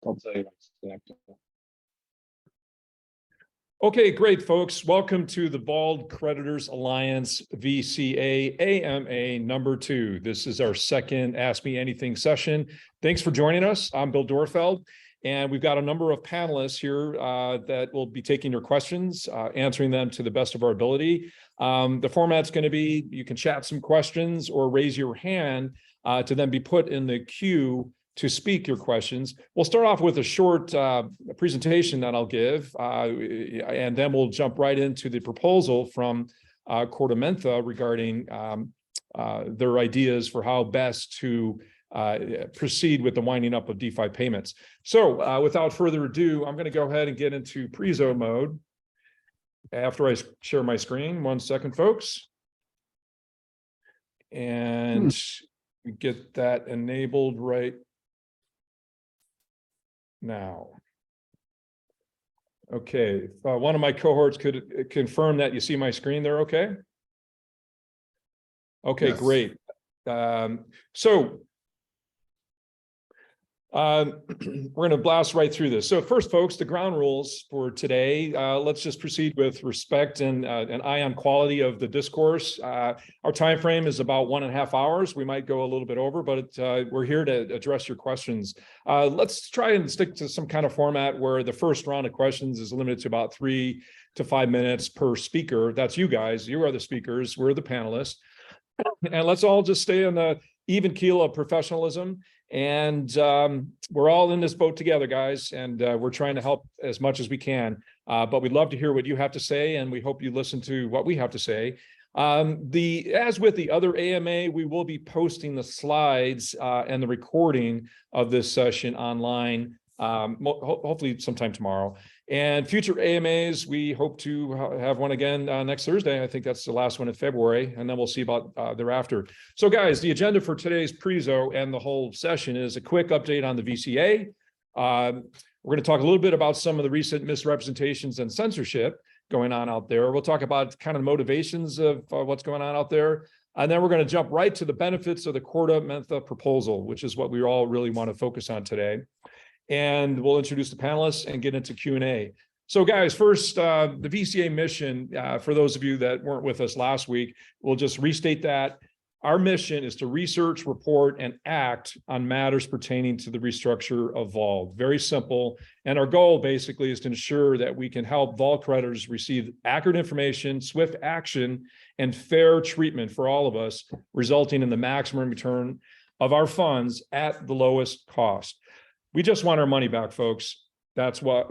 I'll tell you when it's connected. Okay, great, folks. Welcome to the Vauld Creditors Alliance VCA AMA number 2. This is our second Ask Me Anything session. Thanks for joining us. I'm Bill Dorfeld, and we've got a number of panelists here that will be taking your questions, answering them to the best of our ability. The format's going to be, you can chat some questions or raise your hand to then be put in the queue to speak your questions. We'll start off with a short presentation that I'll give, and then we'll jump right into the proposal from KordaMentha regarding their ideas for how best to proceed with the winding up of DeFi payments. So without further ado, I'm going to go ahead and get into prezo mode after I share my screen. 1 second, folks. And get that enabled right now. Okay, one of my cohorts could confirm that you see my screen there, okay? Okay, yes. Great. We're going to blast right through this. So first, folks, the ground rules for today. Let's just proceed with respect and an eye on quality of the discourse. Our time frame is about 1.5 hours. We might go a little bit over, but we're here to address your questions. Let's try and stick to some kind of format where the first round of questions is limited to about 3 to 5 minutes per speaker. That's you guys. You are the speakers. We're the panelists. And let's all just stay on the even keel of professionalism. And we're all in this boat together, guys, and we're trying to help as much as we can. But we'd love to hear what you have to say, and we hope you listen to what we have to say. As with the other AMA, we will be posting the slides and the recording of this session online, hopefully sometime tomorrow. And future AMAs, we hope to have one again next Thursday. I think that's the last one in February, and then we'll see about thereafter. So guys, the agenda for today's prezo and the whole session is a quick update on the VCA. We're going to talk a little bit about some of the recent misrepresentations and censorship going on out there. We'll talk about kind of motivations of what's going on out there. And then we're going to jump right to the benefits of the KordaMentha proposal, which is what we all really want to focus on today. And we'll introduce the panelists and get into Q&A. So guys, first, the VCA mission, for those of you that weren't with us last week, we'll just restate that. Our mission is to research, report, and act on matters pertaining to the restructure of Vauld. Very simple. And our goal basically is to ensure that we can help Vauld creditors receive accurate information, swift action, and fair treatment for all of us, resulting in the maximum return of our funds at the lowest cost. We just want our money back, folks. That's why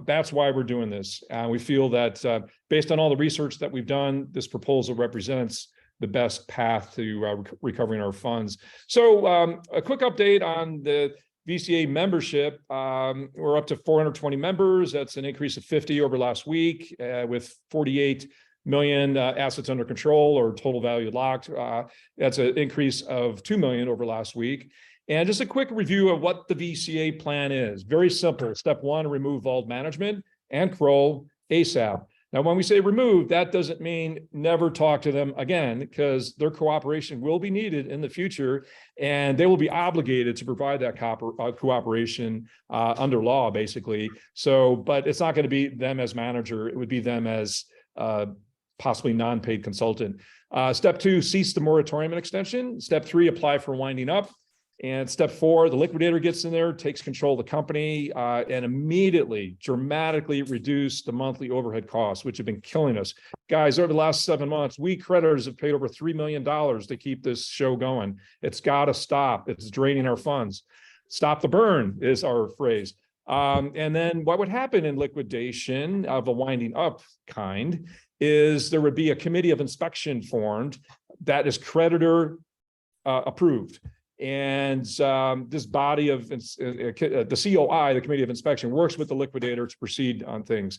we're doing this. We feel that based on all the research that we've done, this proposal represents the best path to recovering our funds. So a quick update on the VCA membership. We're up to 420 members. That's an increase of 50 over last week, with 48 million assets under control or total value locked. That's an increase of 2 million over last week. And just a quick review of what the VCA plan is. Very simple. Step 1, remove Vauld management and Kroll ASAP. Now, when we say remove, that doesn't mean never talk to them again, because their cooperation will be needed in the future, and they will be obligated to provide that cooperation under law, basically. So, but it's not going to be them as manager. It would be them as possibly non-paid consultant. Step 2, cease the moratorium and extension. Step 3, apply for winding up. And step 4, the liquidator gets in there, takes control of the company, and immediately dramatically reduce the monthly overhead costs, which have been killing us. Guys, over the last 7 months, we creditors have paid over $3 million to keep this show going. It's got to stop. It's draining our funds. Stop the burn is our phrase. And then what would happen in liquidation of a winding up kind is there would be a committee of inspection formed that is creditor approved. And this body of the COI, the Committee of Inspection, works with the liquidator to proceed on things.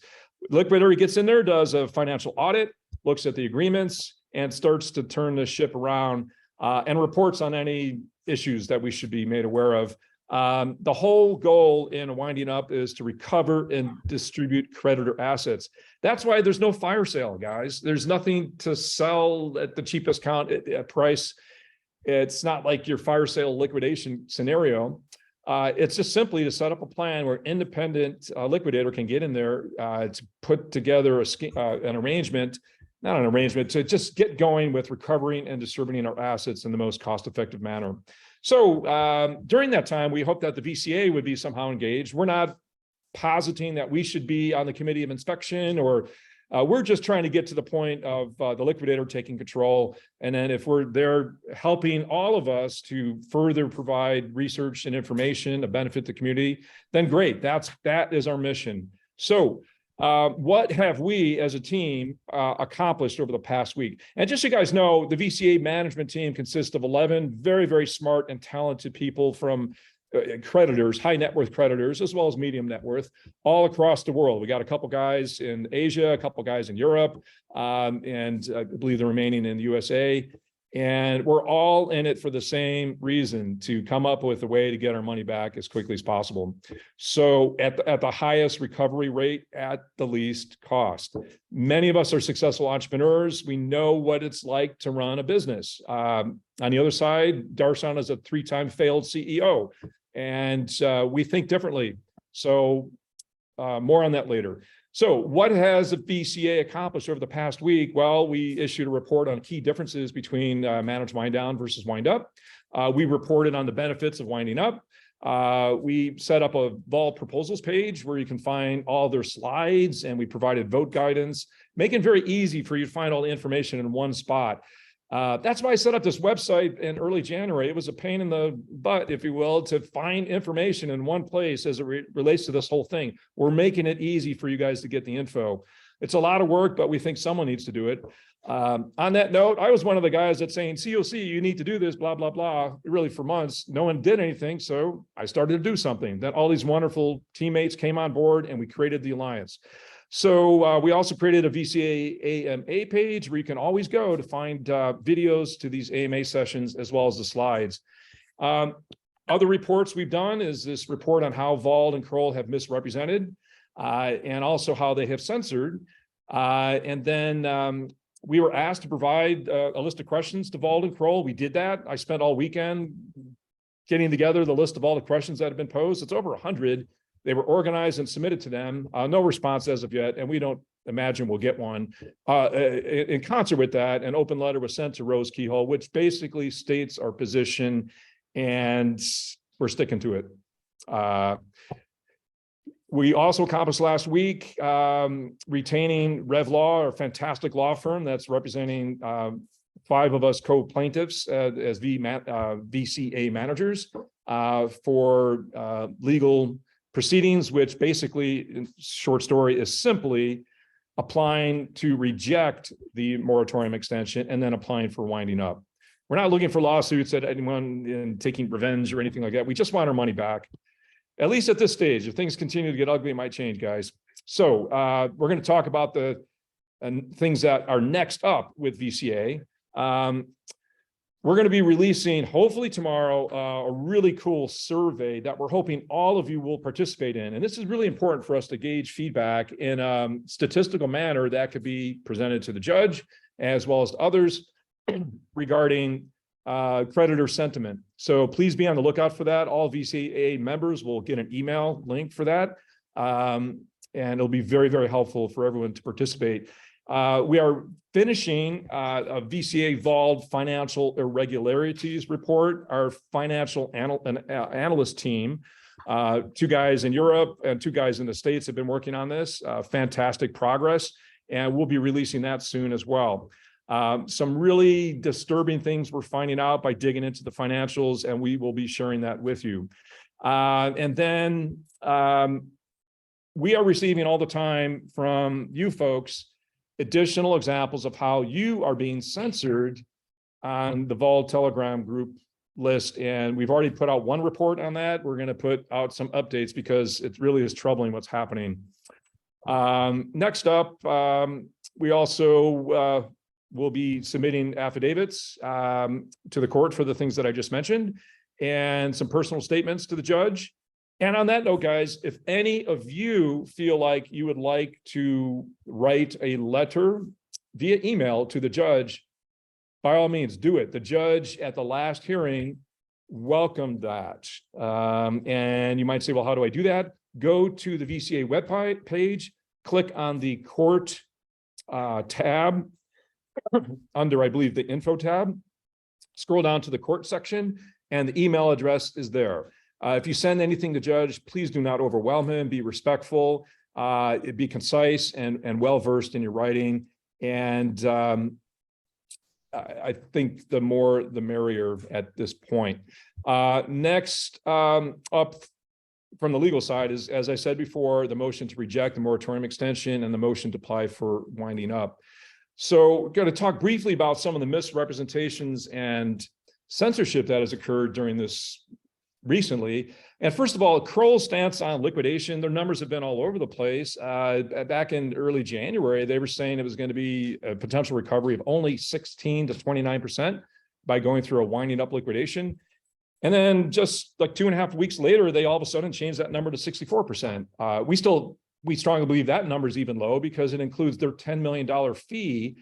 The liquidator gets in there, does a financial audit, looks at the agreements, and starts to turn the ship around and reports on any issues that we should be made aware of. The whole goal in winding up is to recover and distribute creditor assets. That's why there's no fire sale, guys. There's nothing to sell at the cheapest price. It's not like your fire sale liquidation scenario. It's just simply to set up a plan where independent liquidator can get in there to put together an arrangement, not an arrangement, to just get going with recovering and distributing our assets in the most cost-effective manner. So during that time, we hope that the VCA would be somehow engaged. We're not positing that we should be on the committee of inspection, or we're just trying to get to the point of the liquidator taking control. And then if we're there helping all of us to further provide research and information to benefit the community, then great, that is our mission. So what have we as a team accomplished over the past week? And just so you guys know, the VCA management team consists of 11 very, very smart and talented people from creditors, high net worth creditors, as well as medium net worth, all across the world. We got a couple guys in Asia, a couple guys in Europe, and I believe the remaining in the USA. And we're all in it for the same reason, to come up with a way to get our money back as quickly as possible. So at the highest recovery rate at the least cost. Many of us are successful entrepreneurs. We know what it's like to run a business. On the other side, Darshan is a 3-time failed CEO, and we think differently. So more on that later. So what has the VCA accomplished over the past week? Well, we issued a report on key differences between managed wind down versus wind up. We reported on the benefits of winding up. We set up a Vauld proposals page where you can find all their slides, and we provided vote guidance, making it very easy for you to find all the information in one spot. That's why I set up this website in early January. It was a pain in the butt, if you will, to find information in one place as it relates to this whole thing. We're making it easy for you guys to get the info. It's a lot of work, but we think someone needs to do it. On that note, I was one of the guys that's saying, COC, you need to do this, blah, blah, blah, really for months. No one did anything, so I started to do something. Then all these wonderful teammates came on board, and we created the alliance. So we also created a VCA AMA page where you can always go to find videos to these AMA sessions, as well as the slides. Other reports we've done is this report on how Vauld and Kroll have misrepresented, and also how they have censored. And then we were asked to provide a list of questions to Vauld and Kroll. We did that. I spent all weekend getting together the list of all the questions that have been posed. It's over 100. They were organized and submitted to them. No response as of yet, and we don't imagine we'll get one. In concert with that, an open letter was sent to Rose Keyhole, which basically states our position, and we're sticking to it. We also accomplished last week retaining RevLaw, our fantastic law firm that's representing 5 of us co-plaintiffs as VCA managers for legal proceedings, which basically, in short story, is simply applying to reject the moratorium extension and then applying for winding up. We're not looking for lawsuits at anyone in taking revenge or anything like that. We just want our money back, at least at this stage. If things continue to get ugly, it might change, guys. So we're going to talk about the things that are next up with VCA. We're going to be releasing, hopefully tomorrow, a really cool survey that we're hoping all of you will participate in. And this is really important for us to gauge feedback in a statistical manner that could be presented to the judge, as well as to others, regarding creditor sentiment. So please be on the lookout for that. All VCA members will get an email link for that. And it'll be very, very helpful for everyone to participate. We are finishing a VCA Vauld financial irregularities report. Our financial analyst team, 2 guys in Europe and 2 guys in the States, have been working on this. Fantastic progress, and we'll be releasing that soon as well. Some really disturbing things we're finding out by digging into the financials, and we will be sharing that with you. And then we are receiving all the time from you folks additional examples of how you are being censored on the Vauld Telegram group list. And we've already put out one report on that. We're going to put out some updates because it really is troubling what's happening. Next up, we also will be submitting affidavits to the court for the things that I just mentioned, and some personal statements to the judge. And on that note, guys, if any of you feel like you would like to write a letter via email to the judge, by all means, do it. The judge at the last hearing welcome that. And you might say, well, how do I do that? Go to the VCA web page, click on the court tab under, I believe, the info tab, scroll down to the court section, and the email address is there. If you send anything to judge, please do not overwhelm him, be respectful, be concise and well-versed in your writing. And I think the more, the merrier at this point. Next up from the legal side is, as I said before, the motion to reject the moratorium extension and the motion to apply for winding up. So we're going to talk briefly about some of the misrepresentations and censorship that has occurred during this recently. And first of all, Kroll's stance on liquidation, their numbers have been all over the place. Back in early January, they were saying it was going to be a potential recovery of only 16 to 29% by going through a winding up liquidation. And then just like 2.5 weeks later, they all of a sudden changed that number to 64%. We strongly believe that number is even low because it includes their $10 million fee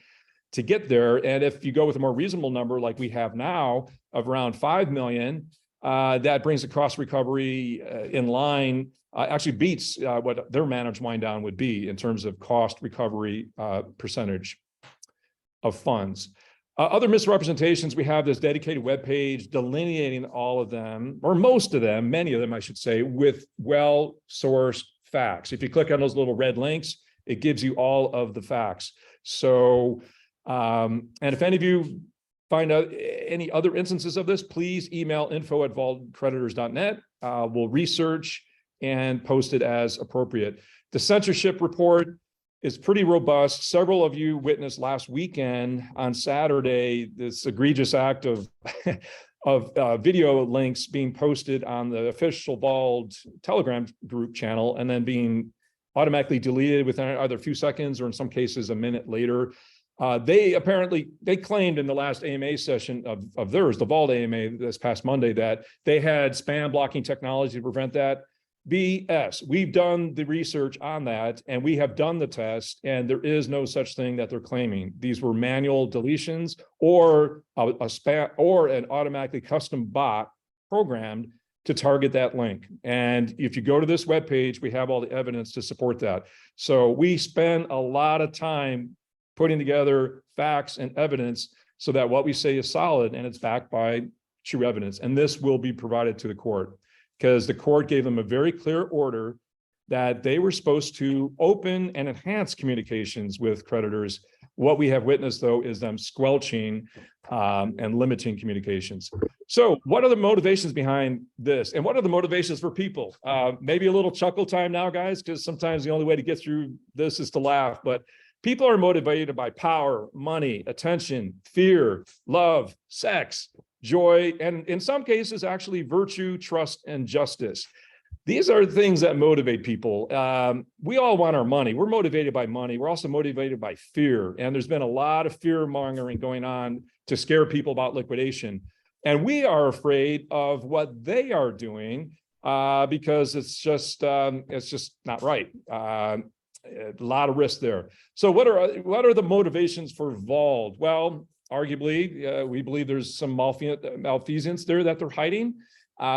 to get there. And if you go with a more reasonable number like we have now of around 5 million, that brings the cost recovery in line, actually beats what their managed wind down would be in terms of cost recovery percentage of funds. Other misrepresentations, we have this dedicated web page delineating all of them, or most of them, many of them, I should say, with well-sourced facts. If you click on those little red links, it gives you all of the facts. So, and if any of you find out any other instances of this, please email info@vauldcreditors.net. We'll research and post it as appropriate. The censorship report is pretty robust. Several of you witnessed last weekend on Saturday this egregious act of video links being posted on the official Vauld Telegram group channel and then being automatically deleted within either a few seconds or in some cases a minute later. They claimed in the last AMA session of theirs, the Vauld AMA this past Monday, that they had spam blocking technology to prevent that. BS. We've done the research on that and we have done the test, and there is no such thing that they're claiming. These were manual deletions or a spam or an automatically custom bot programmed to target that link. And if you go to this webpage, we have all the evidence to support that. So we spend a lot of time putting together facts and evidence so that what we say is solid and it's backed by true evidence. And this will be provided to the court because the court gave them a very clear order that they were supposed to open and enhance communications with creditors. What we have witnessed, though, is them squelching and limiting communications. So what are the motivations behind this? And what are the motivations for people? Maybe a little chuckle time now, guys, because sometimes the only way to get through this is to laugh. But people are motivated by power, money, attention, fear, love, sex, joy, and in some cases, actually virtue, trust, and justice. These are things that motivate people. We all want our money. We're motivated by money. We're also motivated by fear. And there's been a lot of fear mongering going on to scare people about liquidation. And we are afraid of what they are doing because it's just not right. A lot of risk there. So what are the motivations for Vauld? Well, arguably, we believe there's some malfeasance there that they're hiding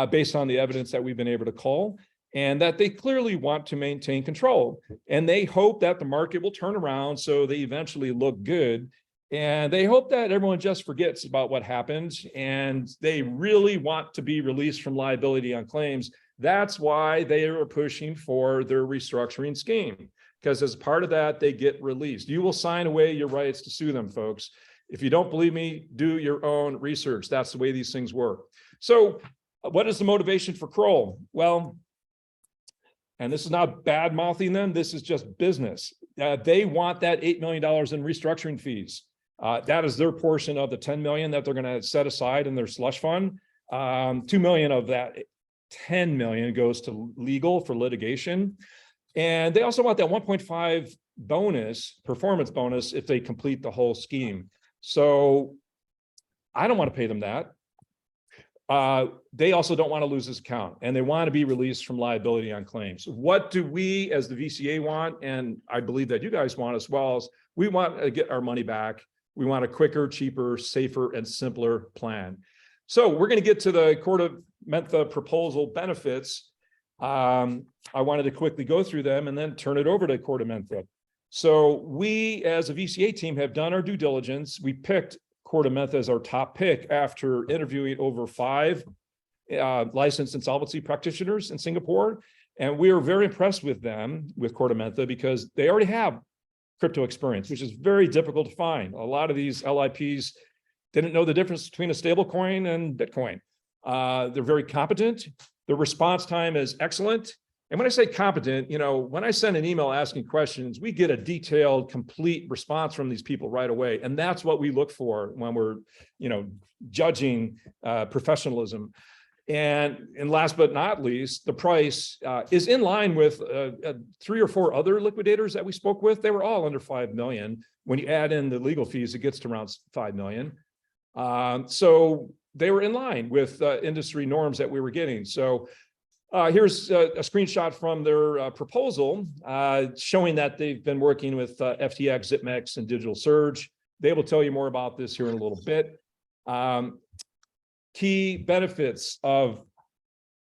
based on the evidence that we've been able to cull, and that they clearly want to maintain control. And they hope that the market will turn around so they eventually look good. And they hope that everyone just forgets about what happened, and they really want to be released from liability on claims. That's why they are pushing for their restructuring scheme, because as part of that, they get released. You will sign away your rights to sue them, folks. If you don't believe me, do your own research. That's the way these things work. So what is the motivation for Kroll? Well, and this is not bad mouthing them, this is just business. They want that $8 million in restructuring fees. That is their portion of the 10 million that they're going to set aside in their slush fund. 2 million of that 10 million goes to legal for litigation. And they also want that 1.5 bonus, performance bonus, if they complete the whole scheme. So I don't want to pay them that. They also don't want to lose this account, and they want to be released from liability on claims. What do we as the VCA want? And I believe that you guys want as well, as we want to get our money back. We want a quicker, cheaper, safer, and simpler plan. So we're going to get to the KordaMentha proposal benefits. I wanted to quickly go through them and then turn it over to KordaMentha. So we, as a VCA team, have done our due diligence. We picked KordaMentha as our top pick after interviewing over 5 licensed insolvency practitioners in Singapore. And we are very impressed with them, with KordaMentha, because they already have crypto experience, which is very difficult to find. A lot of these LIPs didn't know the difference between a stable coin and Bitcoin. They're very competent. Their response time is excellent. And when I say competent, when I send an email asking questions, we get a detailed, complete response from these people right away. And that's what we look for when we're, judging professionalism. And last but not least, the price is in line with 3 or 4 other liquidators that we spoke with. They were all under 5 million. When you add in the legal fees, it gets to around 5 million. So they were in line with industry norms that we were getting. So here's a screenshot from their proposal showing that they've been working with FTX, ZipMex, and Digital Surge. They will tell you more about this here in a little bit. Key benefits of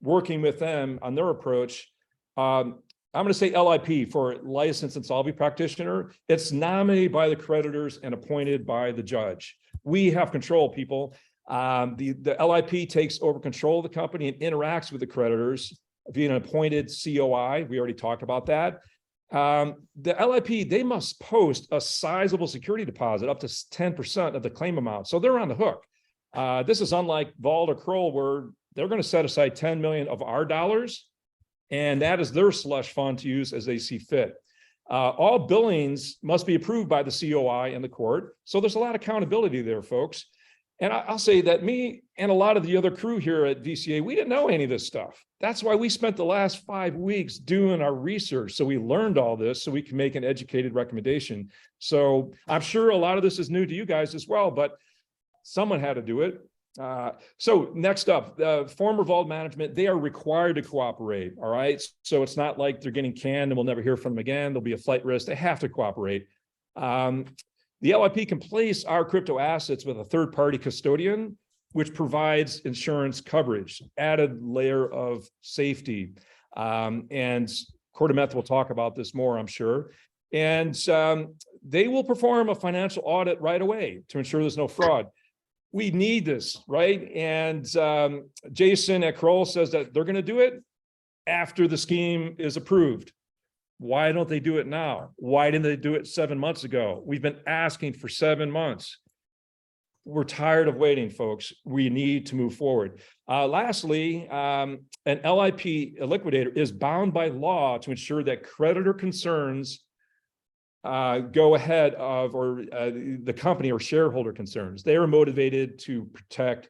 working with them on their approach. I'm going to say LIP for licensed insolvency practitioner. It's nominated by the creditors and appointed by the judge. We have control, people. The LIP takes over control of the company and interacts with the creditors via an appointed COI. We already talked about that. The LIP, they must post a sizable security deposit up to 10% of the claim amount. So they're on the hook. This is unlike Vauld or Kroll, where they're going to set aside 10 million of our dollars, and that is their slush fund to use as they see fit. All billings must be approved by the COI and the court. So there's a lot of accountability there, folks. And I'll say that me and a lot of the other crew here at VCA, we didn't know any of this stuff. That's why we spent the last 5 weeks doing our research. So we learned all this so we can make an educated recommendation. So I'm sure a lot of this is new to you guys as well, but someone had to do it. So next up, former Vauld management, they are required to cooperate, all right? So it's not like they're getting canned and we'll never hear from them again. There'll be a flight risk. They have to cooperate. The LIP can place our crypto assets with a third-party custodian, which provides insurance coverage, added layer of safety. And KordaMentha will talk about this more, I'm sure. And they will perform a financial audit right away to ensure there's no fraud. We need this, right? And Jason at Kroll says that they're going to do it after the scheme is approved. Why don't they do it now? Why didn't they do it 7 months ago? We've been asking for 7 months. We're tired of waiting, folks. We need to move forward. Lastly, an LIP liquidator is bound by law to ensure that creditor concerns go ahead of the company or shareholder concerns. They are motivated to protect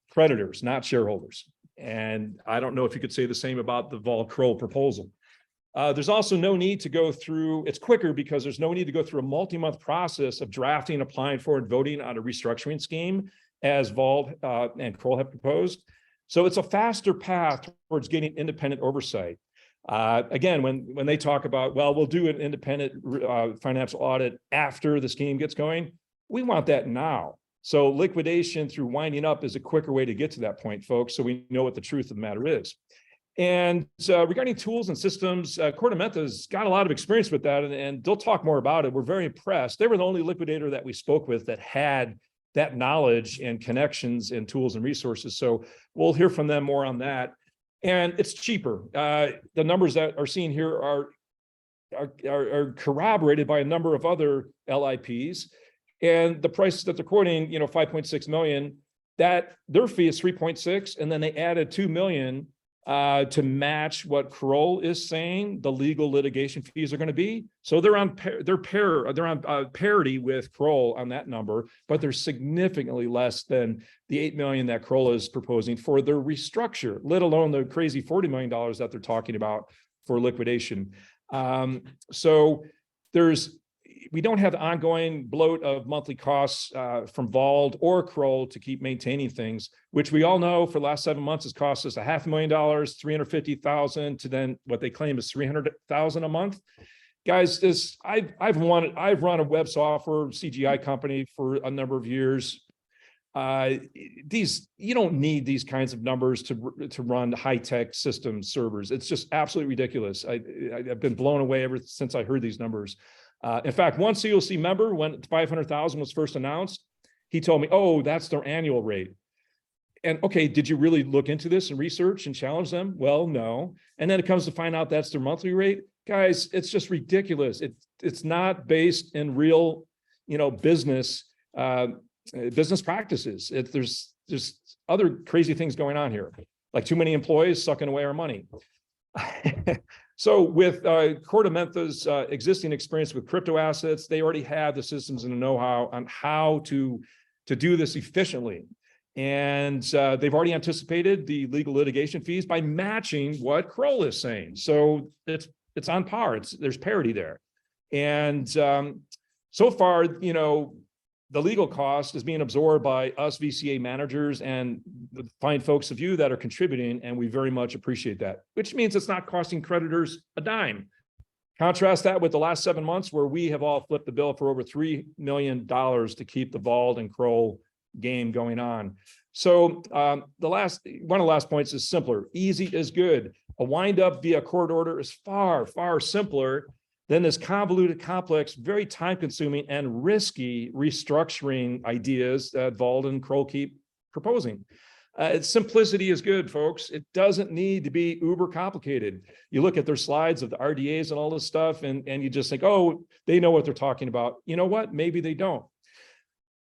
creditors, not shareholders. And I don't know if you could say the same about the Vauld Kroll proposal. There's also no need to go through, it's quicker because there's no need to go through a multi-month process of drafting, applying for, and voting on a restructuring scheme as Vauld and Kroll have proposed. So it's a faster path towards getting independent oversight. Again, when they talk about, well, we'll do an independent financial audit after the scheme gets going, we want that now. So liquidation through winding up is a quicker way to get to that point, folks, so we know what the truth of the matter is. And regarding tools and systems, KordaMentha's got a lot of experience with that, and they'll talk more about it. We're very impressed. They were the only liquidator that we spoke with that had that knowledge and connections and tools and resources. So we'll hear from them more on that. And it's cheaper. The numbers that are seen here are corroborated by a number of other LIPs. And the prices that they're quoting, 5.6 million, that their fee is 3.6, and then they added 2 million to match what Kroll is saying the legal litigation fees are going to be. So they're on parity with Kroll on that number, but they're significantly less than the 8 million that Kroll is proposing for their restructure, let alone the crazy $40 million that they're talking about for liquidation. So we don't have the ongoing bloat of monthly costs from Vauld or Kroll to keep maintaining things, which we all know for the last 7 months has cost us $500,000, $350,000 to then what they claim is $300,000 a month. Guys, I've run a web software CGI company for a number of years. You don't need these kinds of numbers to run high-tech system servers. It's just absolutely ridiculous. I've been blown away ever since I heard these numbers. In fact, one COC member, when 500,000 was first announced, he told me, oh, that's their annual rate. And okay, did you really look into this and research and challenge them? Well, no. And then it comes to find out that's their monthly rate. Guys, it's just ridiculous. It's not based in real, business practices. There's other crazy things going on here, like too many employees sucking away our money. So with KordaMentha's existing experience with crypto assets, they already have the systems and the know-how on how to do this efficiently. And they've already anticipated the legal litigation fees by matching what Kroll is saying. So it's on par. There's parity there. And so far, the legal cost is being absorbed by us VCA managers and the fine folks of you that are contributing, and we very much appreciate that, which means it's not costing creditors a dime. Contrast that with the last 7 months where we have all flipped the bill for over $3 million to keep the Vauld and Kroll game going on. So one of the last points is simpler. Easy is good. A wind up via court order is far, far simpler than this convoluted, complex, very time-consuming and risky restructuring ideas that Vauld and Kroll keep proposing. Simplicity is good, folks. It doesn't need to be uber complicated. You look at their slides of the RDAs and all this stuff, and you just think, oh, they know what they're talking about. You know what? Maybe they don't.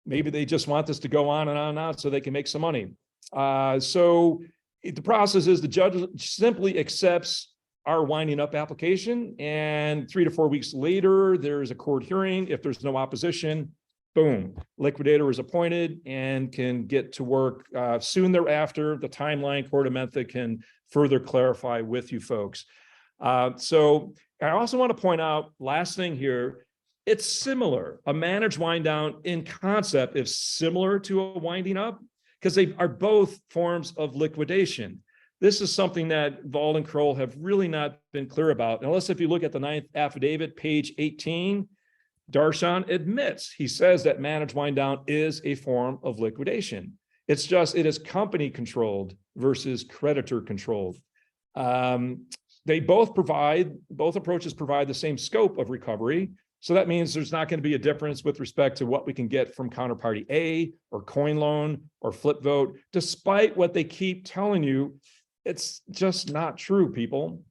Maybe they just want this to go on and on and on so they can make some money. So the process is the judge simply accepts our winding up application, and 3 to 4 weeks later, there's a court hearing. If there's no opposition, boom, liquidator is appointed and can get to work soon thereafter. The timeline KordaMentha can further clarify with you folks. So I also want to point out, last thing here, it's similar. A managed wind down in concept is similar to a winding up because they are both forms of liquidation. This is something that Vauld and Kroll have really not been clear about. Unless if you look at the 9th affidavit, page 18, Darshan admits, he says that managed wind down is a form of liquidation. It's just, it is company controlled versus creditor controlled. They both approaches provide the same scope of recovery. So that means there's not going to be a difference with respect to what we can get from counterparty A or coin loan or flip vote, despite what they keep telling you. It's just not true, people.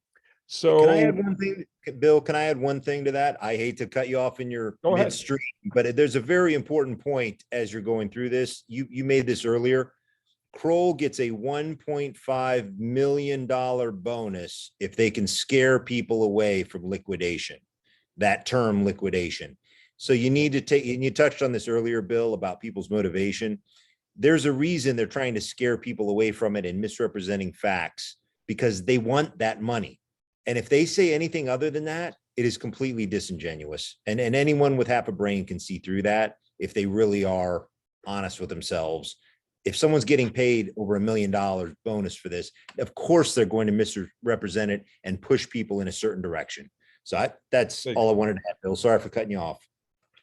So can I add one thing, Bill? Can I add one thing to that? I hate to cut you off in your midstream, but there's a very important point as you're going through this. You made this earlier. Kroll gets a $1.5 million bonus if they can scare people away from liquidation, that term liquidation. So you need to take, and you touched on this earlier, Bill, about people's motivation. There's a reason they're trying to scare people away from it and misrepresenting facts, because they want that money. And if they say anything other than that, it is completely disingenuous. And anyone with half a brain can see through that if they really are honest with themselves. If someone's getting paid over $1 million bonus for this, of course they're going to misrepresent it and push people in a certain direction. So that's all I wanted to add, Bill. Sorry for cutting you off.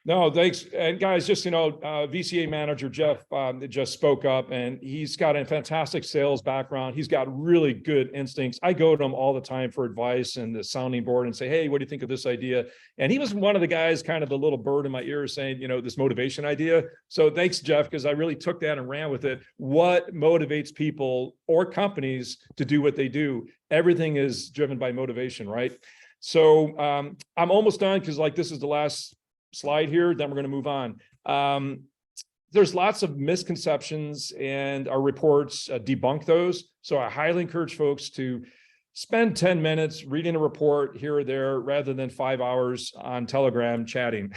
No, thanks. And guys, just, VCA manager Jeff just spoke up, and he's got a fantastic sales background. He's got really good instincts. I go to him all the time for advice and the sounding board and say, hey, what do you think of this idea? And he was one of the guys, kind of the little bird in my ear saying, this motivation idea. So thanks, Jeff, because I really took that and ran with it. What motivates people or companies to do what they do? Everything is driven by motivation, right? So I'm almost done because this is the last slide here, then we're going to move on. There's lots of misconceptions, and our reports debunk those. So I highly encourage folks to spend 10 minutes reading a report here or there rather than 5 hours on Telegram chatting.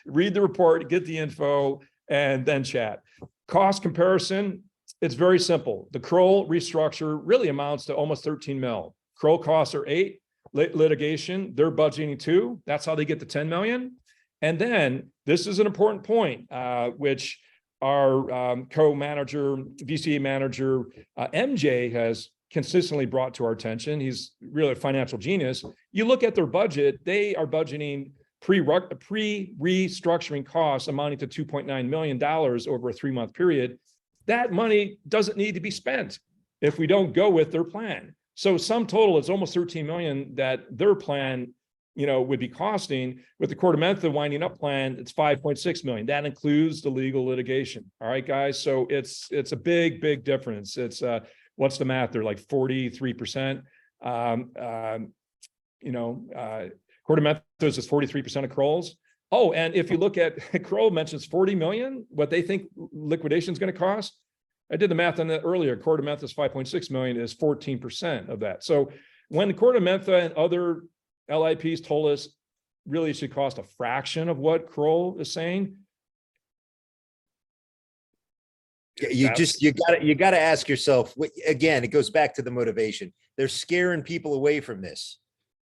Read the report, get the info, and then chat. Cost comparison, it's very simple. The Kroll restructure really amounts to almost 13 mil. Kroll costs are 8. Litigation, they're budgeting 2. That's how they get to 10 million. And then this is an important point, which our co-manager, VCA manager, MJ has consistently brought to our attention. He's really a financial genius. You look at their budget, they are budgeting pre-restructuring costs amounting to $2.9 million over a 3-month period, that money doesn't need to be spent if we don't go with their plan. So sum total, it's almost 13 million that their plan, would be costing. With the KordaMentha winding up plan, it's 5.6 million. That includes the legal litigation. All right, guys. So it's a big difference. It's what's the math? They're like 43%. KordaMentha is 43% of Kroll's. Oh, and if you look at Kroll mentions 40 million, what they think liquidation is going to cost. I did the math on that earlier. KordaMentha's 5.6 million is 14% of that. So when KordaMentha and other LIPs told us really it should cost a fraction of what Kroll is saying. You got to ask yourself again. It goes back to the motivation. They're scaring people away from this.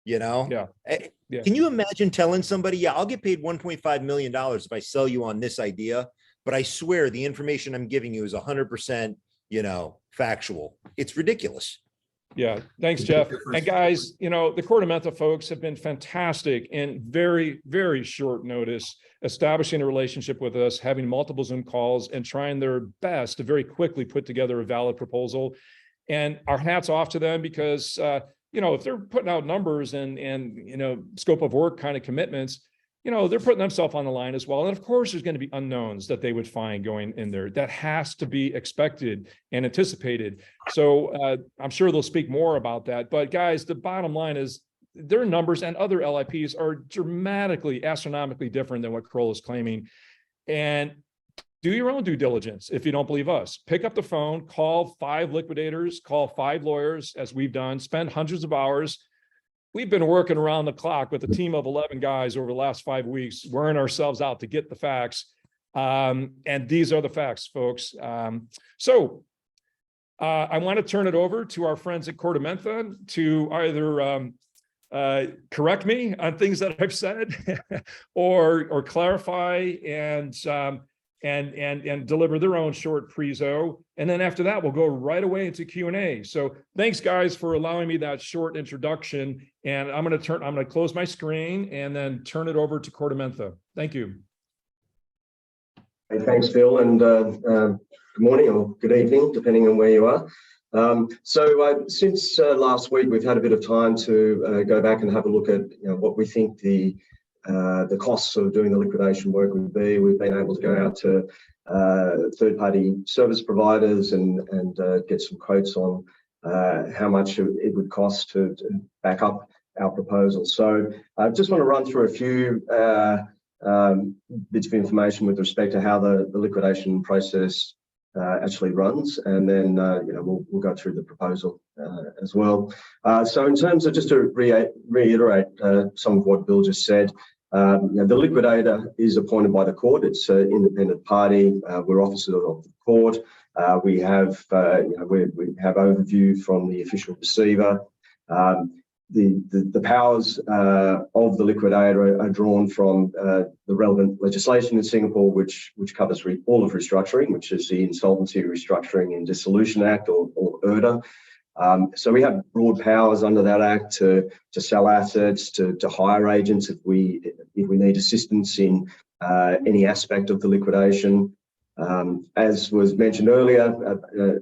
Yeah. Can you imagine telling somebody, yeah, I'll get paid $1.5 million if I sell you on this idea, but I swear the information I'm giving you is 100%, factual. It's ridiculous. Yeah. Thanks, Jeff. And guys, the KordaMentha folks have been fantastic in very, very short notice, establishing a relationship with us, having multiple Zoom calls and trying their best to very quickly put together a valid proposal. And our hats off to them because, if they're putting out numbers and scope of work kind of commitments, they're putting themselves on the line as well. And of course, there's going to be unknowns that they would find going in there. That has to be expected and anticipated. So I'm sure they'll speak more about that. But guys, the bottom line is their numbers and other LIPs are dramatically, astronomically different than what Kroll is claiming. And do your own due diligence. If you don't believe us, pick up the phone, call 5 liquidators, call 5 lawyers, as we've done, spend hundreds of hours. We've been working around the clock with a team of 11 guys over the last 5 weeks, wearing ourselves out to get the facts. And these are the facts, folks. So I want to turn it over to our friends at KordaMentha to either correct me on things that I've said or clarify and deliver their own short prezo. And then after that, we'll go right away into Q&A. So thanks guys for allowing me that short introduction. And I'm going to close my screen and then turn it over to KordaMentha. Thank you. Hey, thanks, Phil, and good morning or good evening, depending on where you are. Since last week, we've had a bit of time to go back and have a look at what we think the costs of doing the liquidation work would be. We've been able to go out to third-party service providers and get some quotes on how much it would cost to back up our proposal. So I just want to run through a few bits of information with respect to how the liquidation process actually runs, and then we'll go through the proposal as well. So in terms of, just to reiterate some of what Bill just said, the liquidator is appointed by the court. It's an independent party. We're officers of the court. We have overview from the official receiver. The powers of the liquidator are drawn from the relevant legislation in Singapore, which covers all of restructuring, which is the Insolvency, Restructuring and Dissolution Act, or IRDA. So we have broad powers under that act to sell assets, to hire agents if we need assistance in any aspect of the liquidation. As was mentioned earlier,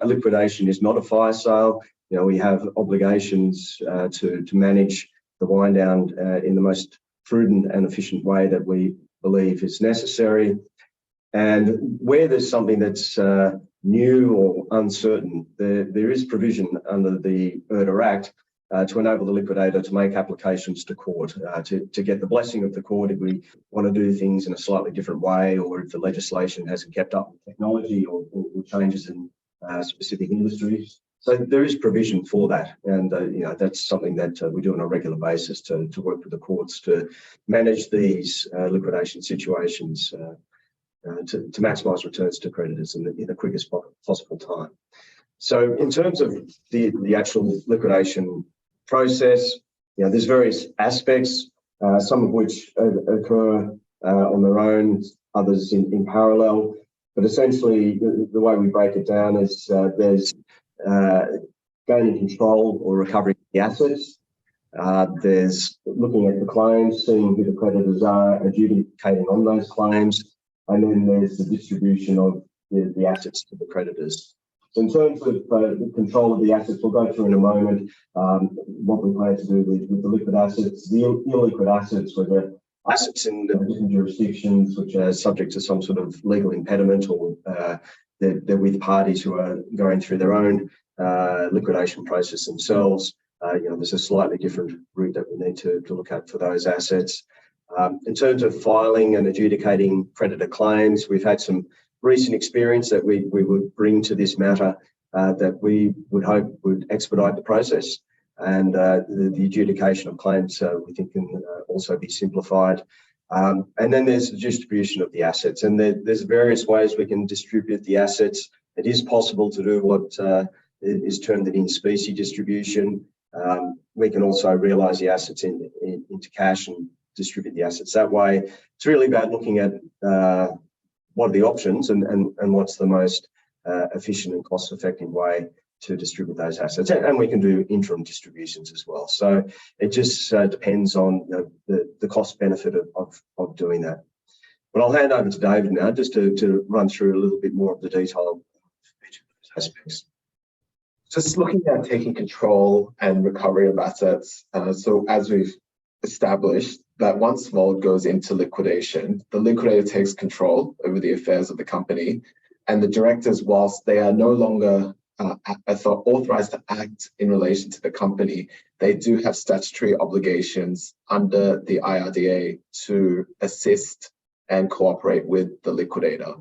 a liquidation is not a fire sale. We have obligations to manage the wind down in the most prudent and efficient way that we believe is necessary. And where there's something that's new or uncertain, there is provision under the IRDA Act to enable the liquidator to make applications to court to get the blessing of the court if we want to do things in a slightly different way, or if the legislation hasn't kept up with technology or changes in specific industries. So there is provision for that, and that's something that we do on a regular basis to work with the courts to manage these liquidation situations to maximise returns to creditors in the quickest possible time. So in terms of the actual liquidation process, there's various aspects, some of which occur on their own, others in parallel. But essentially, the way we break it down is there's gaining control or recovering the assets. There's looking at the claims, seeing who the creditors are, adjudicating on those claims, and then there's the distribution of the assets to the creditors. So in terms of the control of the assets, we'll go through in a moment what we plan to do with the liquid assets. The illiquid assets were the assets in different jurisdictions which are subject to some sort of legal impediment, or they're with parties who are going through their own liquidation process themselves. There's a slightly different route that we need to look at for those assets. In terms of filing and adjudicating creditor claims, we've had some recent experience that we would bring to this matter that we would hope would expedite the process. And the adjudication of claims, we think, can also be simplified. And then there's the distribution of the assets. And there's various ways we can distribute the assets. It is possible to do what is termed an in-specie distribution. We can also realise the assets into cash and distribute the assets that way. It's really about looking at what are the options and what's the most efficient and cost-effective way to distribute those assets. And we can do interim distributions as well. So it just depends on the cost benefit of doing that. But I'll hand over to David now just to run through a little bit more of the detail of each of those aspects. Just looking at taking control and recovery of assets. So as we've established that once Vauld goes into liquidation, the liquidator takes control over the affairs of the company, and the directors, whilst they are no longer authorized to act in relation to the company, they do have statutory obligations under the IRDA to assist and cooperate with the liquidator.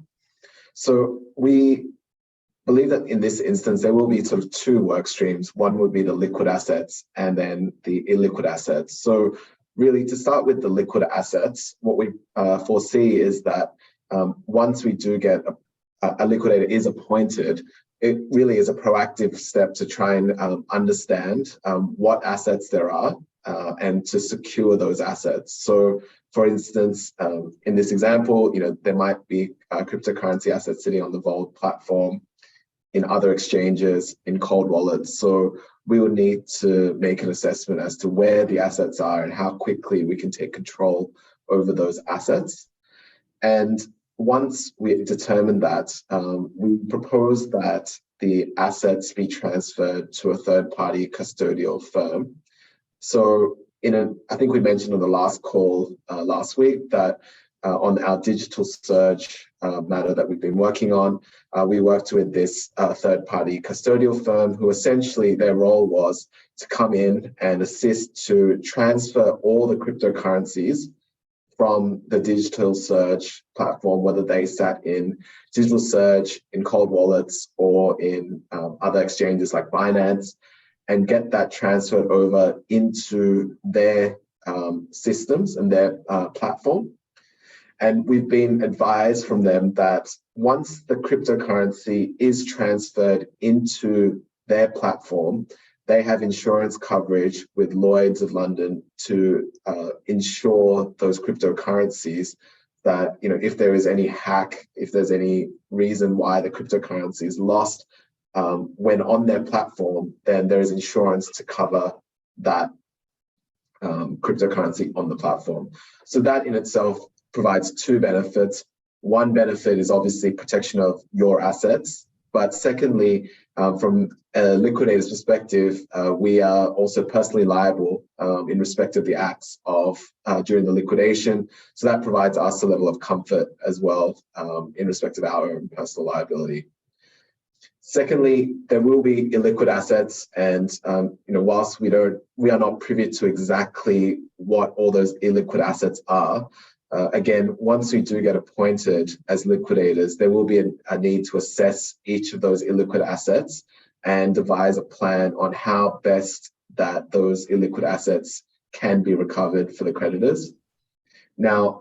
So we believe that in this instance, there will be sort of two work streams. One would be the liquid assets and then the illiquid assets. So really, to start with the liquid assets, what we foresee is that once we do get a liquidator is appointed, it really is a proactive step to try and understand what assets there are and to secure those assets. So, for instance, in this example, there might be cryptocurrency assets sitting on the Vauld platform, in other exchanges, in cold wallets. So we would need to make an assessment as to where the assets are and how quickly we can take control over those assets. And once we determine that, we propose that the assets be transferred to a third-party custodial firm. So I think we mentioned on the last call last week that on our digital surge matter that we've been working on, we worked with this third-party custodial firm who essentially their role was to come in and assist to transfer all the cryptocurrencies from the digital surge platform, whether they sat in digital surge, in cold wallets, or in other exchanges like Binance, and get that transferred over into their systems and their platform. And we've been advised from them that once the cryptocurrency is transferred into their platform, they have insurance coverage with Lloyd's of London to insure those cryptocurrencies that, if there is any hack, if there's any reason why the cryptocurrency is lost, when on their platform, then there is insurance to cover that cryptocurrency on the platform. So that in itself provides two benefits. One benefit is obviously protection of your assets, but secondly, from a liquidator's perspective, we are also personally liable in respect of the acts of during the liquidation. So that provides us a level of comfort as well in respect of our own personal liability. Secondly, there will be illiquid assets, and whilst we are not privy to exactly what all those illiquid assets are. Again, once we do get appointed as liquidators, there will be a need to assess each of those illiquid assets and devise a plan on how best that those illiquid assets can be recovered for the creditors. Now,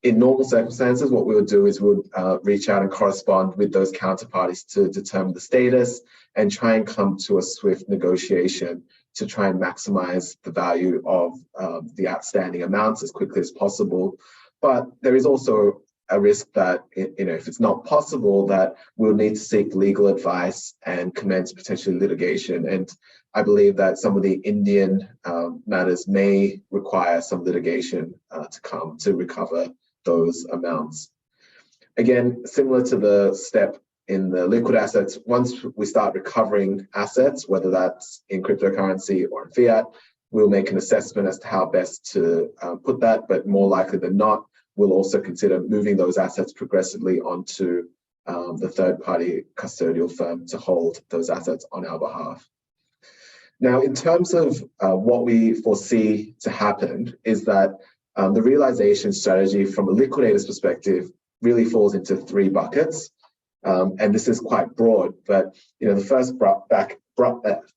in normal circumstances, what we would do is we would reach out and correspond with those counterparties to determine the status and try and come to a swift negotiation to try and maximize the value of the outstanding amounts as quickly as possible. But there is also a risk that, if it's not possible, that we'll need to seek legal advice and commence potentially litigation. And I believe that some of the Indian matters may require some litigation to come to recover those amounts. Again, similar to the step in the liquid assets, once we start recovering assets, whether that's in cryptocurrency or in fiat, we'll make an assessment as to how best to put that, but more likely than not, we'll also consider moving those assets progressively onto the third-party custodial firm to hold those assets on our behalf. Now, in terms of what we foresee to happen is that the realization strategy from a liquidator's perspective really falls into 3 buckets. And this is quite broad, but the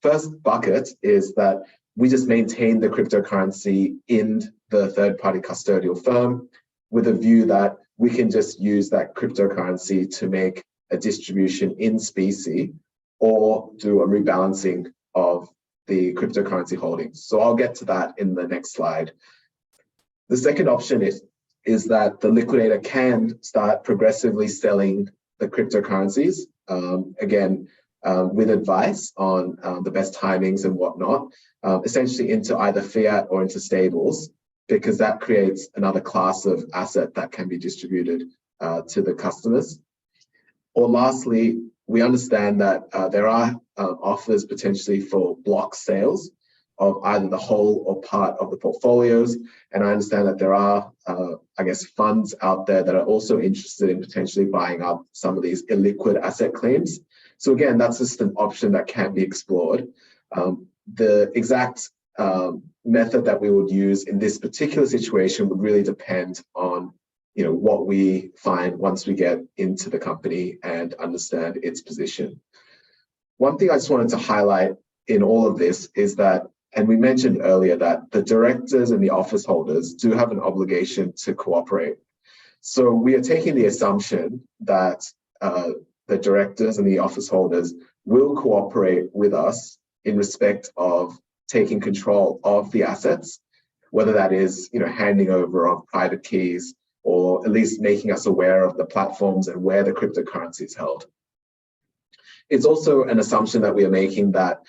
first bucket is that we just maintain the cryptocurrency in the third-party custodial firm with a view that we can just use that cryptocurrency to make a distribution in specie or do a rebalancing of the cryptocurrency holdings. So I'll get to that in the next slide. The second option is that the liquidator can start progressively selling the cryptocurrencies, again, with advice on the best timings and whatnot, essentially into either fiat or into stables, because that creates another class of asset that can be distributed to the customers. Or lastly, we understand that there are offers potentially for block sales of either the whole or part of the portfolios. And I understand that there are, funds out there that are also interested in potentially buying up some of these illiquid asset claims. So again, that's just an option that can be explored. The exact method that we would use in this particular situation would really depend on what we find once we get into the company and understand its position. One thing I just wanted to highlight in all of this is that, and we mentioned earlier, that the directors and the office holders do have an obligation to cooperate. So we are taking the assumption that the directors and the office holders will cooperate with us in respect of taking control of the assets, whether that is handing over of private keys or at least making us aware of the platforms and where the cryptocurrency is held. It's also an assumption that we are making that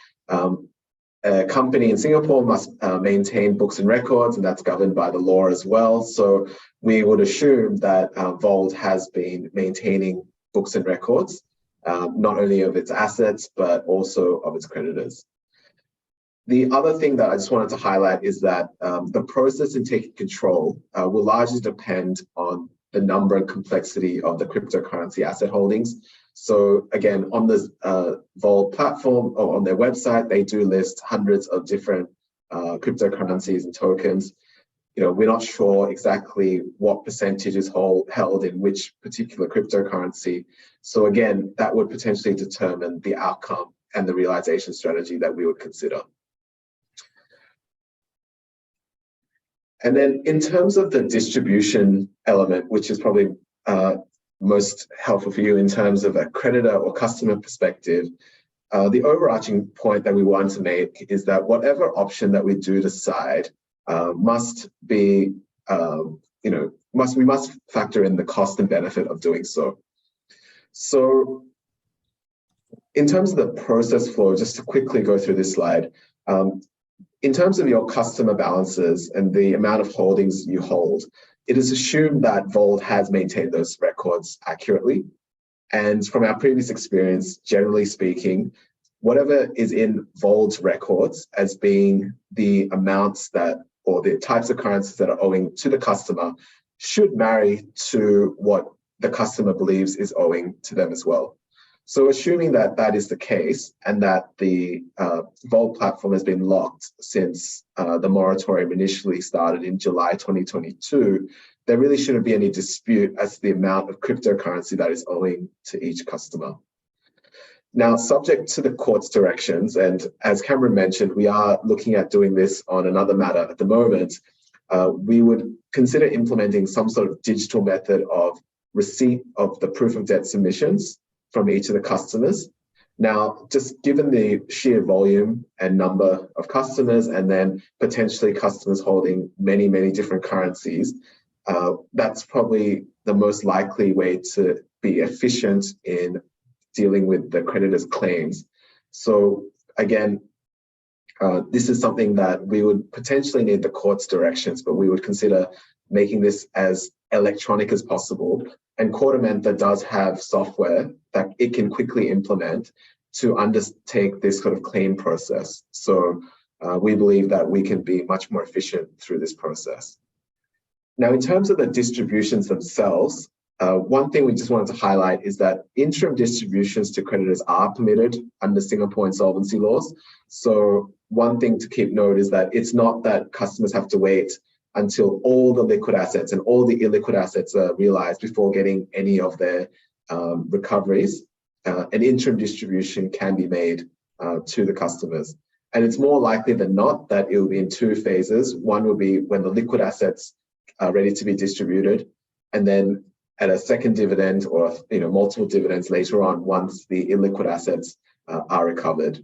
a company in Singapore must maintain books and records, and that's governed by the law as well. So we would assume that Vauld has been maintaining books and records, not only of its assets, but also of its creditors. The other thing that I just wanted to highlight is that the process in taking control will largely depend on the number and complexity of the cryptocurrency asset holdings. So again, on the Vauld platform or on their website, they do list hundreds of different cryptocurrencies and tokens. We're not sure exactly what percentage is held in which particular cryptocurrency. So again, that would potentially determine the outcome and the realization strategy that we would consider. And then in terms of the distribution element, which is probably most helpful for you in terms of a creditor or customer perspective, the overarching point that we want to make is that whatever option that we do decide must be, we must factor in the cost and benefit of doing so. So in terms of the process flow, just to quickly go through this slide, in terms of your customer balances and the amount of holdings you hold, it is assumed that Vauld has maintained those records accurately. And from our previous experience, generally speaking, whatever is in Vauld's records as being the amounts that, or the types of currencies that are owing to the customer, should marry to what the customer believes is owing to them as well. So assuming that that is the case and that the Vauld platform has been locked since the moratorium initially started in July 2022, there really shouldn't be any dispute as to the amount of cryptocurrency that is owing to each customer. Now, subject to the court's directions, and as Cameron mentioned, we are looking at doing this on another matter at the moment, we would consider implementing some sort of digital method of receipt of the proof of debt submissions from each of the customers. Now, just given the sheer volume and number of customers, and then potentially customers holding many, many different currencies, that's probably the most likely way to be efficient in dealing with the creditor's claims. So again, this is something that we would potentially need the court's directions, but we would consider making this as electronic as possible. And KordaMentha does have software that it can quickly implement to undertake this sort of claim process. So we believe that we can be much more efficient through this process. Now, in terms of the distributions themselves, one thing we just wanted to highlight is that interim distributions to creditors are permitted under Singapore insolvency laws. So one thing to keep note is that it's not that customers have to wait until all the liquid assets and all the illiquid assets are realized before getting any of their recoveries. An interim distribution can be made to the customers. And it's more likely than not that it will be in two phases. One will be when the liquid assets are ready to be distributed, and then at a second dividend or multiple dividends later on once the illiquid assets are recovered.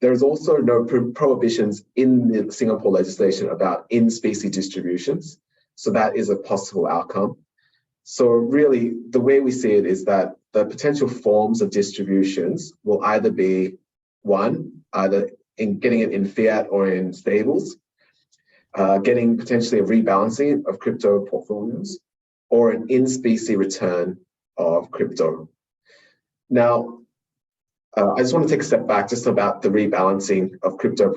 There is also no prohibitions in the Singapore legislation about in-specie distributions. So that is a possible outcome. So really, the way we see it is that the potential forms of distributions will either be either in getting it in fiat or in stables, getting potentially a rebalancing of crypto portfolios, or an in-specie return of crypto. Now, I just want to take a step back just about the rebalancing of crypto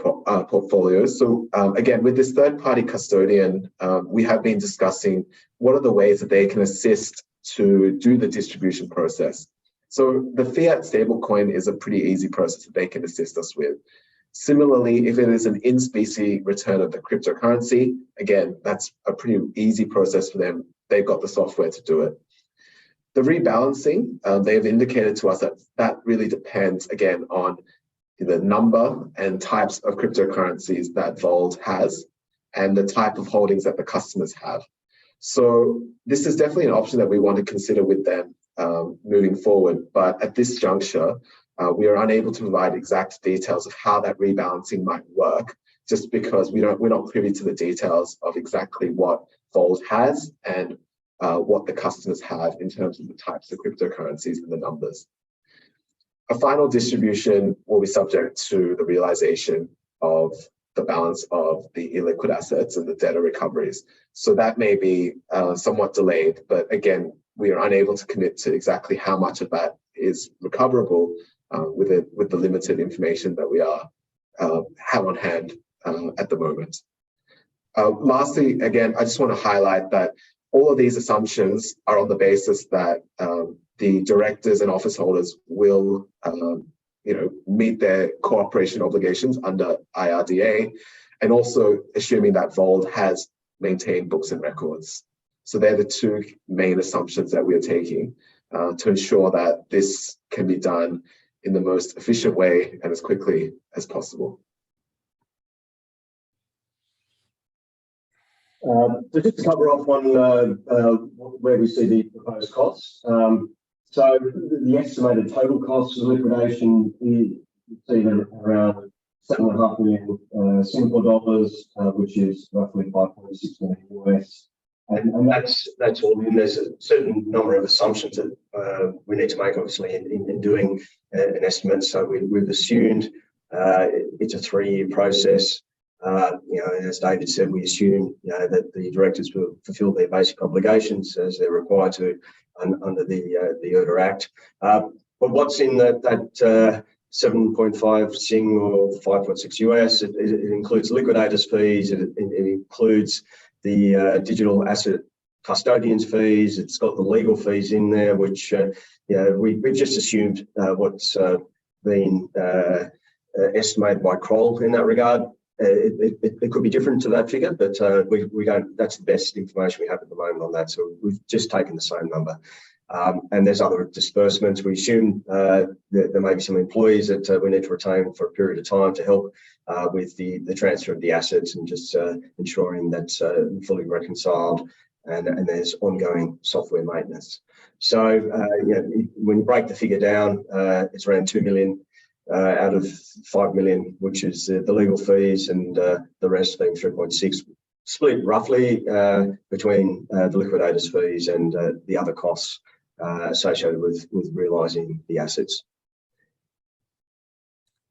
portfolios. So again, with this third-party custodian, we have been discussing what are the ways that they can assist to do the distribution process. So the fiat stablecoin is a pretty easy process that they can assist us with. Similarly, if it is an in-specie return of the cryptocurrency, again, that's a pretty easy process for them. They've got the software to do it. The rebalancing, they have indicated to us that really depends, again, on the number and types of cryptocurrencies that Vauld has and the type of holdings that the customers have. So this is definitely an option that we want to consider with them moving forward. But at this juncture, we are unable to provide exact details of how that rebalancing might work, just because we're not privy to the details of exactly what Vauld has and what the customers have in terms of the types of cryptocurrencies and the numbers. A final distribution will be subject to the realization of the balance of the illiquid assets and the debtor recoveries. So that may be somewhat delayed, but again, we are unable to commit to exactly how much of that is recoverable with the limited information that we have on hand at the moment. Lastly, again, I just want to highlight that all of these assumptions are on the basis that the directors and office holders will meet their cooperation obligations under IRDA, and also assuming that Vauld has maintained books and records. So they're the two main assumptions that we are taking to ensure that this can be done in the most efficient way and as quickly as possible. So just to cover off on where we see the proposed costs. So the estimated total costs of liquidation is seen at around 7.5 million Singapore dollars, which is roughly 5.6 million US. And that's all in. There's a certain number of assumptions that we need to make, obviously, in doing an estimate. So we've assumed it's a 3-year process. As David said, we assume that the directors will fulfil their basic obligations as they're required to under the Order Act. But what's in that 7.5 Sing or 5.6 US? It includes liquidators' fees. It includes the digital asset custodians' fees. It's got the legal fees in there, which we've just assumed what's been estimated by Kroll in that regard. It could be different to that figure, but we don't. That's the best information we have at the moment on that. So we've just taken the same number. And there's other disbursements. We assume that there may be some employees that we need to retain for a period of time to help with the transfer of the assets and just ensuring that's fully reconciled. And there's ongoing software maintenance. So when you break the figure down, it's around 2 million. Out of 5 million, which is the legal fees, and the rest being 3.6, split roughly between the liquidator's fees and the other costs associated with realising the assets.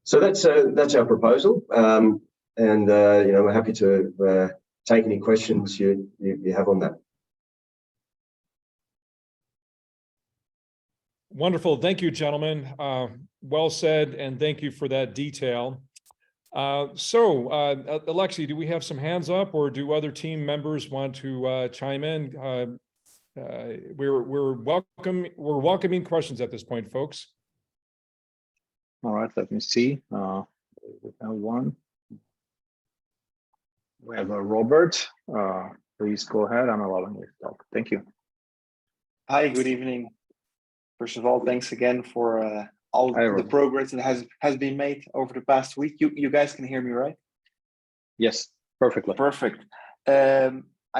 So that's our proposal, and we're happy to take any questions you have on that. Wonderful. Thank you, gentlemen. Well said, and thank you for that detail. Alexi, do we have some hands up, or do other team members want to chime in? We're welcoming questions at this point, folks. All right, let me see. We have one. We have a Robert. Please go ahead. I'm allowing you to talk. Thank you. Hi, good evening. First of all, thanks again for all the progress that has been made over the past week. You guys can hear me, right? Yes, perfectly. Perfect. A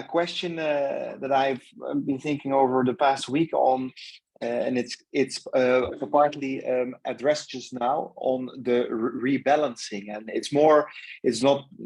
question that I've been thinking over the past week on, and it's partly addressed just now on the rebalancing, and it's not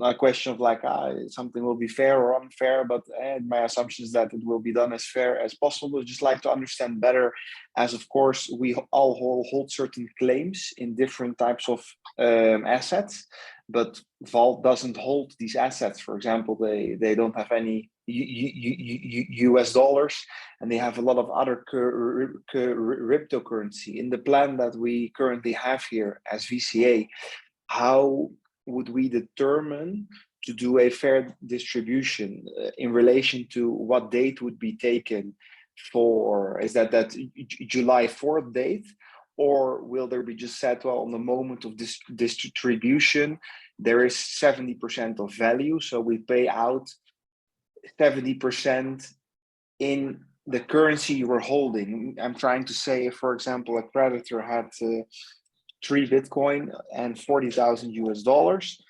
a question of like something will be fair or unfair, but my assumption is that it will be done as fair as possible. I'd just like to understand better, as of course we all hold certain claims in different types of assets, but Vauld doesn't hold these assets. For example, they don't have any US dollars, and they have a lot of other cryptocurrency. In the plan that we currently have here as VCA, how would we determine to do a fair distribution in relation to what date would be taken for? Is that July 4th date? Or will there be just said, well, on the moment of this distribution, there is 70% of value, so we pay out 70% in the currency you were holding? I'm trying to say, if, for example, a creditor had 3 Bitcoin and 40,000 US dollars,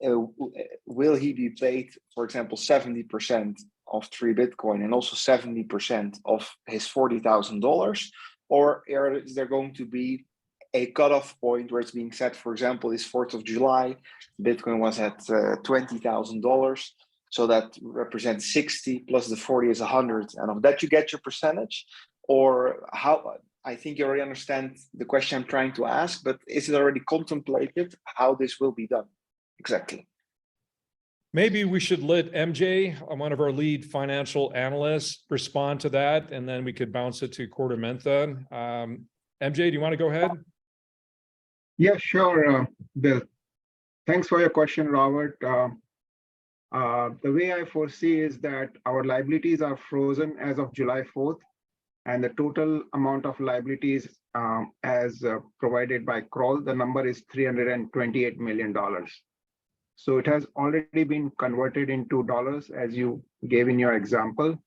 will he be paid, for example, 70% of 3 Bitcoin and also 70% of his $40,000? Or is there going to be a cutoff point where it's being set, for example, this 4th of July, Bitcoin was at $20,000, so that represents 60 plus the 40 is 100, and of that you get your percentage? Or how? I think you already understand the question I'm trying to ask, but is it already contemplated how this will be done exactly? Maybe we should let MJ, one of our lead financial analysts, respond to that, and then we could bounce it to KordaMentha. MJ, do you want to go ahead? Yeah, sure, Bill. Thanks for your question, Robert. The way I foresee is that our liabilities are frozen as of July 4th, and the total amount of liabilities as provided by Kroll, the number is $328 million. So it has already been converted into dollars, as you gave in your example.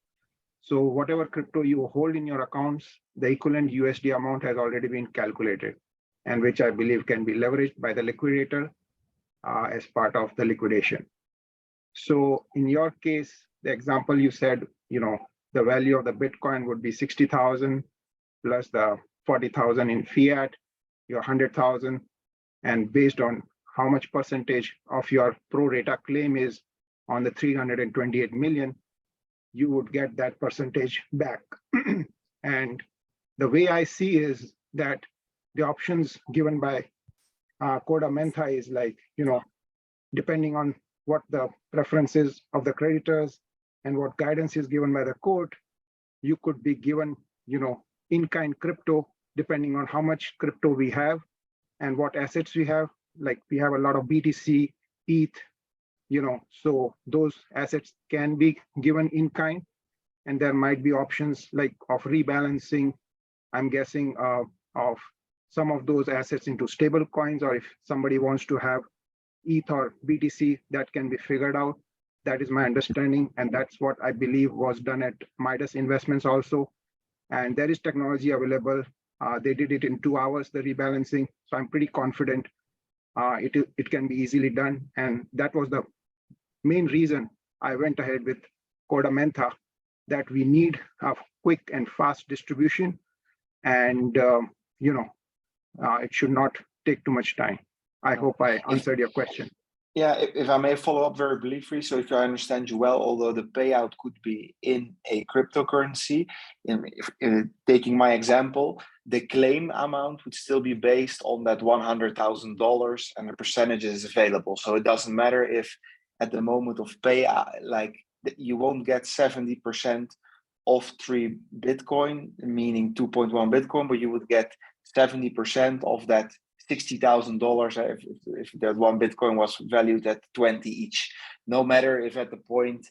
So whatever crypto you hold in your accounts, the equivalent USD amount has already been calculated, and which I believe can be leveraged by the liquidator as part of the liquidation. So in your case, the example you said, the value of the Bitcoin would be 60,000 plus the 40,000 in fiat, your 100,000, and based on how much percentage of your pro rata claim is on the 328 million, you would get that percentage back. And the way I see is that the options given by KordaMentha is like, depending on what the preferences of the creditors and what guidance is given by the court, you could be given, in-kind crypto, depending on how much crypto we have and what assets we have. Like we have a lot of BTC, ETH, so those assets can be given in kind, and there might be options like of rebalancing, I'm guessing, of some of those assets into stable coins, or if somebody wants to have ETH or BTC, that can be figured out. That is my understanding, and that's what I believe was done at Midas Investments also. And there is technology available. They did it in 2 hours, the rebalancing, so I'm pretty confident it can be easily done. And that was the main reason I went ahead with KordaMentha, that we need a quick and fast distribution, and it should not take too much time. I hope I answered your question. Yeah, if I may follow up very briefly. So if I understand you well, although the payout could be in a cryptocurrency, taking my example, the claim amount would still be based on that $100,000 and the percentages available. So it doesn't matter if at the moment of payout, like you won't get 70% of 3 Bitcoin, meaning 2.1 Bitcoin, but you would get 70% of that $60,000 if that 1 Bitcoin was valued at 20 each. No matter if at the point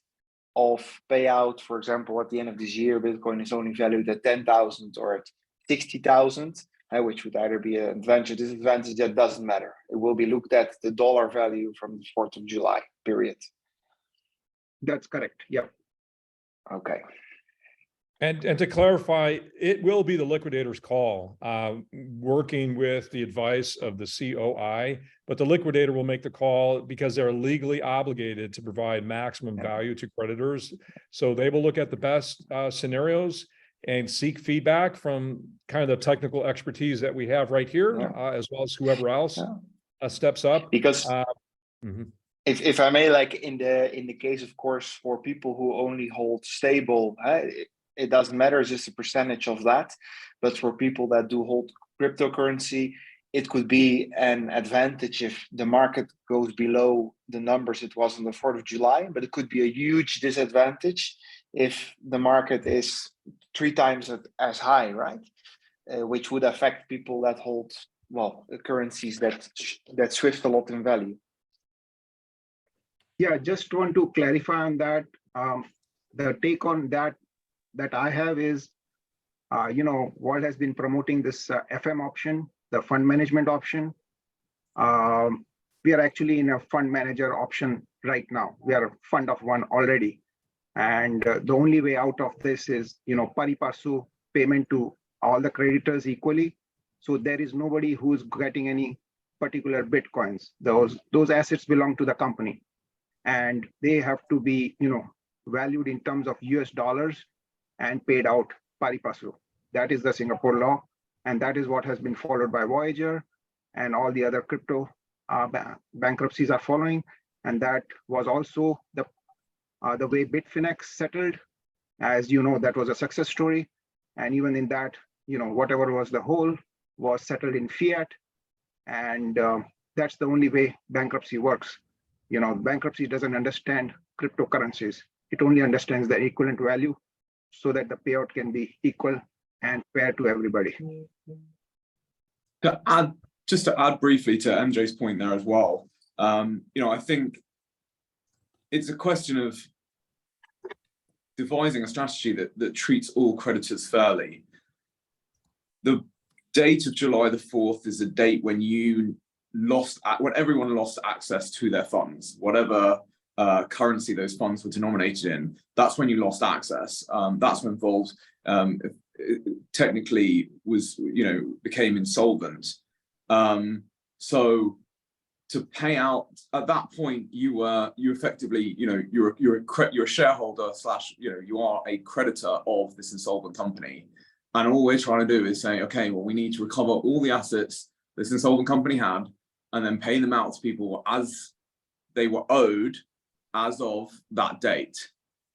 of payout, for example, at the end of this year, Bitcoin is only valued at 10,000 or at 60,000, which would either be an advantage or disadvantage, that doesn't matter. It will be looked at the dollar value from the 4th of July, period. That's correct. Yep. Okay. And to clarify, it will be the liquidator's call, working with the advice of the COI, but the liquidator will make the call because they're legally obligated to provide maximum value to creditors. So they will look at the best scenarios and seek feedback from kind of the technical expertise that we have right here, as well as whoever else steps up. Because if I may, like in the case, of course, for people who only hold stable, it doesn't matter, it's just a percentage of that. But for people that do hold cryptocurrency, it could be an advantage if the market goes below the numbers it was on the 4th of July, but it could be a huge disadvantage if the market is 3 times as high, right? Which would affect people that hold, well, currencies that shift a lot in value. Yeah, just want to clarify on that. The take on that I have is, Vauld has been promoting this FM option, the fund management option. We are actually in a fund manager option right now. We are a fund of one already. And the only way out of this is, pari passu payment to all the creditors equally. So there is nobody who's getting any particular Bitcoins. Those assets belong to the company. And they have to be, valued in terms of US dollars and paid out pari passu. That is the Singapore law, and that is what has been followed by Voyager and all the other crypto bankruptcies are following. And that was also the way Bitfinex settled. As you know, that was a success story. And even in that, whatever was the whole was settled in fiat. And that's the only way bankruptcy works. Bankruptcy doesn't understand cryptocurrencies. It only understands the equivalent value, so that the payout can be equal and fair to everybody. Just to add briefly to MJ's point there as well, I think it's a question of devising a strategy that treats all creditors fairly. The date of July the 4th is a date when when everyone lost access to their funds, whatever currency those funds were denominated in. That's when you lost access. That's when Vauld technically was, became insolvent. So to pay out at that point, you effectively, you're a shareholder / you are a creditor of this insolvent company. And all we're trying to do is say, okay, well, we need to recover all the assets this insolvent company had, and then pay them out to people as they were owed as of that date.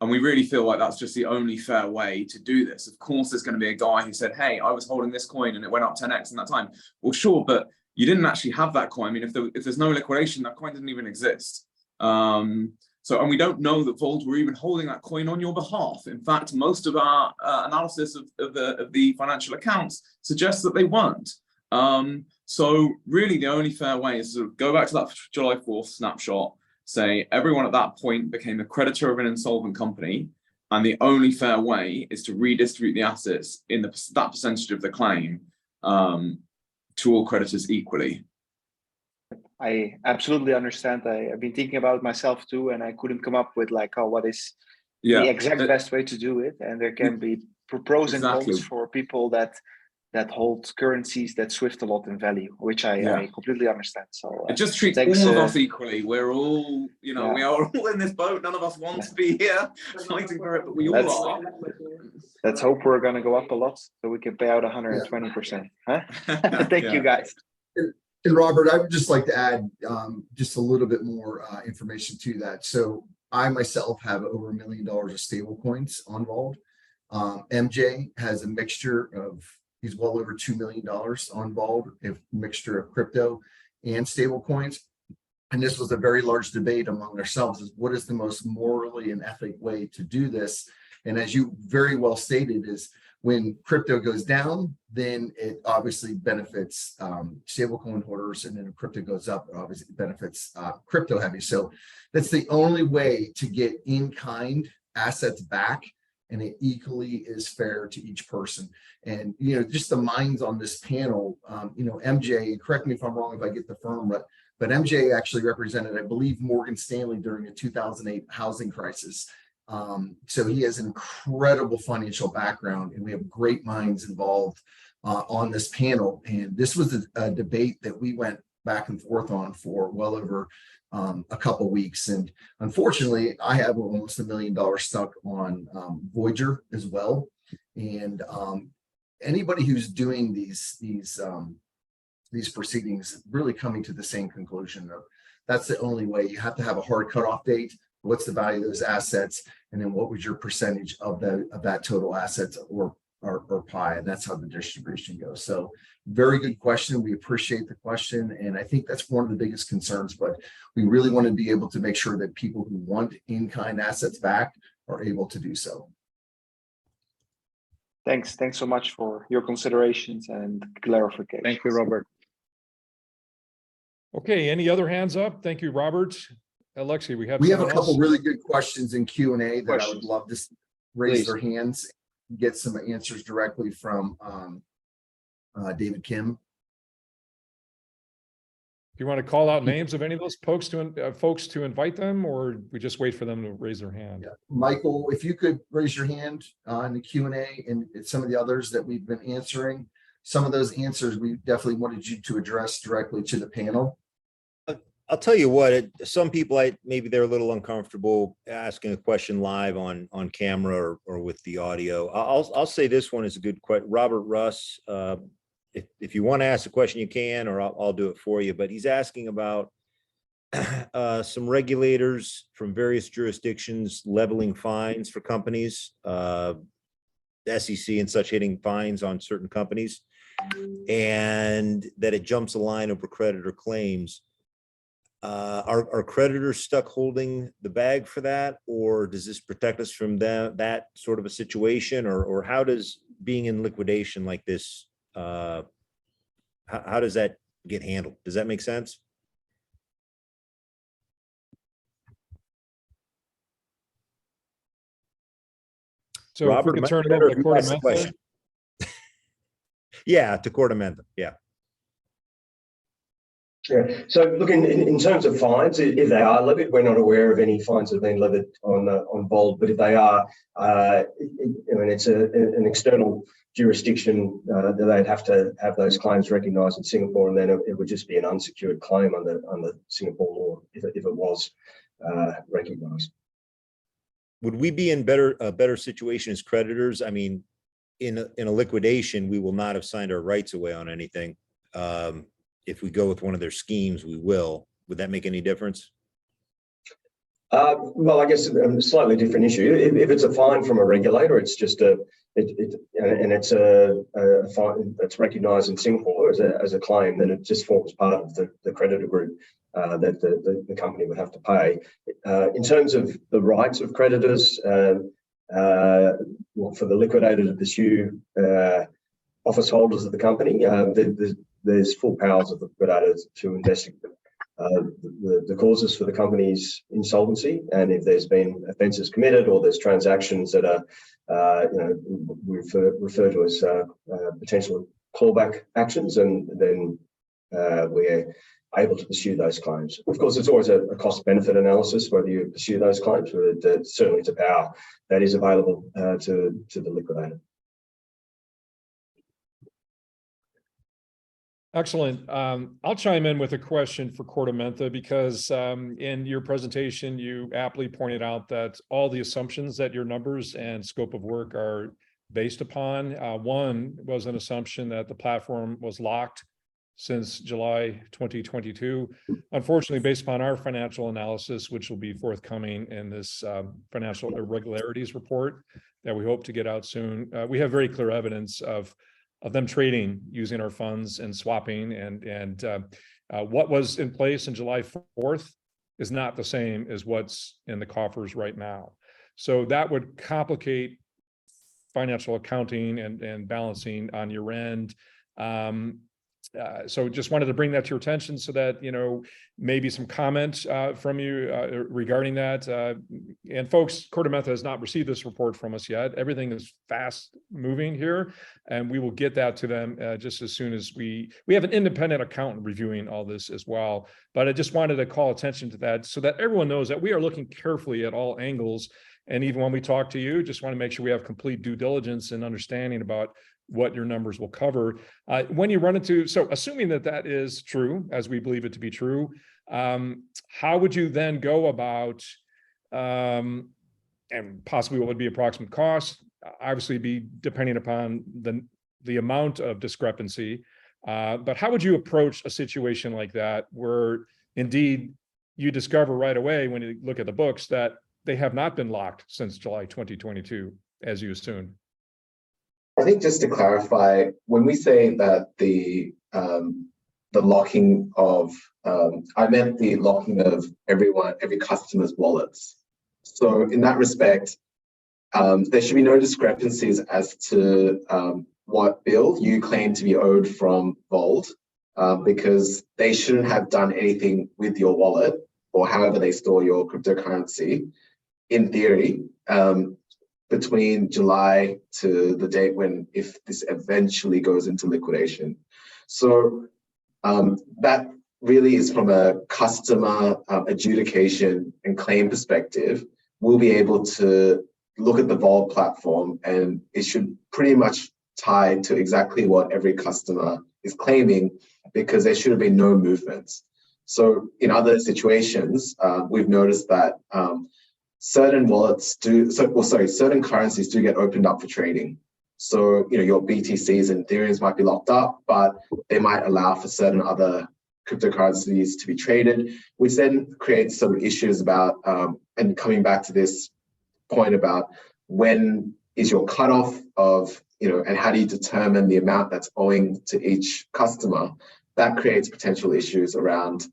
And we really feel like that's just the only fair way to do this. Of course, there's going to be a guy who said, hey, I was holding this coin and it went up 10x in that time. Well, sure, but you didn't actually have that coin. I mean, if there's no liquidation, that coin didn't even exist. And we don't know that Vauld were even holding that coin on your behalf. In fact, most of our analysis of the financial accounts suggests that they weren't. So really the only fair way is to go back to that July 4th snapshot, say everyone at that point became a creditor of an insolvent company, and the only fair way is to redistribute the assets in that percentage of the claim to all creditors equally. I absolutely understand. I've been thinking about it myself too, and I couldn't come up with what is the exact best way to do it. And there can be pros and cons for people that hold currencies that shift a lot in value, which I completely understand. So it just treats all of us equally. We're all, we are all in this boat. None of us want to be here fighting for it, but we all are. Let's hope we're going to go up a lot so we can pay out 120%. Huh? Thank you, guys. And Robert, I would just like to add just a little bit more information to that. So I myself have over $1 million of stable coins on Vauld. MJ has a mixture of, he's well over $2 million on Vauld, a mixture of crypto and stable coins. And this was a very large debate among ourselves, is what is the most morally and ethic way to do this? And as you very well stated, is when crypto goes down, then it obviously benefits stablecoin holders, and then if crypto goes up, it obviously benefits crypto heavy. So that's the only way to get in-kind assets back, and it equally is fair to each person. And just the minds on this panel, MJ, correct me if I'm wrong if I get the firm, but MJ actually represented, I believe, Morgan Stanley during the 2008 housing crisis. So he has an incredible financial background, and we have great minds involved on this panel. And this was a debate that we went back and forth on for well over a couple weeks. And unfortunately, I have almost $1 million stuck on Voyager as well. And anybody who's doing these proceedings really coming to the same conclusion of that's the only way. You have to have a hard cutoff date. What's the value of those assets, and then what was your percentage of that total assets or pie, and that's how the distribution goes. So very good question. We appreciate the question, and I think that's one of the biggest concerns. But we really want to be able to make sure that people who want in-kind assets back are able to do so. Thanks so much for your considerations and clarification. Thank you, Robert. Okay, any other hands up? Thank you, Robert. Alexi, we have a couple really good questions in Q&A that I would love to raise their hands and get some answers directly from David Kim. Do you want to call out names of any of those folks to invite them, or we just wait for them to raise their hand? Yeah. Michael, if you could raise your hand on the Q&A, and some of the others that we've been answering, some of those answers we definitely wanted you to address directly to the panel. I'll tell you what, some people, maybe they're a little uncomfortable asking a question live on camera or with the audio. I'll say this one is a good question. Robert Russ, if you want to ask a question, you can, or I'll do it for you. But he's asking about some regulators from various jurisdictions leveling fines for companies, the SEC and such hitting fines on certain companies, and that it jumps a line over creditor claims. Are creditors stuck holding the bag for that, or does this protect us from that sort of a situation, or how does being in liquidation like this, how does that get handled? Does that make sense? So Robert, if we could turn it over to KordaMentha. Yeah, to KordaMentha. Yeah. Yeah. So look, in terms of fines, if they are levied, we're not aware of any fines that have been levied on Vauld. But if they are, I mean, it's an external jurisdiction that they'd have to have those claims recognised in Singapore, and then it would just be an unsecured claim under Singapore law if it was recognised. Would we be in a better situation as creditors? I mean, in a liquidation, we will not have signed our rights away on anything. If we go with one of their schemes, we will. Would that make any difference? Well, I guess a slightly different issue. If it's a fine from a regulator, it's just it's a fine that's recognised in Singapore as a claim, then it just forms part of the creditor group that the company would have to pay. In terms of the rights of creditors, well, for the liquidator to pursue office holders of the company, there's full powers of the liquidator to investigate the causes for the company's insolvency, and if there's been offences committed or there's transactions that are, we refer to as potential clawback actions, and then we're able to pursue those claims. Of course, it's always a cost-benefit analysis whether you pursue those claims, but certainly it's a power that is available to the liquidator. Excellent. I'll chime in with a question for KordaMentha, because in your presentation, you aptly pointed out that all the assumptions that your numbers and scope of work are based upon. One was an assumption that the platform was locked since July 2022. Unfortunately, based upon our financial analysis, which will be forthcoming in this financial irregularities report that we hope to get out soon, we have very clear evidence of them trading using our funds and swapping, and what was in place in July 4th is not the same as what's in the coffers right now. So that would complicate financial accounting and balancing on your end. So just wanted to bring that to your attention so that, maybe some comment from you regarding that. And folks, KordaMentha has not received this report from us yet. Everything is fast moving here, and we will get that to them just as soon as we have an independent accountant reviewing all this as well. But I just wanted to call attention to that so that everyone knows that we are looking carefully at all angles. And even when we talk to you, just want to make sure we have complete due diligence and understanding about what your numbers will cover. When you run into, so assuming that that is true, as we believe it to be true, how would you then go about, and possibly what would be approximate cost, obviously be depending upon the amount of discrepancy, but how would you approach a situation like that where indeed you discover right away when you look at the books that they have not been locked since July 2022, as you assumed? I think just to clarify, when we say that the locking of, I meant the locking of every customer's wallets. So in that respect, there should be no discrepancies as to what bill you claim to be owed from Vauld, because they shouldn't have done anything with your wallet or however they store your cryptocurrency, in theory, between July to the date when, if this eventually goes into liquidation. So that really is from a customer adjudication and claim perspective. We'll be able to look at the Vauld platform, and it should pretty much tie to exactly what every customer is claiming, because there should have been no movements. So in other situations, we've noticed that certain wallets certain currencies do get opened up for trading. So, your BTCs and Ethereums might be locked up, but they might allow for certain other cryptocurrencies to be traded, which then creates some issues about, and coming back to this point about when is your cutoff of, and how do you determine the amount that's owing to each customer? That creates potential issues around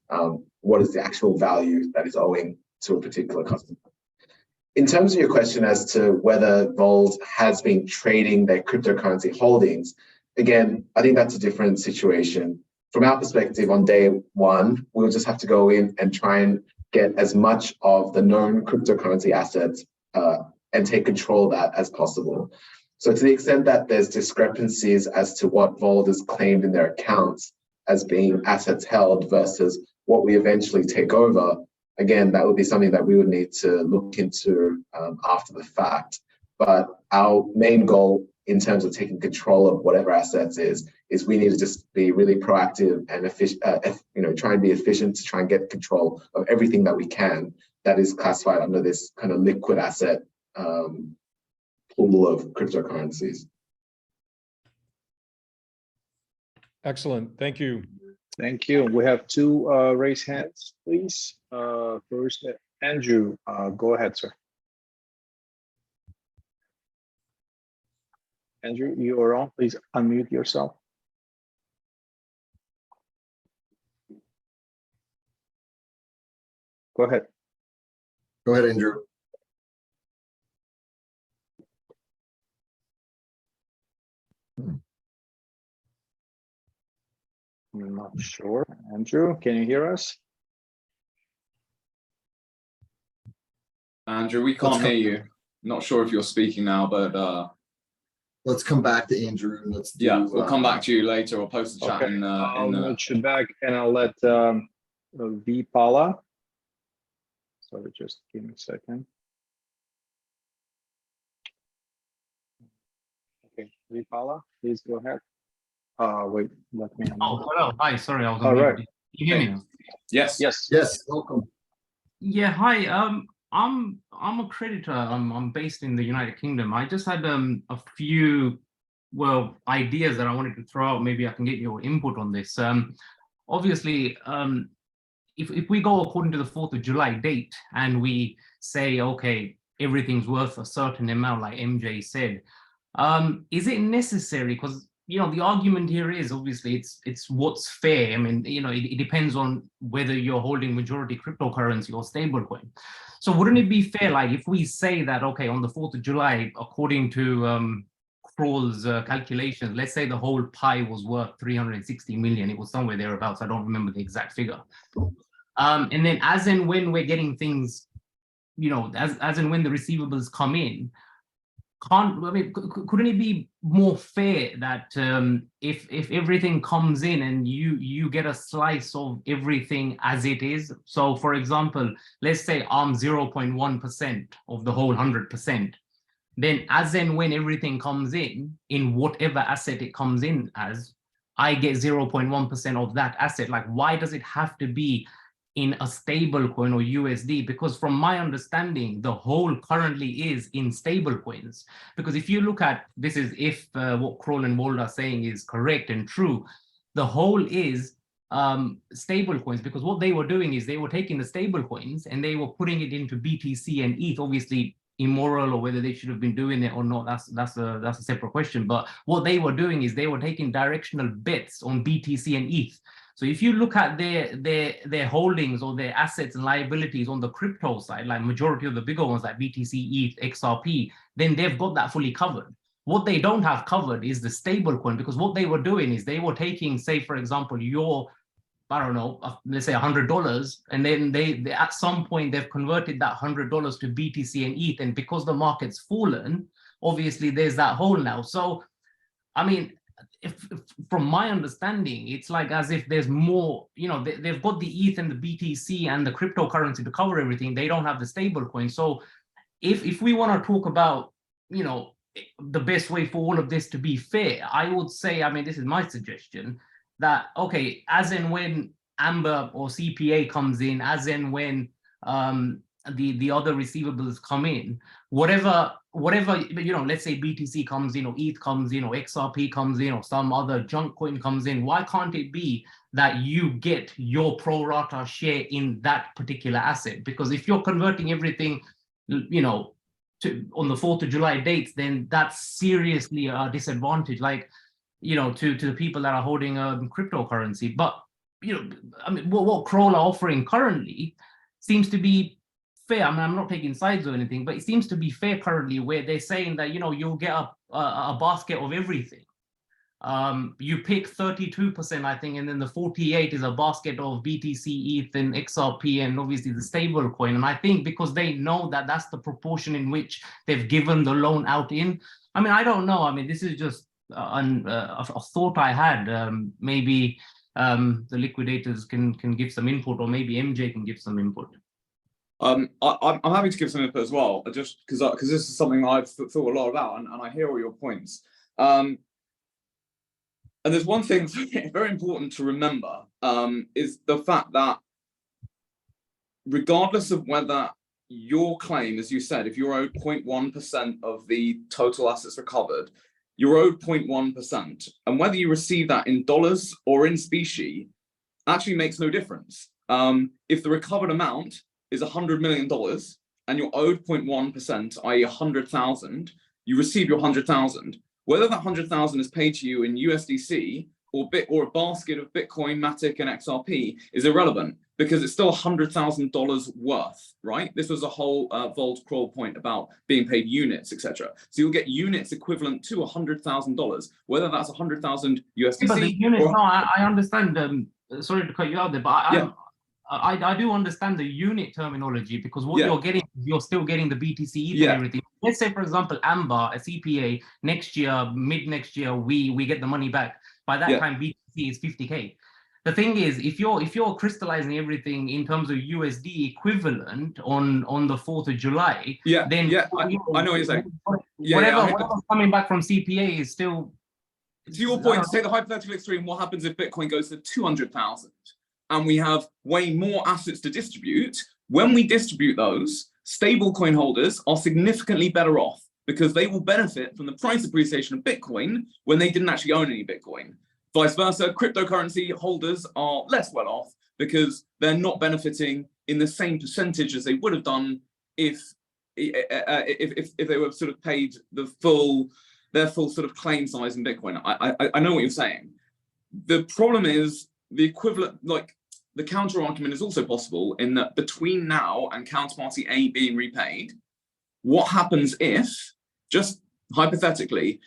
what is the actual value that is owing to a particular customer. In terms of your question as to whether Vauld has been trading their cryptocurrency holdings, again, I think that's a different situation. From our perspective, on day one, we'll just have to go in and try and get as much of the known cryptocurrency assets and take control of that as possible. So to the extent that there's discrepancies as to what Vauld has claimed in their accounts as being assets held versus what we eventually take over, again, that would be something that we would need to look into after the fact. But our main goal in terms of taking control of whatever assets is we need to just be really proactive and efficient, try and be efficient to try and get control of everything that we can that is classified under this kind of liquid asset pool of cryptocurrencies. Excellent. Thank you. Thank you. We have two raised hands, please. First, Andrew, go ahead, sir. Andrew, you are on. Please unmute yourself. Go ahead. Go ahead, Andrew. I'm not sure. Andrew, can you hear us? Andrew, we can't hear you. Not sure if you're speaking now, but let's come back to Andrew. And let's do, we'll come back to you later. Or post the chat in I'll let you back, and I'll let V Paula. Sorry, just give me a second. Okay, V Paula, please go ahead. Wait, let me. Oh, hello. Hi. Sorry, I was on All mute. right. Can you hear me? Yes. Welcome. Yeah. Hi. I'm a creditor. I'm based in the United Kingdom. I just had a few well, ideas that I wanted to throw out. Maybe I can get your input on this. Obviously, if we go according to the 4th of July date and we say, okay, everything's worth a certain amount, like MJ said, is it necessary? Because the argument here is obviously it's what's fair. I mean, it depends on whether you're holding majority cryptocurrency or stablecoin. So wouldn't it be fair, like if we say that, okay, on the 4th of July, according to Kroll's calculations, let's say the whole pie was worth 360 million. It was somewhere thereabouts. I don't remember the exact figure. And then as and when we're getting things, as and when the receivables come in, couldn't it be more fair that if everything comes in and you get a slice of everything as it is? So for example, let's say I'm 0.1% of the whole 100%. Then as and when everything comes in whatever asset it comes in as, I get 0.1% of that asset. Like, why does it have to be in a stable coin or USD? Because from my understanding, the whole currently is in stable coins. Because if you look at, this is if what Kroll and Vauld are saying is correct and true, the whole is stable coins, because what they were doing is they were taking the stable coins and they were putting it into BTC and ETH. Obviously immoral, or whether they should have been doing it or not, that's a separate question. But what they were doing is they were taking directional bets on BTC and ETH. So if you look at their holdings or their assets and liabilities on the crypto side, like majority of the bigger ones like BTC, ETH, XRP, then they've got that fully covered. What they don't have covered is the stable coin, because what they were doing is they were taking, say, for example, your, I don't know, let's say $100, and then they at some point they've converted that $100 to BTC and ETH, and because the market's fallen, obviously there's that hole now. So, I mean, if from my understanding, it's like as if there's more, they've got the ETH and the BTC and the cryptocurrency to cover everything. They don't have the stable coin. So if we want to talk about, the best way for all of this to be fair, I would say, I mean, this is my suggestion, that, okay, as and when Amber or CPA comes in, as and when the other receivables come in, whatever, let's say BTC comes in or ETH comes in or XRP comes in or some other junk coin comes in, why can't it be that you get your pro rata share in that particular asset? Because if you're converting everything, on the 4th of July dates, then that's seriously a disadvantage, like, to the people that are holding cryptocurrency. But, I mean, what Kroll are offering currently seems to be fair. I mean, I'm not taking sides or anything, but it seems to be fair currently, where they're saying that, you'll get a basket of everything. You pick 32%, I think, and then the 48 is a basket of BTC, ETH, and XRP, and obviously the stable coin. And I think because they know that that's the proportion in which they've given the loan out in. I mean, I don't know. I mean, this is just a thought I had. Maybe the liquidators can give some input, or maybe MJ can give some input. I'm happy to give some input as well, just because this is something I've thought a lot about, and I hear all your points. And there's one thing very important to remember, is the fact that regardless of whether your claim, as you said, if you're owed 0.1% of the total assets recovered, you're owed 0.1%. And whether you receive that in dollars or in specie actually makes no difference. If the recovered amount is $100 million and you're owed 0.1%, i.e. 100,000, you receive your 100,000. Whether that 100,000 is paid to you in USDC or a basket of Bitcoin, Matic, and XRP is irrelevant, because it's still $100,000 worth, right? This was a whole Vauld Kroll point about being paid units, etc. So you'll get units equivalent to $100,000, whether that's 100,000 USDC. But the units, no, I understand. Sorry to cut you out there, but I do understand the unit terminology, because what you're getting, you're still getting the BTC ETH and everything. Let's say, for example, Amber, a CPA, next year, mid next year, we get the money back. By that time, BTC is 50K. The thing is, if you're crystallizing everything in terms of USD equivalent on the 4th of July, then I know what you're saying. Whatever's coming back from CPA is still. To your point, say the hypothetical extreme, what happens if Bitcoin goes to 200,000? And we have way more assets to distribute? When we distribute those, stablecoin holders are significantly better off, because they will benefit from the price appreciation of Bitcoin when they didn't actually own any Bitcoin. Vice versa, cryptocurrency holders are less well off because they're not benefiting in the same percentage as they would have done if they were sort of paid their full sort of claim size in Bitcoin. I know what you're saying. The problem is the equivalent, like the counter argument is also possible in that between now and counterparty A being repaid, what happens if, just hypothetically,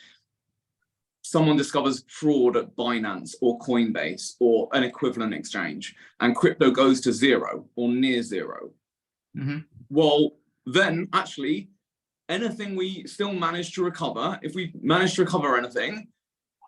someone discovers fraud at Binance or Coinbase or an equivalent exchange and crypto goes to zero or near zero? Well, then actually anything we still manage to recover, if we manage to recover anything,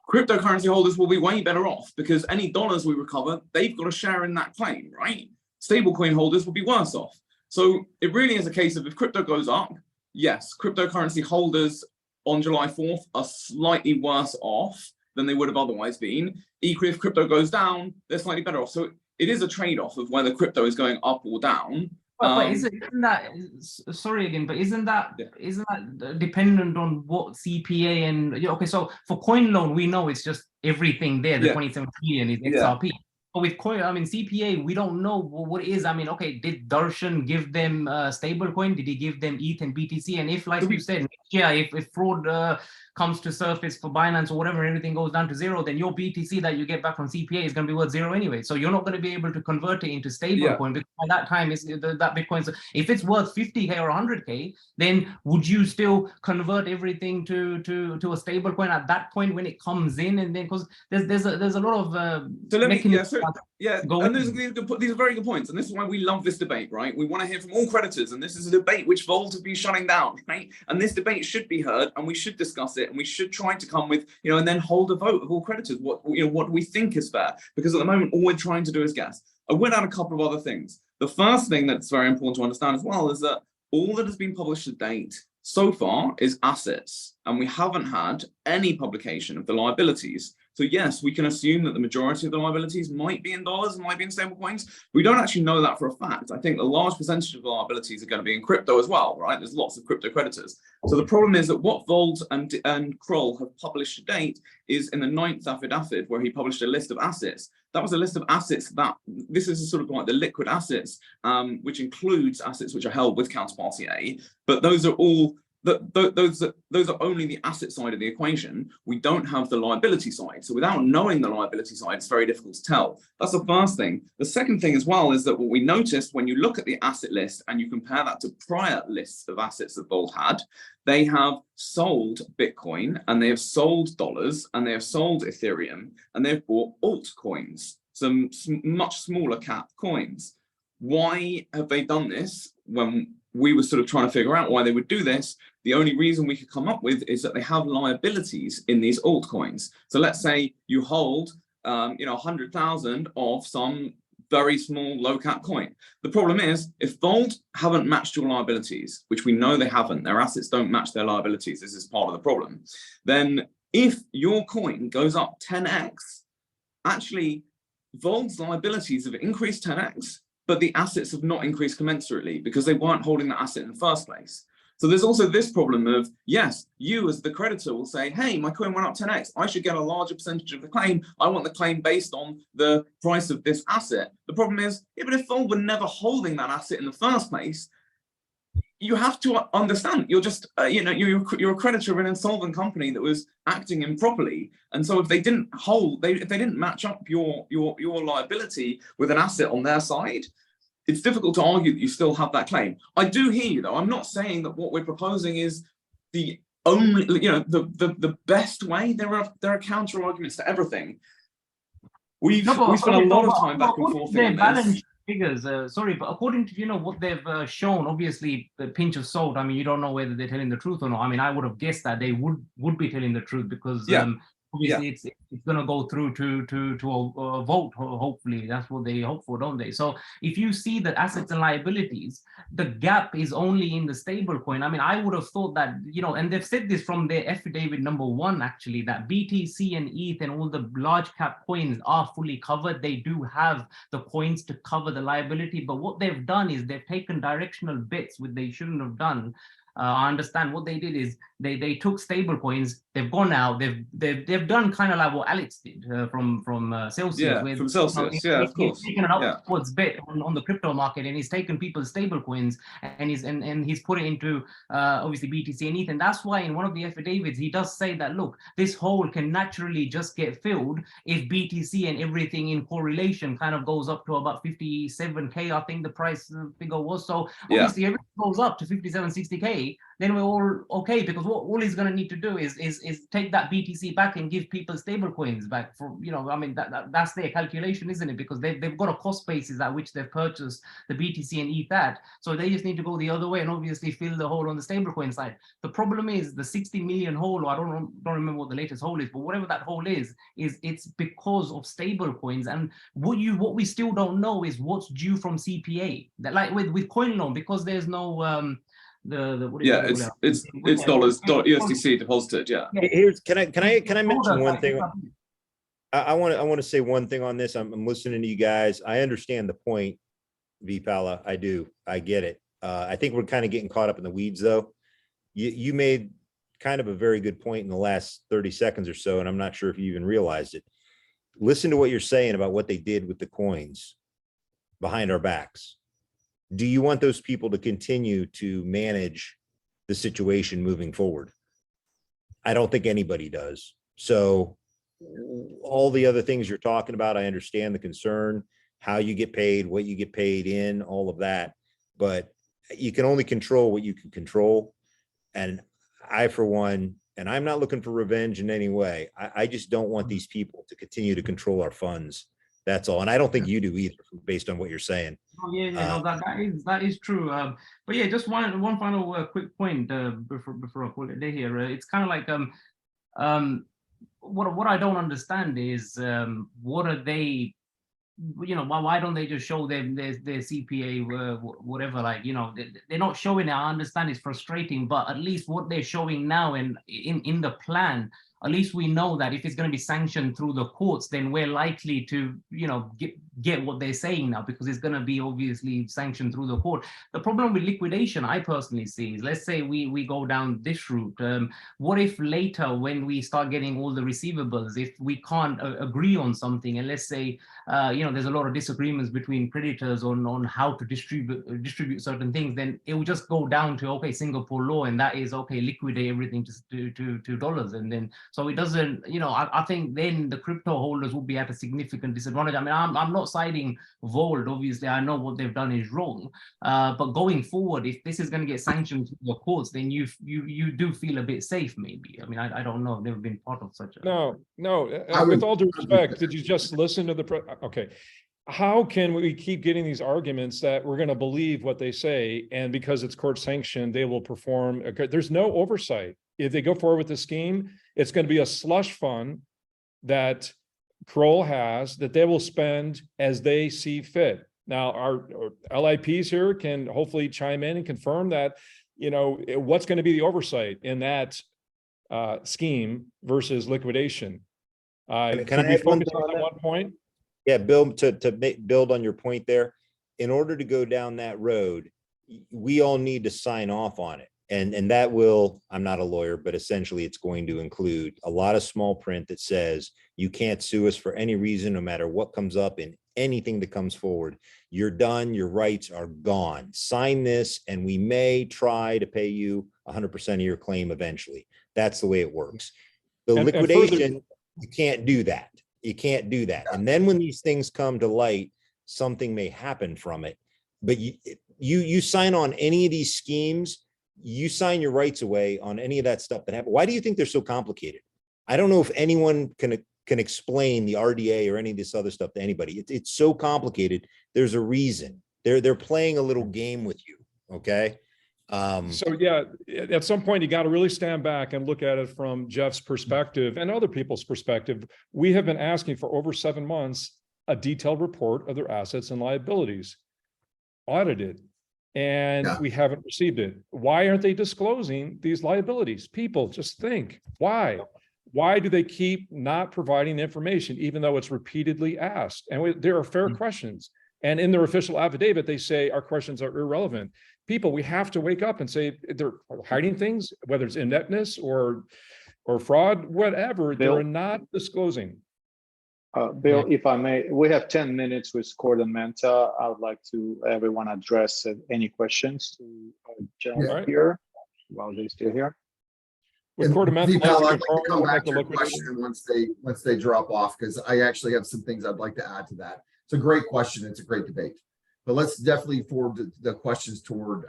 cryptocurrency holders will be way better off because any dollars we recover, they've got a share in that claim, right? Stablecoin holders will be worse off. So it really is a case of if crypto goes up, yes, cryptocurrency holders on July 4th are slightly worse off than they would have otherwise been. Equally, if crypto goes down, they're slightly better off. So it is a trade-off of whether crypto is going up or down. But isn't that, sorry again, but isn't that dependent on what CPA and, okay, so for coin loan, we know it's just everything there, the 27 trillion is XRP. But with coin, I mean, CPA, we don't know what it is. I mean, okay, did Darshan give them stable coin? Did he give them ETH and BTC? And if, like you said, if fraud comes to surface for Binance or whatever, everything goes down to zero, then your BTC that you get back from CPA is going to be worth zero anyway. So you're not going to be able to convert it into stable coin because by that time, that Bitcoin, if it's worth 50K or 100K, then would you still convert everything to a stable coin at that point when it comes in? And then because there's a lot of and these are very good points, and this is why we love this debate, right? We want to hear from all creditors, and this is a debate which Vauld have been shutting down, right? And this debate should be heard, and we should discuss it, and we should try to come with, and then hold a vote of all creditors. What we think is fair, because at the moment all we're trying to do is guess. I would add a couple of other things. The first thing that's very important to understand as well is that all that has been published to date so far is assets, and we haven't had any publication of the liabilities. So yes, we can assume that the majority of the liabilities might be in dollars and might be in stable coins. We don't actually know that for a fact. I think a large percentage of the liabilities are going to be in crypto as well, right? There's lots of crypto creditors. So the problem is that what Vauld and Kroll have published to date is in the 9th affidavit, where he published a list of assets. That was a list of assets that, this is sort of like the liquid assets, which includes assets which are held with counterparty A, but those are all, those are only the asset side of the equation. We don't have the liability side. So without knowing the liability side, it's very difficult to tell. That's the first thing. The second thing as well is that what we noticed when you look at the asset list and you compare that to prior lists of assets that Vauld had, they have sold Bitcoin and they have sold dollars and they have sold Ethereum and they've bought altcoins, some much smaller cap coins. Why have they done this? When we were sort of trying to figure out why they would do this, the only reason we could come up with is that they have liabilities in these altcoins. So let's say you hold 100,000 of some very small low cap coin. The problem is, if Vauld haven't matched your liabilities, which we know they haven't, their assets don't match their liabilities, this is part of the problem, then if your coin goes up 10x, actually Vauld's liabilities have increased 10x, but the assets have not increased commensurately because they weren't holding that asset in the first place. So there's also this problem of, yes, you as the creditor will say, hey, my coin went up 10x. I should get a larger percentage of the claim. I want the claim based on the price of this asset. The problem is, but if Vauld were never holding that asset in the first place, you have to understand you're just, you're a creditor of an insolvent company that was acting improperly. And so if they didn't hold, if they didn't match up your liability with an asset on their side, it's difficult to argue that you still have that claim. I do hear you though. I'm not saying that what we're proposing is the only, the best way. There are counter arguments to everything. We spent a lot of time back and forth on this. Figures, sorry, but according to what they've shown, obviously the pinch of salt. I mean, you don't know whether they're telling the truth or not. I mean, I would have guessed that they would be telling the truth because obviously it's going to go through to a vote. Hopefully, that's what they hope for, don't they? So if you see the assets and liabilities, the gap is only in the stable coin. I mean, I would have thought that and they've said this from their affidavit number 1 actually, that BTC and ETH and all the large cap coins are fully covered. They do have the coins to cover the liability, but what they've done is they've taken directional bits which they shouldn't have done. I understand what they did is they took stable coins, they've gone out, they've done kind of like what Alex did from Celsius. Yeah, where, from Celsius. Yeah, of course. He's taken an upwards bet on the crypto market, and he's taken people's stable coins and he's put it into obviously BTC and ETH. And that's why in one of the affidavits he does say that, look, this hole can naturally just get filled if BTC and everything in correlation kind of goes up to about 57K, I think the price figure was. So obviously everything goes up to 57, 60K, then we're all okay, because what all he's going to need to do is take that BTC back and give people stable coins back for, you know, I mean, that's their calculation, isn't it? Because they've got a cost basis at which they've purchased the BTC and ETH at. So they just need to go the other way and obviously fill the hole on the stablecoin side. The problem is the 60 million hole, or I don't remember what the latest hole is, but whatever that hole is it's because of stable coins. And what we still don't know is what's due from CPA. That, like with coin loan, because there's no it's dollars, USDC deposited. Here's can I mention one thing? I want to say one thing on this. I'm listening to you guys. I understand the point, Vipala. I do. I get it. I think we're kind of getting caught up in the weeds, though. You made kind of a very good point in the last 30 seconds or so, and I'm not sure if you even realized it. Listen to what you're saying about what they did with the coins behind our backs. Do you want those people to continue to manage the situation moving forward? I don't think anybody does. So all the other things you're talking about, I understand the concern, how you get paid, what you get paid in, all of that, but you can only control what you can control. And I, for one, and I'm not looking for revenge in any way, I just don't want these people to continue to control our funds. That's all. And I don't think you do either, based on what you're saying. Oh, no, that is true. But yeah, just one final quick point before I call it a day here. It's kind of like what I don't understand is what are they, you know, why don't they just show them their CPA whatever, like, you know, they're not showing it. I understand it's frustrating, but at least what they're showing now and in the plan, at least we know that if it's going to be sanctioned through the courts, then we're likely to, you know, get what they're saying now, because it's going to be obviously sanctioned through the court. The problem with liquidation, I personally see, is, let's say we go down this route. What if later, when we start getting all the receivables, if we can't agree on something, and let's say, you know, there's a lot of disagreements between creditors on how to distribute certain things, then it will just go down to, okay, Singapore law, and that is, okay, liquidate everything to dollars. And then, so it doesn't, you know, I think then the crypto holders will be at a significant disadvantage. I mean, I'm not citing Vauld. Obviously, I know what they've done is wrong. But going forward, if this is going to get sanctioned through the courts, then you do feel a bit safe, maybe. I mean, I don't know. I've never been part of such a... No. With all due respect, did you just listen to the... Okay. How can we keep getting these arguments that we're going to believe what they say, and because it's court sanctioned, they will perform? There's no oversight. If they go forward with the scheme, it's going to be a slush fund that Kroll has that they will spend as they see fit. Now, our LIPs here can hopefully chime in and confirm that, you know, what's going to be the oversight in that scheme versus liquidation. Can I add one thing on one point? Yeah, Bill, to build on your point there, in order to go down that road, we all need to sign off on it. And that will, I'm not a lawyer, but essentially it's going to include a lot of small print that says you can't sue us for any reason, no matter what comes up in anything that comes forward. You're done, your rights are gone. Sign this and we may try to pay you 100% of your claim eventually. That's the way it works. The liquidation, you can't do that. You can't do that. And then when these things come to light, something may happen from it. But you sign on any of these schemes, you sign your rights away on any of that stuff that happened. Why do you think they're so complicated? I don't know if anyone can explain the RDA or any of this other stuff to anybody. It's so complicated. There's a reason. They're playing a little game with you. Okay. So yeah, at some point you got to really stand back and look at it from Jeff's perspective and other people's perspective. We have been asking for over 7 months a detailed report of their assets and liabilities, audited, and we haven't received it. Why aren't they disclosing these liabilities? People, just think, why? Why do they keep not providing information, even though it's repeatedly asked? And there are fair questions. And in their official affidavit, they say our questions are irrelevant. people, we have to wake up and say they're hiding things, whether it's ineptness or fraud, whatever, Bill? they're not disclosing. Bill, if I may, we have 10 minutes with KordaMentha. I would like to everyone address any questions to John here while they're still here. With KordaMentha, I'd like to come back to your question once they drop off, because I actually have some things I'd like to add to that. It's a great question. It's a great debate, but let's definitely forward the questions toward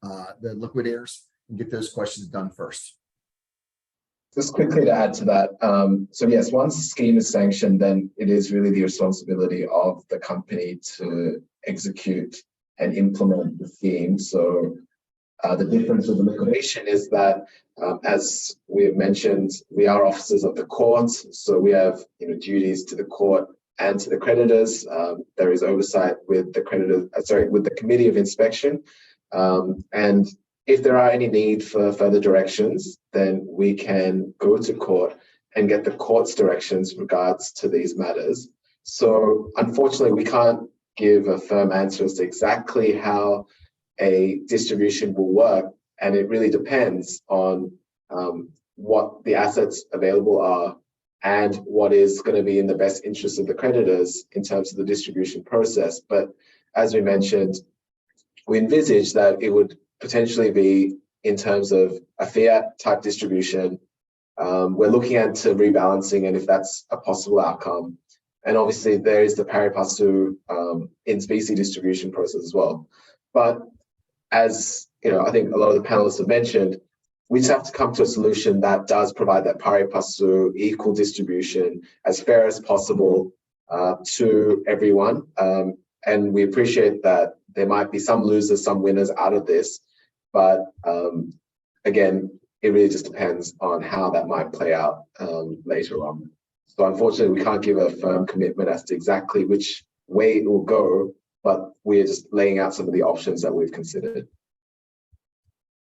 the liquidators and get those questions done first. Just quickly to add to that, so yes, once a scheme is sanctioned, then it is really the responsibility of the company to execute and implement the scheme. So the difference with the liquidation is that, as we have mentioned, we are officers of the court, so we have duties to the court and to the creditors. There is oversight with the creditor, with the committee of inspection, and if there are any need for further directions, then we can go to court and get the court's directions regards to these matters. So unfortunately, we can't give a firm answer as to exactly how a distribution will work, and it really depends on what the assets available are and what is going to be in the best interest of the creditors in terms of the distribution process. But as we mentioned, we envisage that it would potentially be in terms of a fiat type distribution. We're looking at rebalancing, and if that's a possible outcome. And obviously there is the pari passu in-specie distribution process as well. But as I think a lot of the panelists have mentioned, we just have to come to a solution that does provide that pari passu equal distribution as fair as possible to everyone. And we appreciate that there might be some losers, some winners out of this. But again, it really just depends on how that might play out later on. So unfortunately, we can't give a firm commitment as to exactly which way it will go, but we're just laying out some of the options that we've considered.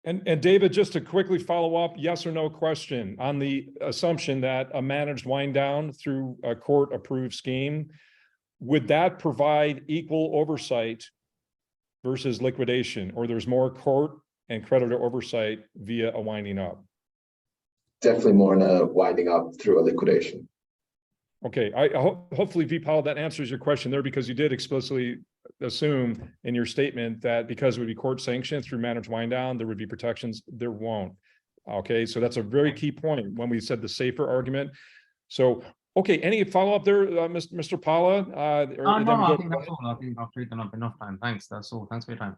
And David, just to quickly follow up, yes or no question on the assumption that a managed wind down through a court-approved scheme, would that provide equal oversight versus liquidation, or there's more court and creditor oversight via a winding up? Definitely more in a winding up through a liquidation. Okay, hopefully, Vipal, that answers your question there, because you did explicitly assume in your statement that because it would be court sanctioned through managed wind down, there would be protections. There won't. Okay, so that's a very key point when we said the safer argument. So, okay, any follow up there, Mr. Pala? No, I think that's all. I think I've taken up enough time. Thanks. That's all. Thanks for your time.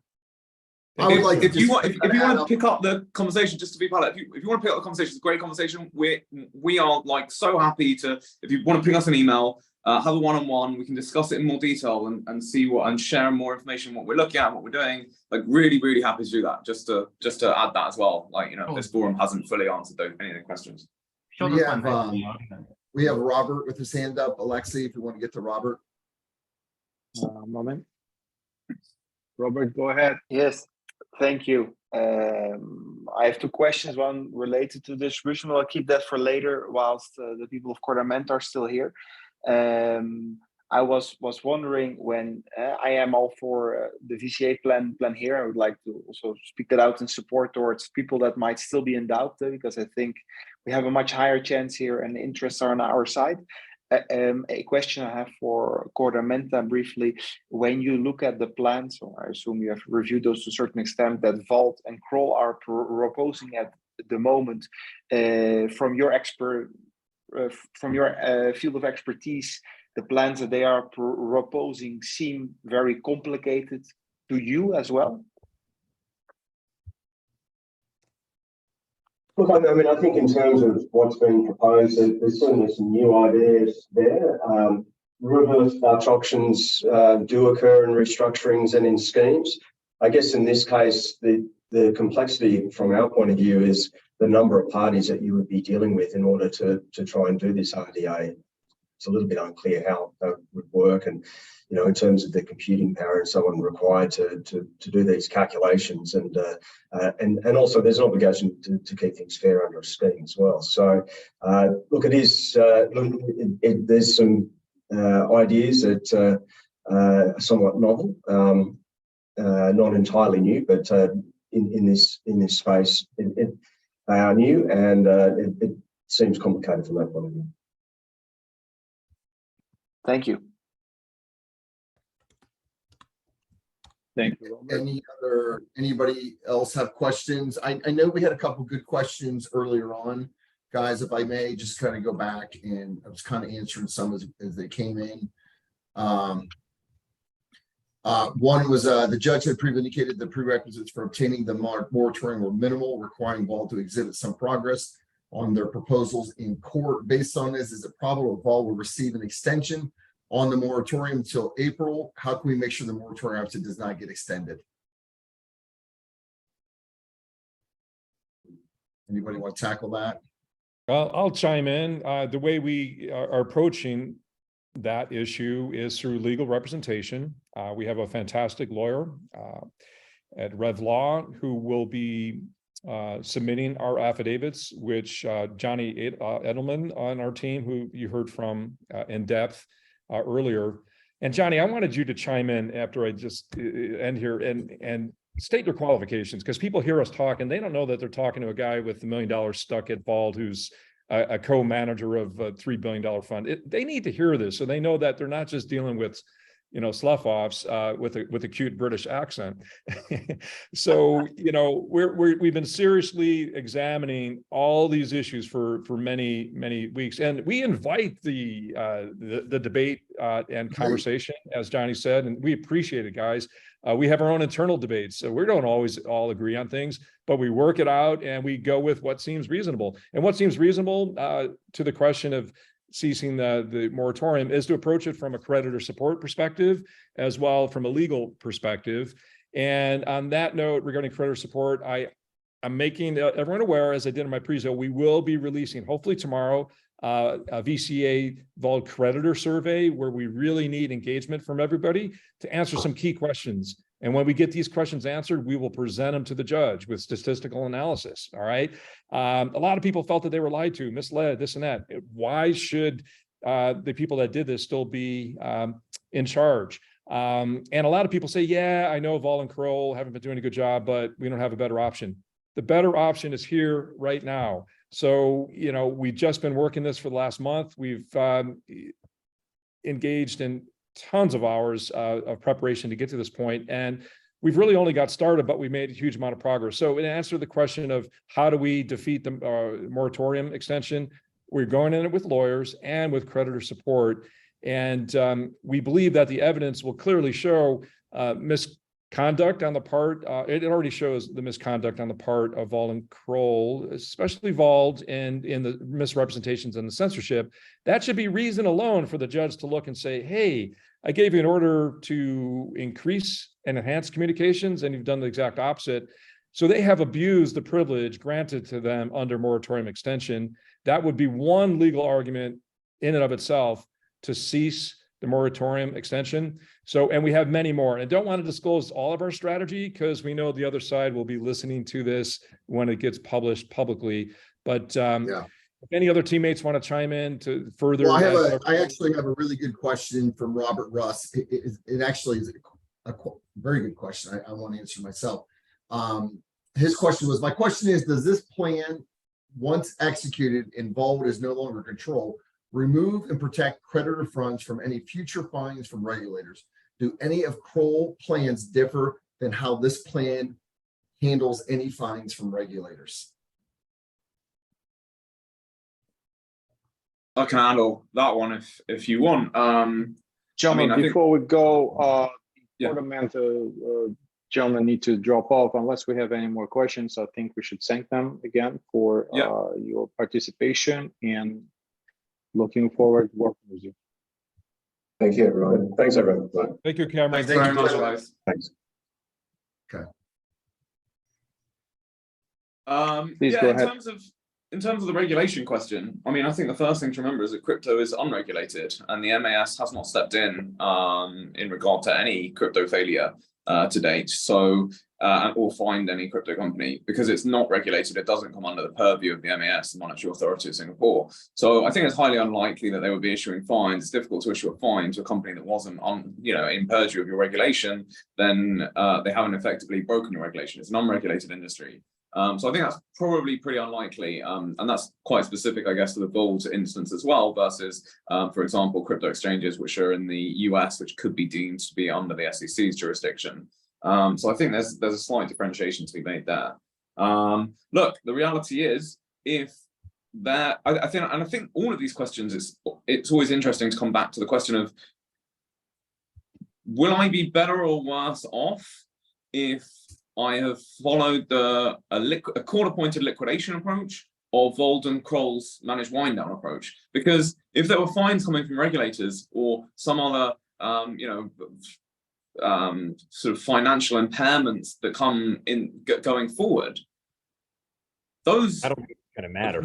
I would like if you want to pick up the conversation, just to be part of it, if you want to pick up the conversation, it's a great conversation. We are like so happy to, if you want to ping us an email, have a one-on-one, we can discuss it in more detail and see what, and share more information, what we're looking at, what we're doing. Like really happy to do that. Just to add that as well. Like, this forum hasn't fully answered any of the questions. Sure, we have Robert with his hand up. Alexi, if you want to get to Robert. Moment. Robert, go ahead. Yes. Thank you. I have two questions, one related to distribution. I'll keep that for later whilst the people of KordaMentha are still here. I was wondering, when I am all for the VCA plan here, I would like to also speak that out in support towards people that might still be in doubt, because I think we have a much higher chance here and the interests are on our side. A question I have for KordaMentha briefly: when you look at the plans, so I assume you have reviewed those to a certain extent, that Vauld and Kroll are proposing at the moment, from your field of expertise, the plans that they are proposing seem very complicated to you as well? Look, I mean, I think in terms of what's being proposed, there's certainly some new ideas there. Reverse Dutch auctions do occur in restructurings and in schemes. I guess in this case, the complexity from our point of view is the number of parties that you would be dealing with in order to try and do this RDA. It's a little bit unclear how that would work, and in terms of the computing power and so on required to do these calculations, and also there's an obligation to keep things fair under a scheme as well. So look, it is there's some ideas that are somewhat novel. not entirely new, but in this space, they are new, and it seems complicated from that point of view. Thank you. Thank you, Robert. Anybody else have questions? I know we had a couple good questions earlier on. Guys, if I may just kind of go back, and I was kind of answering some as they came in. One was the judge had previously indicated the prerequisites for obtaining the moratorium were minimal, requiring Vauld to exhibit some progress on their proposals in court. Based on this, is it probable Vauld will receive an extension on the moratorium until April? How can we make sure the moratorium option does not get extended? Anybody want to tackle that? I'll chime in. The way we are approaching that issue is through legal representation. We have a fantastic lawyer at Rev Law who will be submitting our affidavits, which Johnny Edelman on our team, who you heard from in depth earlier. And Johnny, I wanted you to chime in after I just end here and state your qualifications, because people hear us talk and they don't know that they're talking to a guy with $1 million stuck at Vauld who's a co-manager of a $3 billion fund. They need to hear this so they know that they're not just dealing with, you know, slough-offs with a cute British accent. So, you know, we've been seriously examining all these issues for many weeks, and we invite the debate and conversation, as Johnny said, and we appreciate it, guys. We have our own internal debates, so we don't always all agree on things, but we work it out and we go with what seems reasonable. And what seems reasonable to the question of ceasing the moratorium is to approach it from a creditor support perspective, as well from a legal perspective. And on that note, regarding creditor support, I'm making everyone aware, as I did in my prezo, we will be releasing, hopefully tomorrow, a VCA Vauld creditor survey, where we really need engagement from everybody to answer some key questions. And when we get these questions answered, we will present them to the judge with statistical analysis. All right. A lot of people felt that they were lied to, misled, this and that. Why should the people that did this still be in charge? And a lot of people say, yeah, I know Vauld and Kroll haven't been doing a good job, but we don't have a better option. The better option is here right now. So, you know, we've just been working this for the last month. We've engaged in tons of hours of preparation to get to this point, and we've really only got started, but we made a huge amount of progress. So in answer to the question of how do we defeat the moratorium extension, we're going in it with lawyers and with creditor support. And we believe that the evidence will clearly show misconduct on the part, it already shows the misconduct on the part of Vauld and Kroll, especially Vauld, and in the misrepresentations and the censorship. That should be reason alone for the judge to look and say, hey, I gave you an order to increase and enhance communications, and you've done the exact opposite. So they have abused the privilege granted to them under moratorium extension. That would be one legal argument in and of itself to cease the moratorium extension. So, and we have many more. And I don't want to disclose all of our strategy because we know the other side will be listening to this when it gets published publicly. But if any other teammates want to chime in to further. Well, I actually have a really good question from Robert Russ. It actually is a very good question. I want to answer myself. His question was, my question is, does this plan, once executed and Vauld is no longer control, remove and protect creditor funds from any future fines from regulators? Do any of Kroll plans differ than how this plan handles any fines from regulators? I can handle that one if you want. Gentlemen, before we go, KordaMentha gentlemen need to drop off unless we have any more questions. I think we should thank them again for your participation, and looking forward to working with you. Thank you, everyone. Thanks, everyone. Bye. Thank you, Cameron. Thanks very much, guys. Thanks. Okay. Please go ahead. In terms of the regulation question, I mean, I think the first thing to remember is that crypto is unregulated, and the MAS has not stepped in regard to any crypto failure to date. So or find any crypto company because it's not regulated. It doesn't come under the purview of the MAS, the Monetary Authority of Singapore. So I think it's highly unlikely that they would be issuing fines. It's difficult to issue a fine to a company that wasn't on, in purview of your regulation. Then they haven't effectively broken your regulation. It's an unregulated industry. So I think that's probably pretty unlikely, and that's quite specific, I guess, to the Vauld instance as well, versus, for example, crypto exchanges, which are in the US, which could be deemed to be under the SEC's jurisdiction. So I think there's a slight differentiation to be made there. Look, the reality is, if that, I think all of these questions, it's always interesting to come back to the question of, will I be better or worse off if I have followed a court-appointed liquidation approach or Vauld and Kroll's managed wind-down approach? Because if there were fines coming from regulators or some other, sort of financial impairments that come in going forward, those I don't think it's going to matter.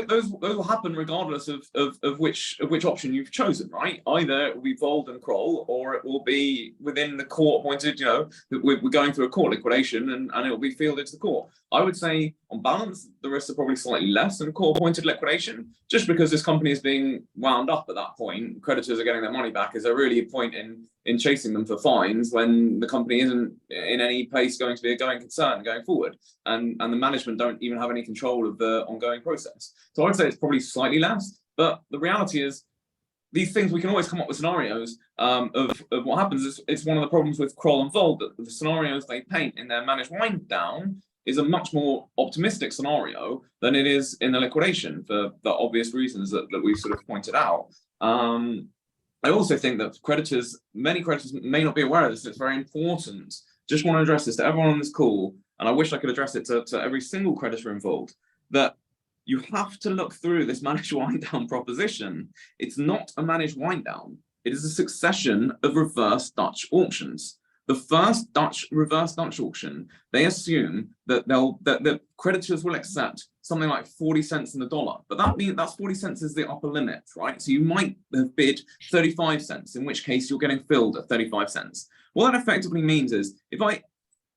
Those will happen regardless of which option you've chosen, right? Either it will be Vauld and Kroll, or it will be within the court appointed, we're going through a court liquidation and it will be fielded to the court. I would say on balance, the risks are probably slightly less than court appointed liquidation, just because this company is being wound up at that point. Creditors are getting their money back. Is there really a point in chasing them for fines when the company isn't in any place going to be a going concern going forward, and the management don't even have any control of the ongoing process? So I'd say it's probably slightly less, but the reality is these things, we can always come up with scenarios of what happens. It's one of the problems with Kroll and Vauld, that the scenarios they paint in their managed wind down is a much more optimistic scenario than it is in the liquidation, for the obvious reasons that we've sort of pointed out. I also think that many creditors may not be aware of this. It's very important. Just want to address this to everyone on this call, and I wish I could address it to every single creditor involved, that you have to look through this managed wind down proposition. It's not a managed wind down. It is a succession of reverse Dutch auctions. The first reverse Dutch auction, they assume that the creditors will accept something like 40 cents in the dollar, but that's 40 cents is the upper limit, right? So you might have bid 35 cents, in which case you're getting filled at 35 cents. What that effectively means is,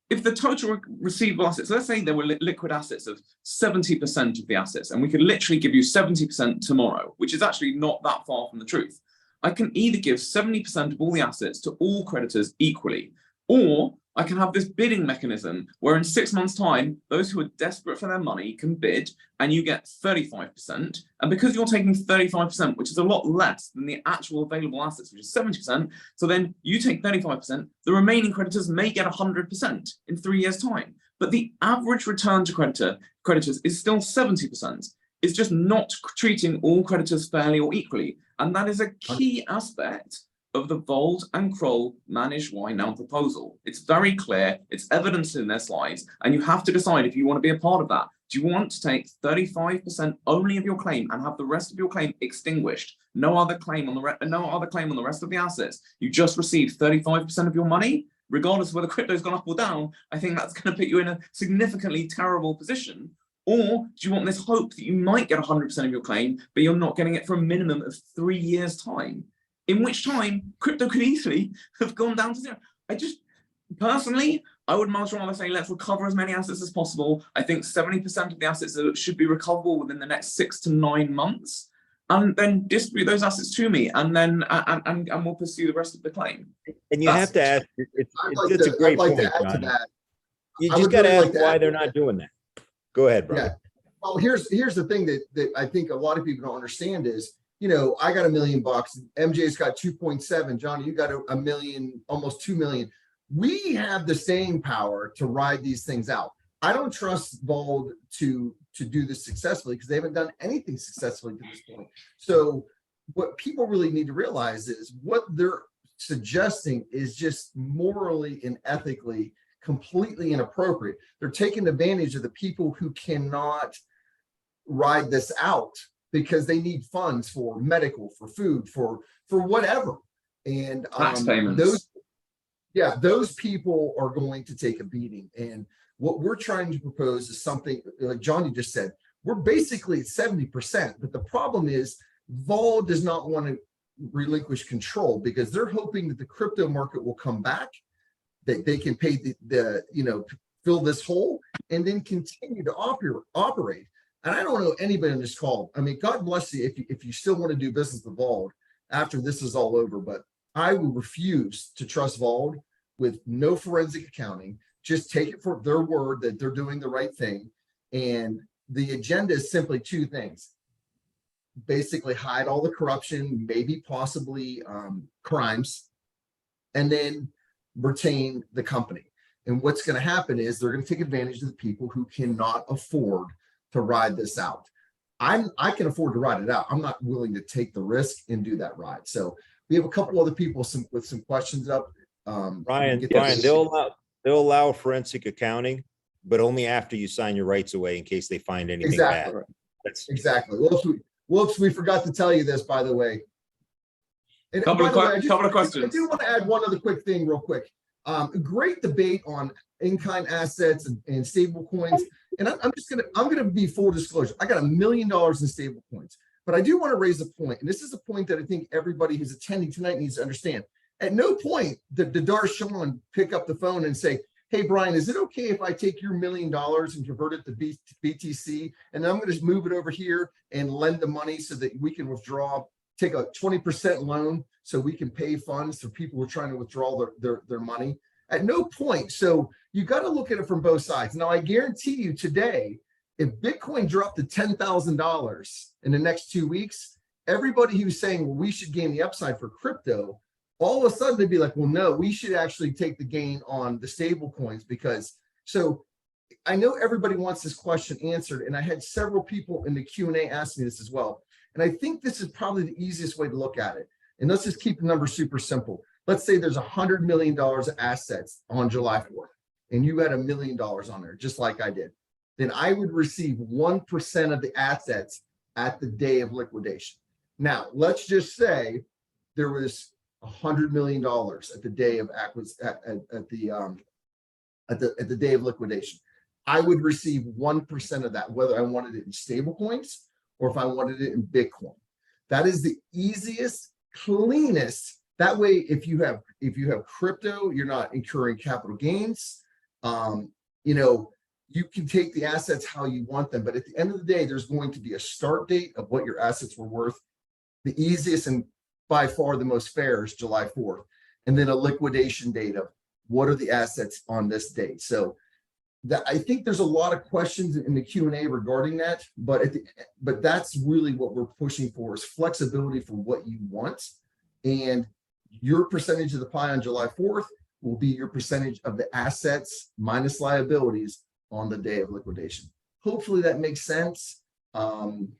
if the total receivable assets, let's say there were liquid assets of 70% of the assets, and we could literally give you 70% tomorrow, which is actually not that far from the truth. I can either give 70% of all the assets to all creditors equally, or I can have this bidding mechanism where in 6 months' time, those who are desperate for their money can bid and you get 35%. And because you're taking 35%, which is a lot less than the actual available assets, which is 70%, so then you take 35%, the remaining creditors may get 100% in 3 years' time. But the average return to creditors is still 70%. It's just not treating all creditors fairly or equally. And that is a key aspect of the Vauld and Kroll managed wind down proposal. It's very clear, it's evidenced in their slides, and you have to decide if you want to be a part of that. Do you want to take 35% only of your claim and have the rest of your claim extinguished? No other claim on the rest of the assets. You just received 35% of your money, regardless of whether crypto's gone up or down. I think that's going to put you in a significantly terrible position. Or do you want this hope that you might get 100% of your claim, but you're not getting it for a minimum of 3 years' time? In which time, crypto could easily have gone down to zero. Personally, I would much rather say let's recover as many assets as possible. I think 70% of the assets should be recoverable within the next 6 to 9 months, and then distribute those assets to me, and then and we'll pursue the rest of the claim. And you have to ask. It's a great point, John. You just got to ask why they're not doing that. Go ahead, brother. Yeah. Well, here's the thing that I think a lot of people don't understand is, I got $1 million. MJ's got 2.7. Johnny, you got a million, almost 2 million. We have the staying power to ride these things out. I don't trust Vauld to do this successfully because they haven't done anything successfully to this point. So what people really need to realize is what they're suggesting is just morally and ethically completely inappropriate. They're taking advantage of the people who cannot ride this out because they need funds for medical, for food, for whatever. And tax payments. Those people are going to take a beating. And what we're trying to propose is something like Johnny just said. We're basically at 70%, but the problem is Vauld does not want to relinquish control because they're hoping that the crypto market will come back. they can pay the fill this hole and then continue to operate. And I don't know anybody on this call. I mean, God bless you if you still want to do business with Vauld after this is all over, but I will refuse to trust Vauld with no forensic accounting. Just take it for their word that they're doing the right thing. And the agenda is simply two things. Basically hide all the corruption, maybe possibly crimes, and then retain the company. And what's going to happen is they're going to take advantage of the people who cannot afford to ride this out. I can afford to ride it out. I'm not willing to take the risk and do that ride. So we have a couple other people with some questions up. Brian, they'll allow forensic accounting, but only after you sign your rights away in case they find anything bad. That's exactly. Whoops, we forgot to tell you this, by the way. And couple of questions. I do want to add one other quick thing real quick. Great debate on in-kind assets and stable coins. And I'm gonna be full disclosure. I got $1 million in stable coins, but I do want to raise a point. And this is a point that I think everybody who's attending tonight needs to understand. At no point did Darshan pick up the phone and say, hey, Brian, is it okay if I take your $1 million and convert it to BTC? And then I'm going to just move it over here and lend the money so that we can withdraw, take a 20% loan so we can pay funds for people who are trying to withdraw their money. At no point. So you got to look at it from both sides. Now, I guarantee you today, if Bitcoin dropped to $10,000 in the next 2 weeks, everybody who's saying, well, we should gain the upside for crypto, all of a sudden they'd be like, well, no, we should actually take the gain on the stable coins because, so I know everybody wants this question answered. And I had several people in the Q&A ask me this as well. And I think this is probably the easiest way to look at it. And let's just keep the number super simple. Let's say there's $100 million of assets on July 4th, and you had $1 million on there, just like I did. Then I would receive 1% of the assets at the day of liquidation. Now, let's just say there was $100 million at the day of at the day of liquidation. I would receive 1% of that, whether I wanted it in stable coins or if I wanted it in Bitcoin. That is the easiest, cleanest. That way, if you have crypto, you're not incurring capital gains. You can take the assets how you want them, but at the end of the day, there's going to be a start date of what your assets were worth. The easiest and by far the most fair is July 4th, and then a liquidation date of what are the assets on this date. So I think there's a lot of questions in the Q&A regarding that, but that's really what we're pushing for is flexibility for what you want. And your percentage of the pie on July 4th will be your percentage of the assets minus liabilities on the day of liquidation. Hopefully that makes sense. And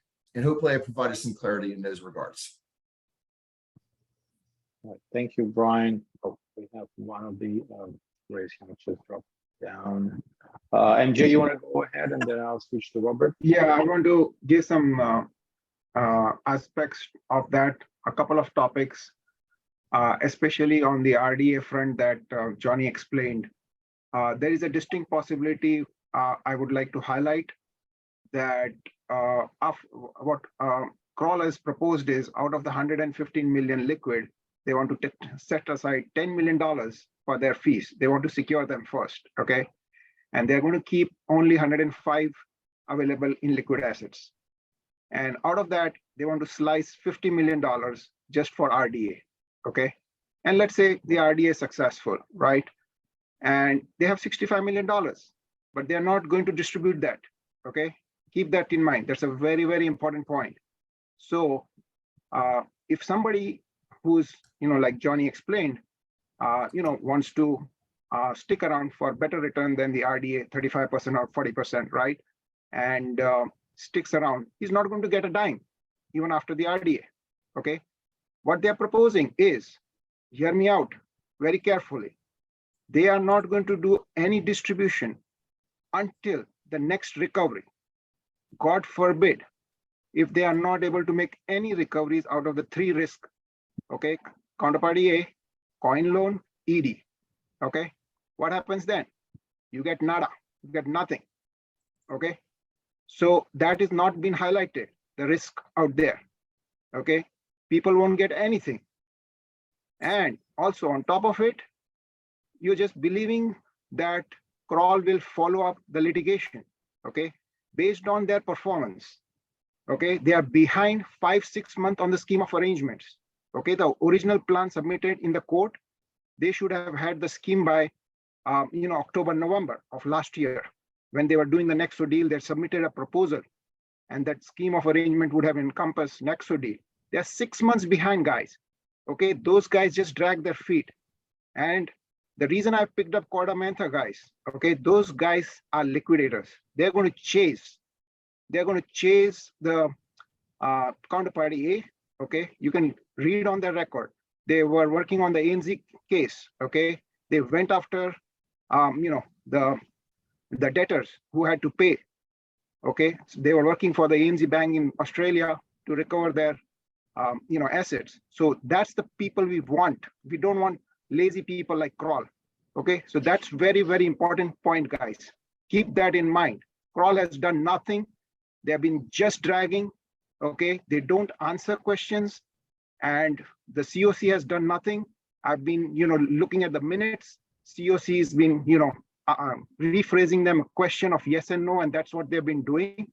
hopefully I provided some clarity in those regards. All right, thank you, Brian. Oh, we have one of the raised hands just dropped down. MJ, you want to go ahead and then I'll switch to Robert? Yeah, I want to give some aspects of that, a couple of topics, especially on the RDA front that Johnny explained. There is a distinct possibility I would like to highlight that what Kroll has proposed is out of the 115 million liquid, they want to set aside $10 million for their fees. They want to secure them first, okay? And they're going to keep only 105 available in liquid assets. And out of that, they want to slice $50 million just for RDA, okay? And let's say the RDA is successful, right? And they have $65 million, but they're not going to distribute that, okay? Keep that in mind. That's a very, very important point. So if somebody who's, like Johnny explained, wants to stick around for better return than the RDA, 35% or 40%, right? And sticks around, he's not going to get a dime, even after the RDA, okay? What they're proposing is, hear me out very carefully, they are not going to do any distribution until the next recovery. God forbid, if they are not able to make any recoveries out of the three risks, okay? Counterparty A, coin loan, ED, okay? What happens then? You get nada, you get nothing, okay? So that is not been highlighted, the risk out there, okay? People won't get anything. And also on top of it, you're just believing that Kroll will follow up the litigation, okay, based on their performance. Okay, they are behind 5-6 months on the scheme of arrangements. Okay, the original plan submitted in the court, they should have had the scheme by October, November of last year. When they were doing the Nexo deal, they submitted a proposal, and that scheme of arrangement would have encompassed Nexo deal. They're 6 months behind, guys. Okay, those guys just drag their feet. And the reason I picked up KordaMentha, guys, okay, those guys are liquidators. They're going to chase. They're going to chase the counterparty A. Okay, you can read on their record. They were working on the ANZ case. Okay, they went after, the debtors who had to pay. Okay, so they were working for the ANZ Bank in Australia to recover their, assets. So that's the people we want. We don't want lazy people like Kroll. Okay, so that's very, very important point, guys. Keep that in mind. Kroll has done nothing. They have been just dragging. Okay, they don't answer questions, and the COC has done nothing. I've been, looking at the minutes. COC has been, rephrasing them a question of yes and no, and that's what they've been doing.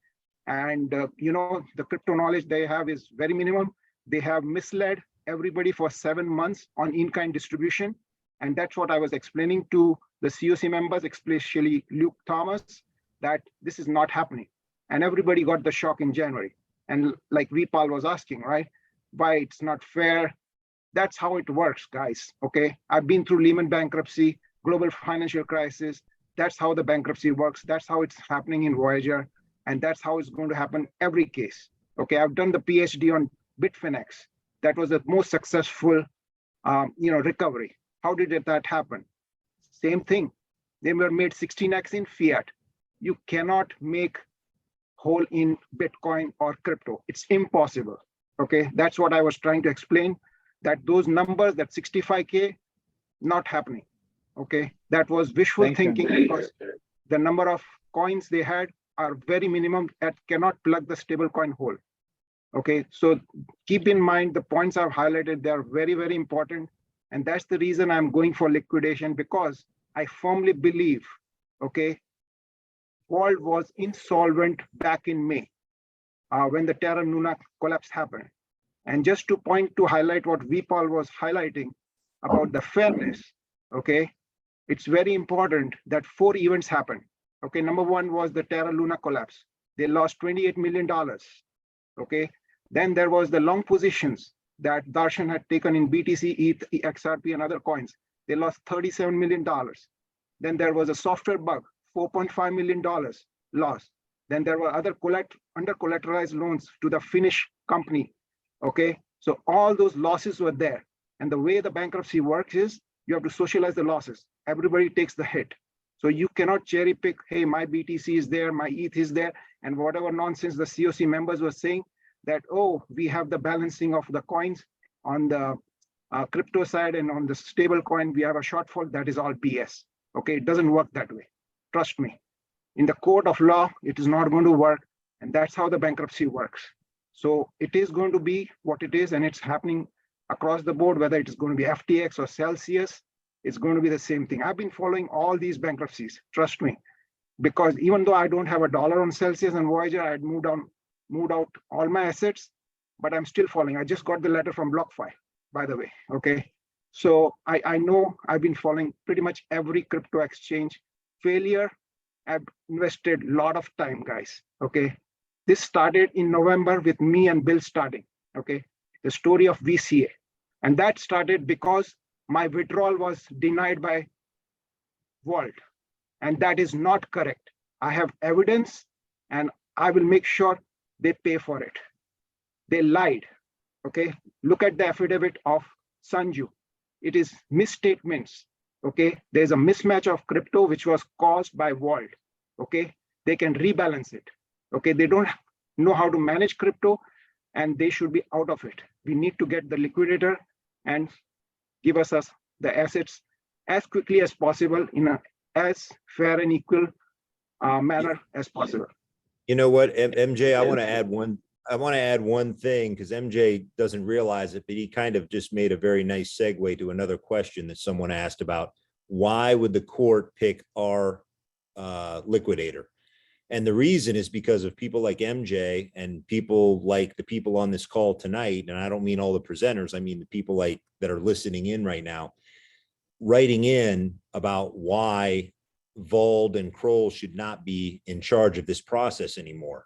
And the crypto knowledge they have is very minimum. They have misled everybody for 7 months on in-kind distribution, and that's what I was explaining to the COC members, especially Luke Thomas, that this is not happening. And everybody got the shock in January. And like Vipal was asking, right, why it's not fair. That's how it works, guys. Okay, I've been through Lehman bankruptcy, global financial crisis. That's how the bankruptcy works. That's how it's happening in Voyager, and that's how it's going to happen every case. Okay, I've done the PhD on Bitfinex. That was the most successful, recovery. How did that happen? Same thing. They were made 16x in fiat. You cannot make whole in Bitcoin or crypto. It's impossible. Okay, that's what I was trying to explain. That those numbers, that 65K, not happening. Okay, that was wishful thinking because the number of coins they had are very minimum that cannot plug the stable coin hole. Okay, so keep in mind the points I've highlighted, they are very, very important. And that's the reason I'm going for liquidation, because I firmly believe, okay, Vauld was insolvent back in May when the Terra Luna collapse happened. And just to highlight what Vipal was highlighting about the fairness, okay, it's very important that 4 events happened. Okay, number one was the Terra Luna collapse. They lost $28 million. Okay, then there was the long positions that Darshan had taken in BTC, ETH, XRP, and other coins. They lost $37 million. Then there was a software bug, $4.5 million loss. Then there were other under collateralized loans to the Finnish company. Okay, so all those losses were there. And the way the bankruptcy works is you have to socialize the losses. Everybody takes the hit. So you cannot cherry pick, hey, my BTC is there, my ETH is there, and whatever nonsense the COC members were saying that, oh, we have the balancing of the coins on the crypto side and on the stable coin, we have a shortfall. That is all BS. Okay, it doesn't work that way. Trust me. In the court of law, it is not going to work. And that's how the bankruptcy works. So it is going to be what it is, and it's happening across the board, whether it is going to be FTX or Celsius, it's going to be the same thing. I've been following all these bankruptcies, trust me, because even though I don't have a dollar on Celsius and Voyager, I had moved out all my assets, but I'm still following. I just got the letter from BlockFi, by the way, okay? So I know I've been following pretty much every crypto exchange. Failure, I've invested a lot of time, guys, okay? This started in November with me and Bill starting, okay? The story of VCA. And that started because my withdrawal was denied by Vauld. And that is not correct. I have evidence and I will make sure they pay for it. They lied, okay? Look at the affidavit of Sanju. It is misstatements, okay? There's a mismatch of crypto which was caused by Vauld, okay? They can rebalance it, okay? They don't know how to manage crypto and they should be out of it. We need to get the liquidator and give us the assets as quickly as possible in a as fair and equal manner as possible. You know what, MJ, I want to add one thing because MJ doesn't realize it, but he kind of just made a very nice segue to another question that someone asked about Why would the court pick our liquidator? And the reason is because of people like MJ and people like the people on this call tonight. And I don't mean all the presenters. I mean the people like that are listening in right now, writing in about why Vauld and Kroll should not be in charge of this process anymore.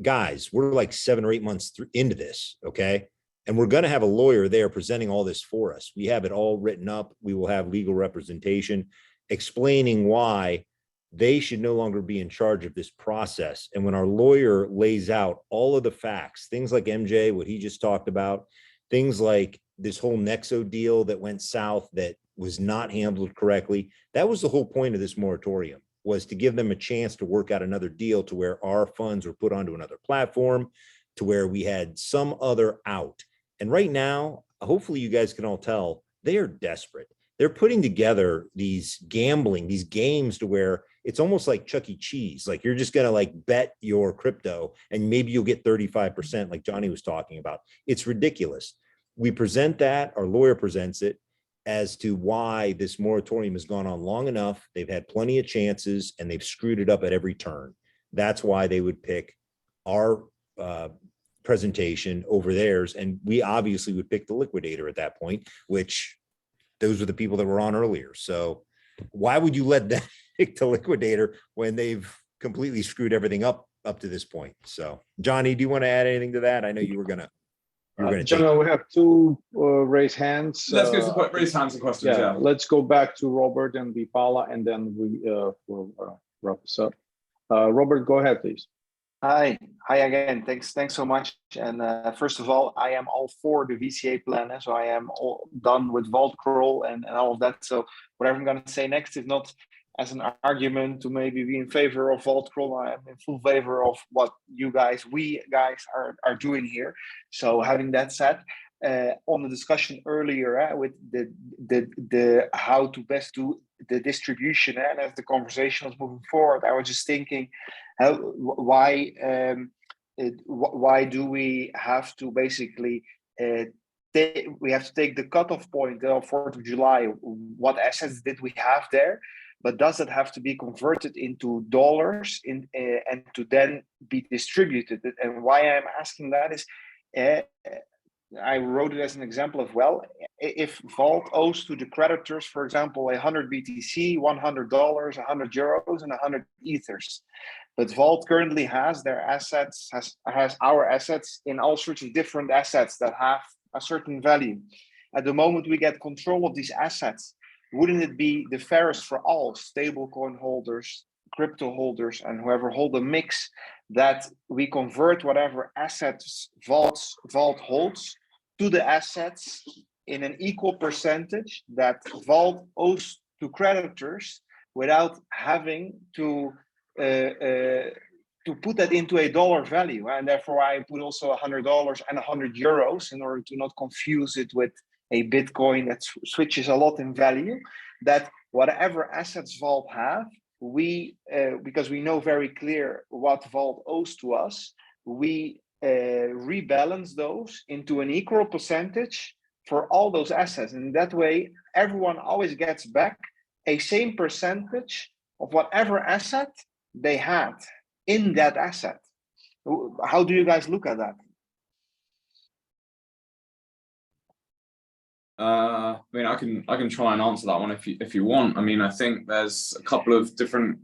Guys, we're like 7 or 8 months into this, okay? And we're going to have a lawyer there presenting all this for us. We have it all written up. We will have legal representation explaining why they should no longer be in charge of this process. And when our lawyer lays out all of the facts, things like MJ, what he just talked about, things like this whole Nexo deal that went south that was not handled correctly, that was the whole point of this moratorium, was to give them a chance to work out another deal to where our funds were put onto another platform, to where we had some other out. And right now, hopefully you guys can all tell, they are desperate. They're putting together these games to where it's almost like Chuck E. Cheese. Like you're just going to like bet your crypto and maybe you'll get 35% like Johnny was talking about. It's ridiculous. We present that, our lawyer presents it as to why this moratorium has gone on long enough. They've had plenty of chances and they've screwed it up at every turn. That's why they would pick our presentation over theirs. And we obviously would pick the liquidator at that point, which those were the people that were on earlier. So why would you let them pick the liquidator when they've completely screwed everything up to this point? So Johnny, do you want to add anything to that? I know you were going to. General, we have 2 raised hands. Let's go to raise hands and questions. Yeah. Let's go back to Robert and Vipala, and then we will wrap this up. Robert, go ahead, please. Hi again. Thanks so much. And first of all, I am all for the VCA plan, so I am all done with Vault Kroll and all of that. So whatever I'm going to say next is not as an argument to maybe be in favor of Vault Kroll. I am in full favor of what we guys are doing here. So having that said, on the discussion earlier with the how to best do the distribution, and as the conversation was moving forward, I was just thinking, why do we have to basically we have to take the cutoff point of 4th of July? What assets did we have there? But does it have to be converted into dollars and to then be distributed? And why I'm asking that is, I wrote it as an example as well. If Vault owes to the creditors, for example, 100 BTC, $100, 100 euros, and 100 ethers, but Vault currently has their assets, has our assets in all sorts of different assets that have a certain value. At the moment we get control of these assets, wouldn't it be the fairest for all stablecoin holders, crypto holders, and whoever hold a mix, that we convert whatever assets Vault holds to the assets in an equal percentage that Vault owes to creditors, without having to put that into a dollar value? And therefore I put also $100 and 100 euros in order to not confuse it with a Bitcoin that switches a lot in value, that whatever assets Vault have, we because we know very clear what Vault owes to us, we rebalance those into an equal percentage for all those assets. And that way, everyone always gets back a same percentage of whatever asset they had in that asset. How do you guys look at that? I mean, I can try and answer that one if you want. I mean, I think there's a couple of different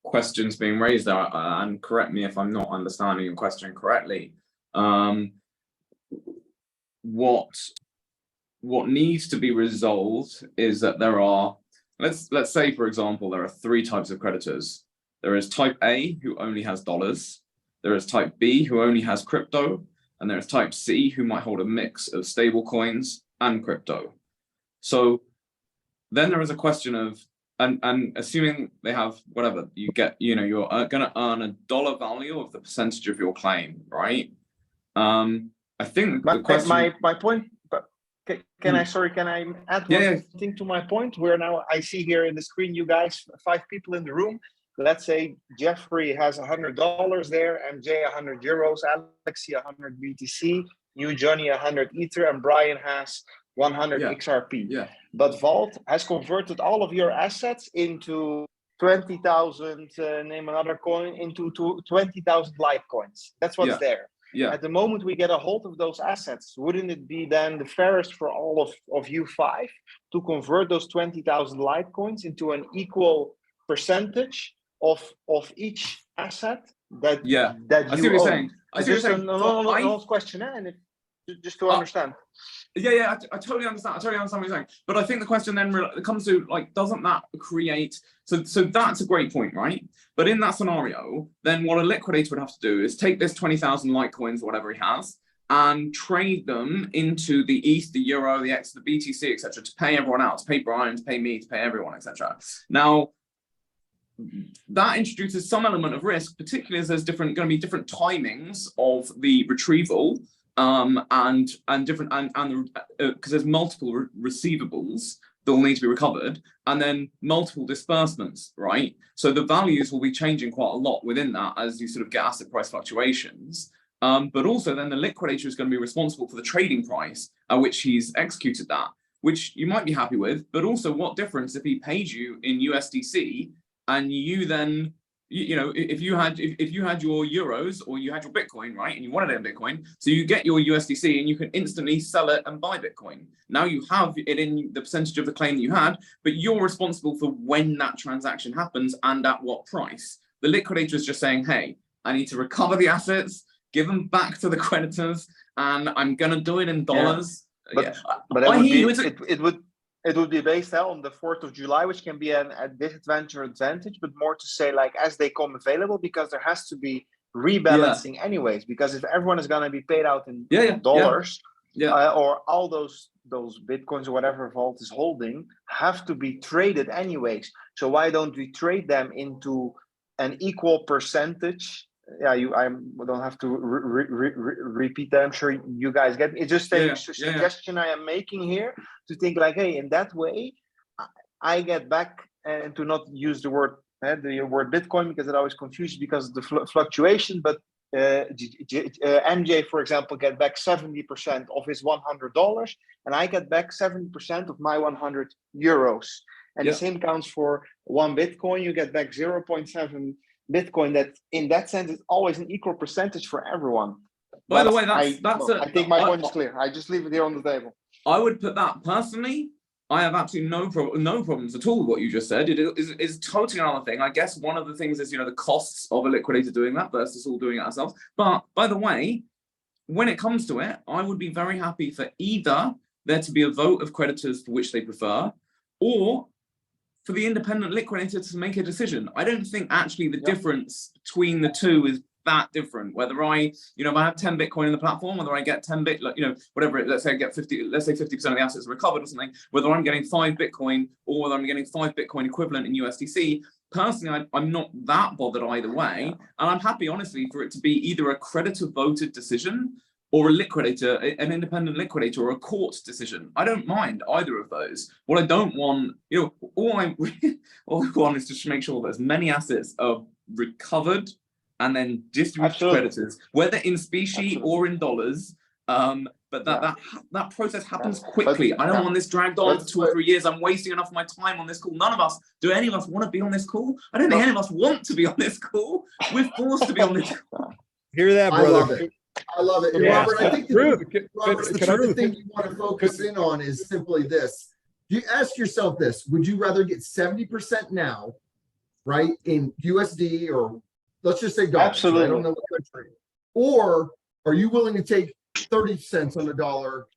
questions being raised there, and correct me if I'm not understanding your question correctly. What needs to be resolved is that there are, let's say, for example, there are 3 types of creditors. There is type A, who only has dollars. There is type B, who only has crypto. And there is type C, who might hold a mix of stable coins and crypto. So then there is a question of, and assuming they have whatever, you get, you're going to earn a dollar value of the percentage of your claim, right? I think the question... My point, can I add one thing to my point? Where now I see here in the screen, you guys, 5 people in the room. Let's say Jeffrey has $100 there, MJ 100 euros, Alexi 100 BTC, you Johnny 100 Ether, and Brian has 100 XRP. But Vault has converted all of your assets into 20,000, name another coin, into 20,000 Litecoins. That's what's there. At the moment we get a hold of those assets, wouldn't it be then the fairest for all of you five to convert those 20,000 Litecoins into an equal percentage of each asset that that you I see what you're own? saying. I see what you're saying. No question, and if, just to understand. I totally understand. I totally understand what you're saying. But I think the question then comes to, like, doesn't that create? So that's a great point, right? But in that scenario, then what a liquidator would have to do is take this 20,000 Litecoins or whatever he has and trade them into the ETH, the Euro, the X, the BTC, etc., to pay everyone else, to pay Brian, to pay me, to pay everyone, etc. Now, that introduces some element of risk, particularly as there's going to be different timings of the retrieval. And different because there's multiple receivables that will need to be recovered, and then multiple disbursements, right? So the values will be changing quite a lot within that as you sort of get asset price fluctuations. But also then the liquidator is going to be responsible for the trading price at which he's executed that, which you might be happy with. But also, what difference if he paid you in USDC and you then, you know, if you had your euros or you had your Bitcoin, right, and you wanted it in Bitcoin, so you get your USDC and you can instantly sell it and buy Bitcoin. Now you have it in the percentage of the claim that you had, but you're responsible for when that transaction happens and at what price. The liquidator is just saying, hey, I need to recover the assets, give them back to the creditors, and I'm going to do it in dollars. But it would be based on the 4th of July, which can be a disadvantage or advantage, but more to say, like, as they come available, because there has to be rebalancing anyways, because if everyone is going to be paid out in dollars, or all those Bitcoins or whatever Vault is holding have to be traded anyways. So why don't we trade them into an equal percentage? I don't have to repeat that. I'm sure you guys get it. It's just a suggestion I am making here, to think like, hey, in that way, I get back, and to not use the word Bitcoin, because it always confuses because of the fluctuation. But MJ, for example, get back 70% of his $100, and I get back 70% of my 100 euros. And the same counts for one Bitcoin. You get back 0.7 Bitcoin. That in that sense is always an equal percentage for everyone. By the way, I think my point is clear. I just leave it here on the table. I would put that personally. I have absolutely no problems at all with what you just said. It is totally another thing. I guess one of the things is, you know, the costs of a liquidator doing that versus all doing it ourselves. But by the way, when it comes to it, I would be very happy for either there to be a vote of creditors for which they prefer, or for the independent liquidator to make a decision. I don't think actually the difference between the two is that different. Whether I, you know, if I have 10 Bitcoin in the platform, whether I get 10 Bit, you know, whatever, let's say I get 50% of the assets recovered or something, whether I'm getting 5 Bitcoin or whether I'm getting 5 Bitcoin equivalent in USDC, personally, I'm not that bothered either way. And I'm happy, honestly, for it to be either a creditor voted decision or a liquidator, an independent liquidator, or a court decision. I don't mind either of those. What I don't want, you know, all I want is to make sure that as many assets are recovered and then distributed to creditors, whether in specie or in dollars. But that process happens quickly. I don't want this dragged on for 2 or 3 years. I'm wasting enough of my time on this call. Do any of us want to be on this call? I don't think any of us want to be on this call. We're forced to be on this call. Hear that, brother? I love it. Robert, I think the thing you want to focus in on is simply this. You ask yourself this: would you rather get 70% now, right, in USD, or let's just say dollars? Absolutely. I don't know what country. Or are you willing to take 30 cents on the dollar?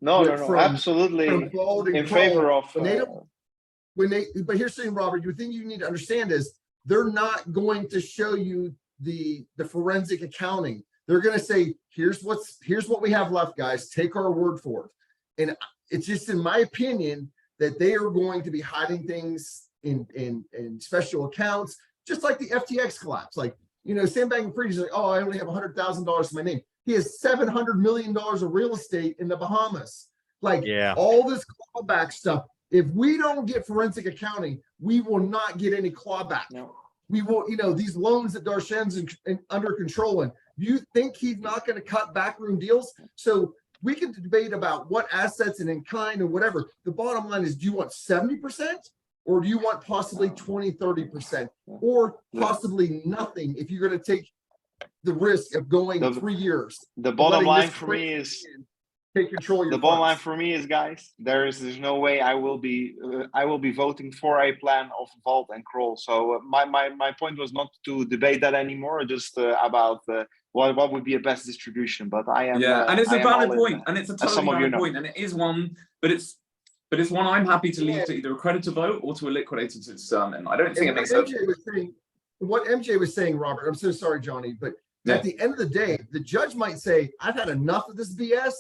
No, absolutely in favor of. But here's the thing, Robert. The thing you need to understand is they're not going to show you the forensic accounting. They're going to say, here's what we have left, guys. Take our word for it. And it's just, in my opinion, that they are going to be hiding things in special accounts, just like the FTX collapse. Like, you know, Sam Bankman-Fried is like, oh, I only have $100,000 to my name. He has $700 million of real estate in the Bahamas. Like, all this clawback stuff. If we don't get forensic accounting, we will not get any clawback. No. We will, you know, these loans that Darshan's under control in. You think he's not going to cut backroom deals? So we can debate about what assets and in kind and whatever. The bottom line is, do you want 70%? Or do you want possibly 20, 30%, or possibly nothing if you're going to take the risk of going 3 years? The bottom line for me is take control of your the bottom line funds. for me is, guys, there's no way I will be voting for a plan of Vauld and Kroll. So my point was not to debate that anymore, just about what would be a best distribution. But I am and it's a valid point, and it's a totally valid point, and it is one, but it's one I'm happy to leave to either a creditor vote or to a liquidator to determine. I don't think it makes sense. What MJ was saying, Robert, I'm so sorry, Johnny, but at the end of the day, the judge might say, I've had enough of this BS,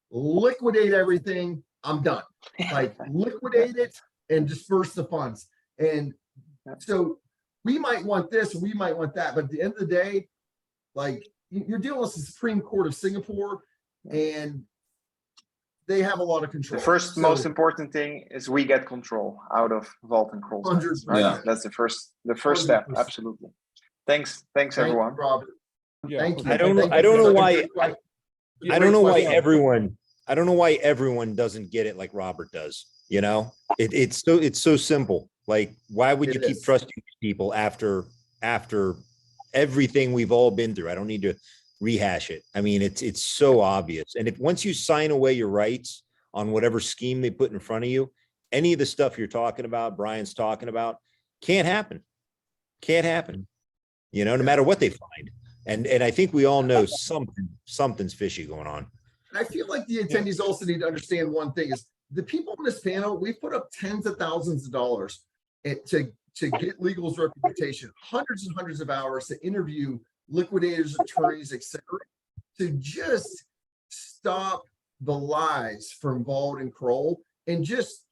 liquidate everything, I'm done. Like, liquidate it and disperse the funds. And so we might want this, we might want that, but at the end of the day, like, you're dealing with the Supreme Court of Singapore, and they have a lot of control. The first most important thing is we get control out of Vauld and Kroll. Right? That's the first step. Absolutely. Thanks everyone. Robert. Thank you. I don't know why everyone doesn't get it like Robert does. You know, it's so simple. Like, why would you keep trusting people after everything we've all been through? I don't need to rehash it. I mean, it's so obvious. And if once you sign away your rights on whatever scheme they put in front of you, any of the stuff you're talking about, Brian's talking about, can't happen. You know, no matter what they find. And I think we all know something's fishy going on. I feel like the attendees also need to understand one thing is the people on this panel, we've put up tens of thousands of dollars to get legal's reputation, hundreds and hundreds of hours to interview liquidators, attorneys, etc., to just stop the lies from Vauld and Kroll and just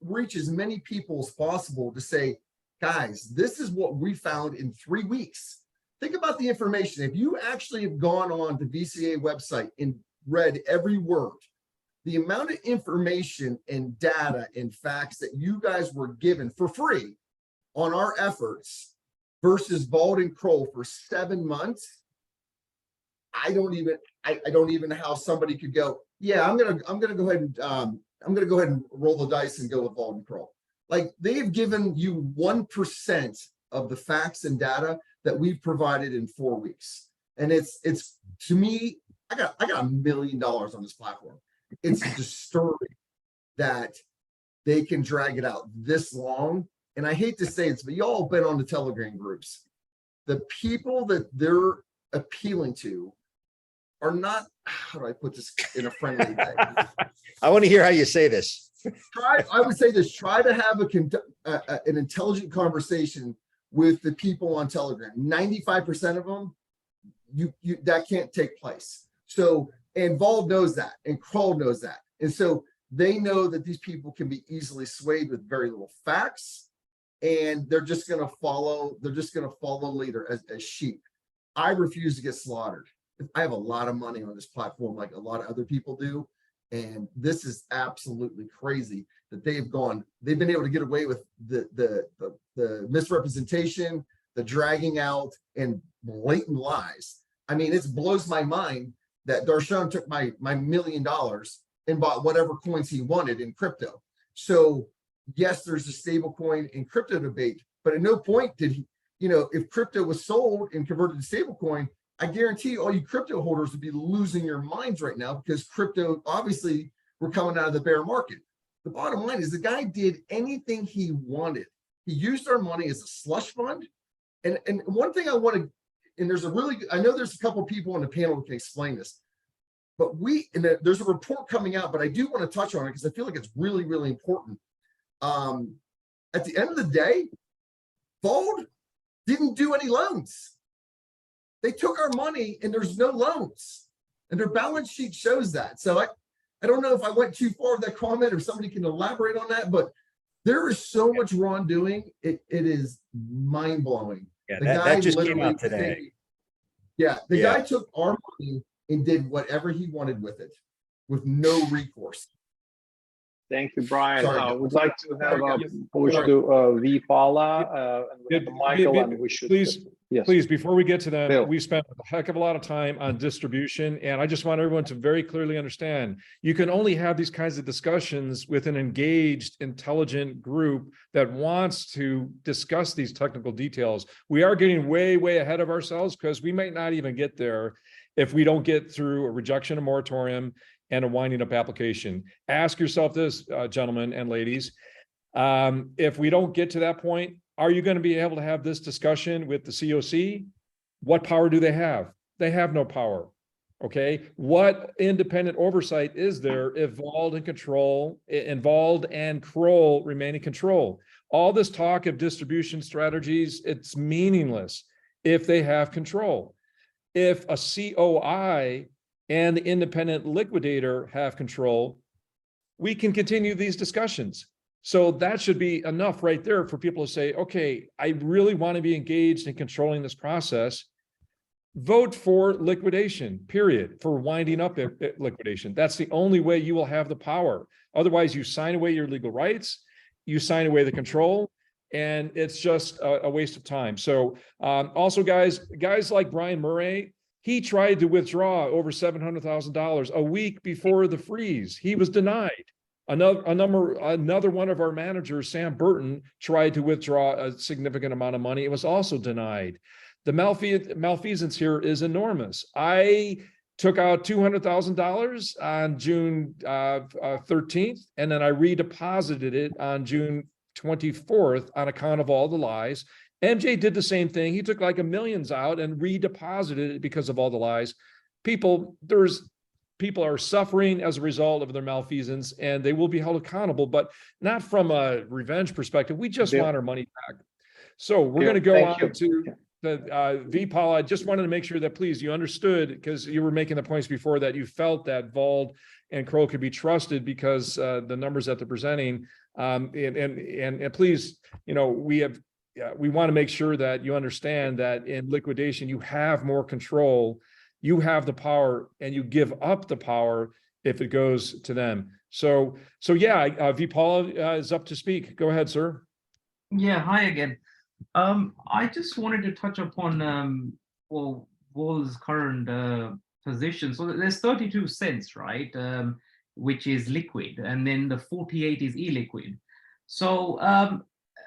reach as many people as possible to say, guys, this is what we found in 3 weeks. Think about the information. If you actually have gone on the VCA website and read every word, the amount of information and data and facts that you guys were given for free on our efforts versus Vauld and Kroll for 7 months, I don't even know how somebody could go, yeah, I'm gonna go ahead and roll the dice and go with Vauld and Kroll. Like, they've given you 1% of the facts and data that we've provided in 4 weeks. And it's to me, I got $1 million on this platform. It's disturbing that they can drag it out this long. And I hate to say it, but y'all have been on the Telegram groups. The people that they're appealing to are not, how do I put this in a friendly way? I want to hear how you say this. I would say this, try to have an intelligent conversation with the people on Telegram. 95% of them, that can't take place. So, and Vauld knows that, and Kroll knows that. And so they know that these people can be easily swayed with very little facts, and they're just going to follow the leader as sheep. I refuse to get slaughtered. I have a lot of money on this platform, like a lot of other people do. And this is absolutely crazy that they've been able to get away with the misrepresentation, the dragging out, and blatant lies. I mean, it blows my mind that Darshan took my $1 million and bought whatever coins he wanted in crypto. So yes, there's a stable coin and crypto debate, but at no point did he, if crypto was sold and converted to stable coin, I guarantee all you crypto holders would be losing your minds right now, because crypto, obviously, we're coming out of the bear market. The bottom line is the guy did anything he wanted. He used our money as a slush fund. And one thing I want to, and I know there's a couple of people on the panel who can explain this, but there's a report coming out, but I do want to touch on it because I feel like it's really, really important. At the end of the day, Vauld didn't do any loans. They took our money and there's no loans, and their balance sheet shows that. So I don't know if I went too far with that comment or somebody can elaborate on that, but there is so much wrongdoing. It is mind blowing. Yeah, that just came out today. The guy took our money and did whatever he wanted with it with no recourse. Thank you, Brian. I would like to have push to V. Paula and Michael, and we should Yes. Please, before we get to them, Bill. we've spent a heck of a lot of time on distribution, and I just want everyone to very clearly understand, you can only have these kinds of discussions with an engaged, intelligent group that wants to discuss these technical details. We are getting way, way ahead of ourselves because we might not even get there if we don't get through a rejection of moratorium and a winding up application. Ask yourself this, gentlemen and ladies, if we don't get to that point, are you going to be able to have this discussion with the COC? What power do they have? They have no power. Okay. What independent oversight is there if Vauld and Kroll remain in control? All this talk of distribution strategies, it's meaningless if they have control. If a COI and the independent liquidator have control, we can continue these discussions. So that should be enough right there for people to say, okay, I really want to be engaged in controlling this process. Vote for liquidation, period, for winding up liquidation. That's the only way you will have the power. Otherwise, you sign away your legal rights, you sign away the control, and it's just a waste of time. So also, guys like Brian Murray, he tried to withdraw over $700,000 a week before the freeze. He was denied. Another one of our managers, Sam Burton, tried to withdraw a significant amount of money. It was also denied. The malfeasance here is enormous. I took out $200,000 on June 13th, and then I redeposited it on June 24th on account of all the lies. MJ did the same thing. He took like $1 million out and redeposited it because of all the lies. People are suffering as a result of their malfeasance, and they will be held accountable, but not from a revenge perspective. We just want our money back. So we're going to go on to the V-Paul. I just wanted to make sure that, please, you understood, because you were making the points before that you felt that Vauld and Kroll could be trusted because the numbers that they're presenting. And please, you know, we want to make sure that you understand that in liquidation, you have more control. You have the power, and you give up the power if it goes to them. So yeah, V. Paula is up to speak. Go ahead, sir. Yeah, hi again. I just wanted to touch upon Vauld's current position. So there's 32 cents, right, which is liquid, and then the 48 is illiquid. So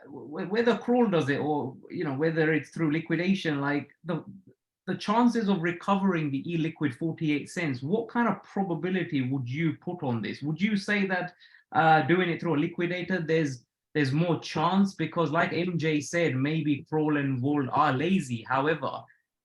whether Kroll does it, or whether it's through liquidation, like the chances of recovering the illiquid 48 cents, what kind of probability would you put on this? Would you say that doing it through a liquidator, there's more chance? Because like MJ said, maybe Kroll and Vauld are lazy. However,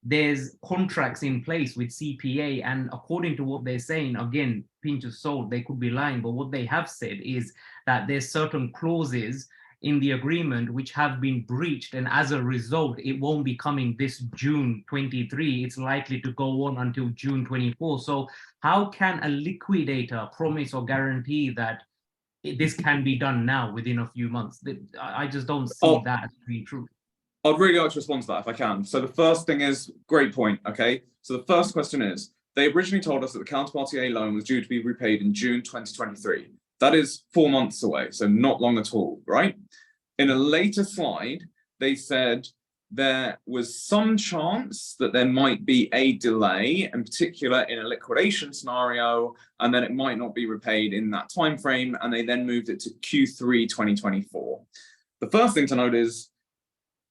there's contracts in place with CPA, and according to what they're saying, again, pinch of salt, they could be lying, but what they have said is that there's certain clauses in the agreement which have been breached, and as a result, it won't be coming this June 23. It's likely to go on until June 24. So how can a liquidator promise or guarantee that this can be done now within a few months? I just don't see that as being true. I'd really like to respond to that if I can. So the first thing is, great point, okay? So the first question is, they originally told us that the Counterparty A loan was due to be repaid in June 2023. That is 4 months away, so not long at all, right? In a later slide, they said there was some chance that there might be a delay, in particular in a liquidation scenario, and then it might not be repaid in that time frame, and they then moved it to Q3 2024. The first thing to note is,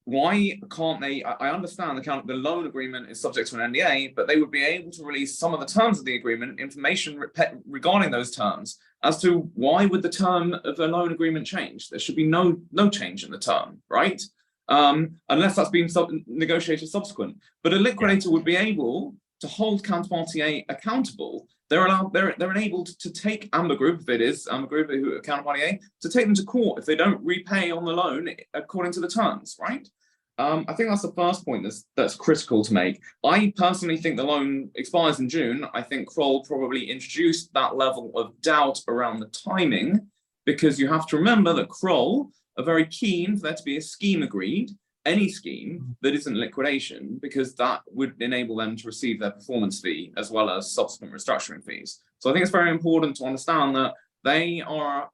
why can't they? I understand the loan agreement is subject to an NDA, but they would be able to release some of the terms of the agreement, information regarding those terms, as to why would the term of a loan agreement change. There should be no change in the term, right? Unless that's been negotiated subsequent. But a liquidator would be able to hold Counterparty A accountable. They're enabled to take Amber Group, if it is Amber Group who are Counterparty A, to take them to court if they don't repay on the loan according to the terms, right? I think that's the first point that's critical to make. I personally think the loan expires in June. I think Kroll probably introduced that level of doubt around the timing, because you have to remember that Kroll are very keen for there to be a scheme agreed, any scheme that isn't liquidation, because that would enable them to receive their performance fee as well as subsequent restructuring fees. So I think it's very important to understand that they are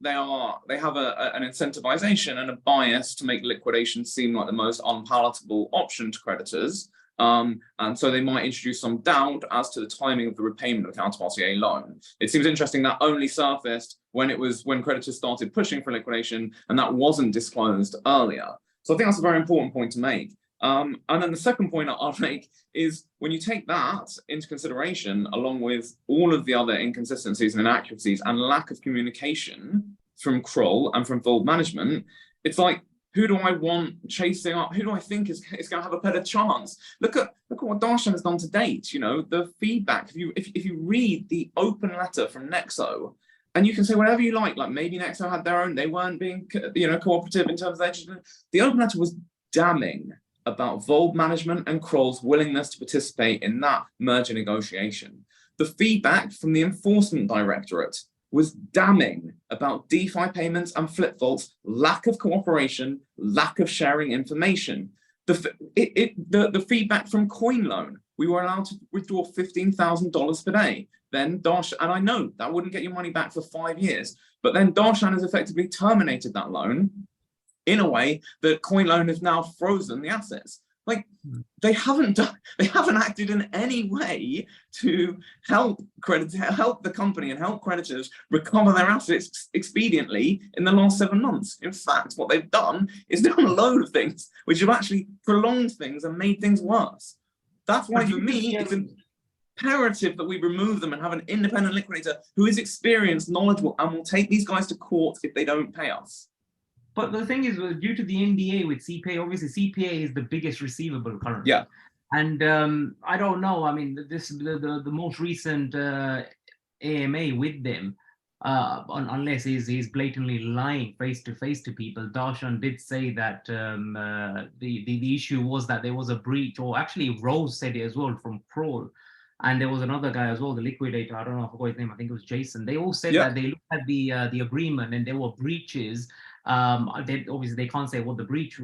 they have an incentivization and a bias to make liquidation seem like the most unpalatable option to creditors. And so they might introduce some doubt as to the timing of the repayment of the counterparty A loan. It seems interesting that only surfaced when creditors started pushing for liquidation, and that wasn't disclosed earlier. So I think that's a very important point to make. And then the second point I'll make is when you take that into consideration, along with all of the other inconsistencies and inaccuracies and lack of communication from Kroll and from Vauld management, it's like, who do I want chasing up? Who do I think is going to have a better chance? Look at what Darshan has done to date. You know, the feedback. If you read the open letter from Nexo, and you can say whatever you like maybe Nexo had their own, they weren't being cooperative in terms of their. The open letter was damning about Vauld management and Kroll's willingness to participate in that merger negotiation. The feedback from the Enforcement Directorate was damning about DeFi payments and flip vaults, lack of cooperation, lack of sharing information. The feedback from Coin Loan, we were allowed to withdraw $15,000 per day. Then Darshan, and I know that wouldn't get your money back for 5 years, but then Darshan has effectively terminated that loan in a way that Coin Loan has now frozen the assets. Like, they haven't acted in any way to help the company and help creditors recover their assets expediently in the last 7 months. In fact, what they've done is done a load of things which have actually prolonged things and made things worse. That's why, for me, it's imperative that we remove them and have an independent liquidator who is experienced, knowledgeable, and will take these guys to court if they don't pay us. But the thing is, due to the NDA with CPA, obviously CPA is the biggest receivable currently. Yeah. And I don't know. I mean, the most recent AMA with them, unless he's blatantly lying face to face to people, Darshan did say that the issue was that there was a breach, or actually Rose said it as well from Kroll. And there was another guy as well, the liquidator. I don't know, I forgot his name. I think it was Jason. They all said that they looked at the agreement and there were breaches. Obviously they can't say what the breach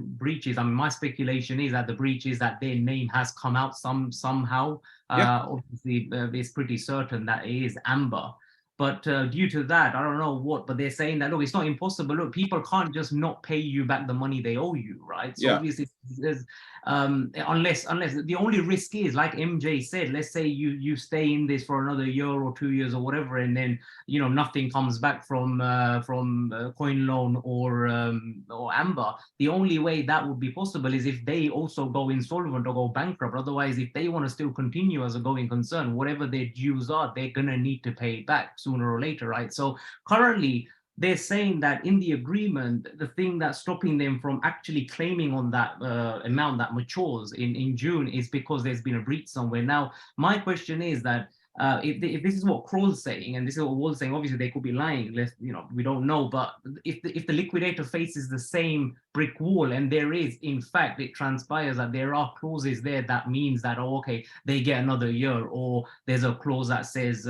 is. I mean, my speculation is that the breach is that their name has come out somehow. Obviously, it's pretty certain that it is Amber. But due to that, I don't know what, but they're saying that, look, it's not impossible. Look, people can't just not pay you back the money they owe you, right? So obviously, there's, unless the only risk is, like MJ said, let's say you stay in this for another year or 2 years or whatever, and then nothing comes back from Coin Loan or Amber. The only way that would be possible is if they also go insolvent or go bankrupt. Otherwise, if they want to still continue as a going concern, whatever their dues are, they're gonna need to pay it back sooner or later, right? So currently, they're saying that in the agreement, the thing that's stopping them from actually claiming on that amount that matures in June is because there's been a breach somewhere. Now, my question is that if this is what Kroll's saying, and this is what Wald's saying, obviously they could be lying. We don't know. But if the liquidator faces the same brick wall, and there is, in fact, it transpires that there are clauses there that means that, oh, okay, they get another year, or there's a clause that says,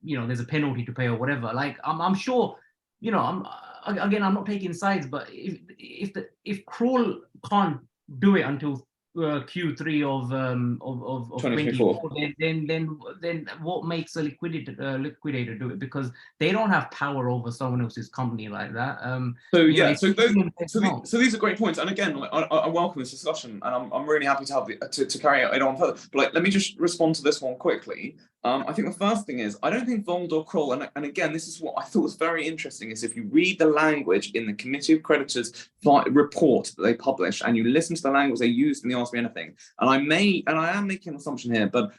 there's a penalty to pay or whatever. Like, I'm sure, I'm not taking sides, but if Kroll can't do it until Q3 of 2024, then what makes a liquidator do it? Because they don't have power over someone else's company like that. So these are great points, and again, I welcome this discussion, and I'm really happy to have to carry it on further. But let me just respond to this one quickly. I think the first thing is, I don't think Vauld or Kroll, and again, this is what I thought was very interesting, is if you read the language in the Committee of Creditors report that they publish, and you listen to the language they used in the Ask Me Anything, and I am making an assumption here, but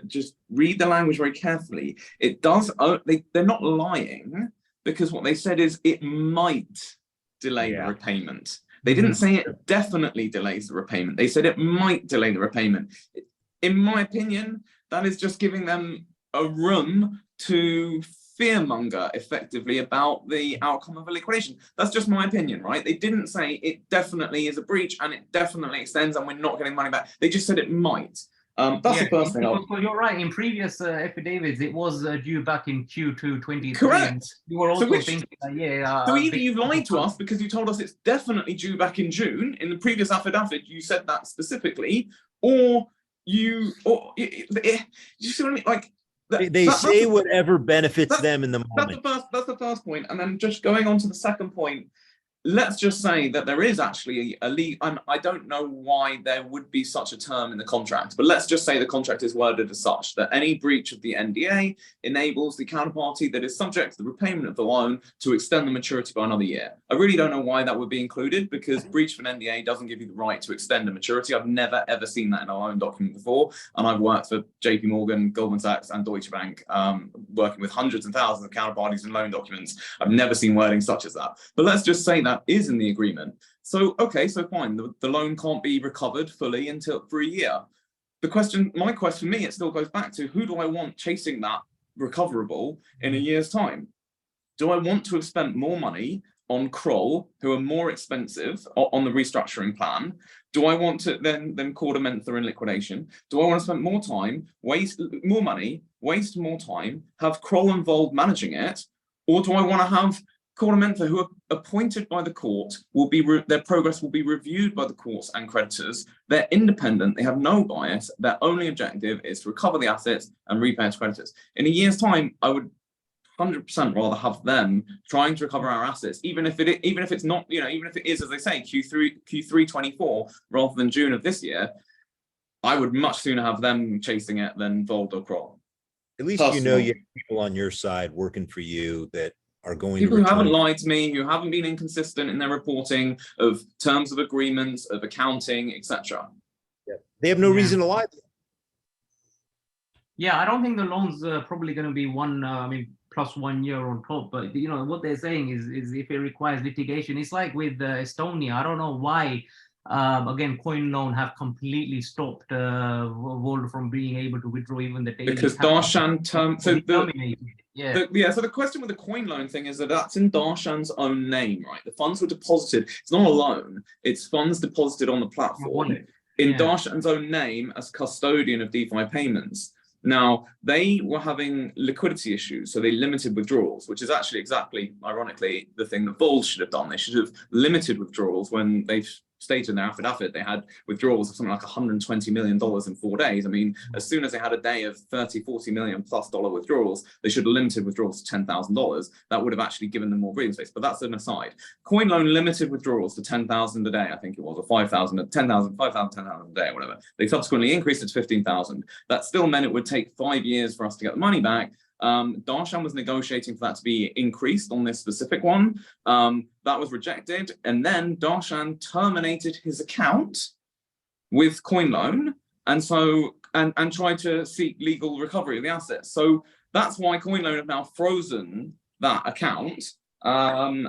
just read the language very carefully. It does, they're not lying, because what they said is it might delay the repayment. They didn't say it definitely delays the repayment. They said it might delay the repayment. In my opinion, that is just giving them a room to fearmonger effectively about the outcome of a liquidation. That's just my opinion, right? They didn't say it definitely is a breach and it definitely extends and we're not getting money back. They just said it might. That's the first thing. Well, you're right. In previous affidavits, it was due back in Q2 23. Correct. You were also thinking that, so either you've lied to us because you told us it's definitely due back in June. In the previous affidavit, you said that specifically, or you see what I mean? Like, They say whatever benefits them in the moment. That's the first point. And then just going on to the second point, let's just say that there is actually a I don't know why there would be such a term in the contract, but let's just say the contract is worded as such that any breach of the NDA enables the counterparty that is subject to the repayment of the loan to extend the maturity by another year. I really don't know why that would be included, because breach of an NDA doesn't give you the right to extend a maturity. I've never ever seen that in a loan document before, and I've worked for JP Morgan, Goldman Sachs, and Deutsche Bank, working with hundreds and thousands of counterparties and loan documents. I've never seen wording such as that. But let's just say that is in the agreement. So, okay, so fine, the loan can't be recovered fully for a year. My question for me, it still goes back to, who do I want chasing that recoverable in a year's time? Do I want to have spent more money on Kroll, who are more expensive on the restructuring plan? Do I want to then KordaMentha in liquidation? Do I want to spend more time, waste more money, waste more time, have Kroll and Vauld managing it? Or do I want to have KordaMentha, who are appointed by the court, their progress will be reviewed by the courts and creditors. They're independent, they have no bias, their only objective is to recover the assets and repay to creditors. In a year's time, I would 100% rather have them trying to recover our assets, even if it's not, even if it is, as they say, Q3 24 rather than June of this year. I would much sooner have them chasing it than Vauld or Kroll. At least personally, you have people on your side working for you that are going people to who haven't lied to me, who haven't been inconsistent in their reporting of terms of agreements, of accounting, etc. Yeah. They have no reason to lie. Yeah, I don't think the loan's probably going to be plus 1 year on top. But what they're saying is if it requires litigation, it's like with Estonia. I don't know why. Again, coin loan have completely stopped Vauld from being able to withdraw even the daily. Because Darshan so the question with the coin loan thing is that's in Darshan's own name, right? The funds were deposited. It's not a loan. It's funds deposited on the platform in Darshan's own name as custodian of DeFi payments. Now, they were having liquidity issues, so they limited withdrawals, which is actually exactly, ironically, the thing that Vauld should have done. They should have limited withdrawals when they've stated in their affidavit they had withdrawals of something like $120 million in 4 days. I mean, as soon as they had a day of $30-40 million plus withdrawals, they should have limited withdrawals to $10,000. That would have actually given them more breathing space, but that's an aside. Coin loan limited withdrawals to 10,000 a day, I think it was, or 5,000, 10,000, 5,000, 10,000 a day, or whatever. They subsequently increased it to 15,000. That still meant it would take 5 years for us to get the money back. Darshan was negotiating for that to be increased on this specific one. That was rejected, and then Darshan terminated his account with CoinLoan, and so and tried to seek legal recovery of the assets. So that's why CoinLoan have now frozen that account, those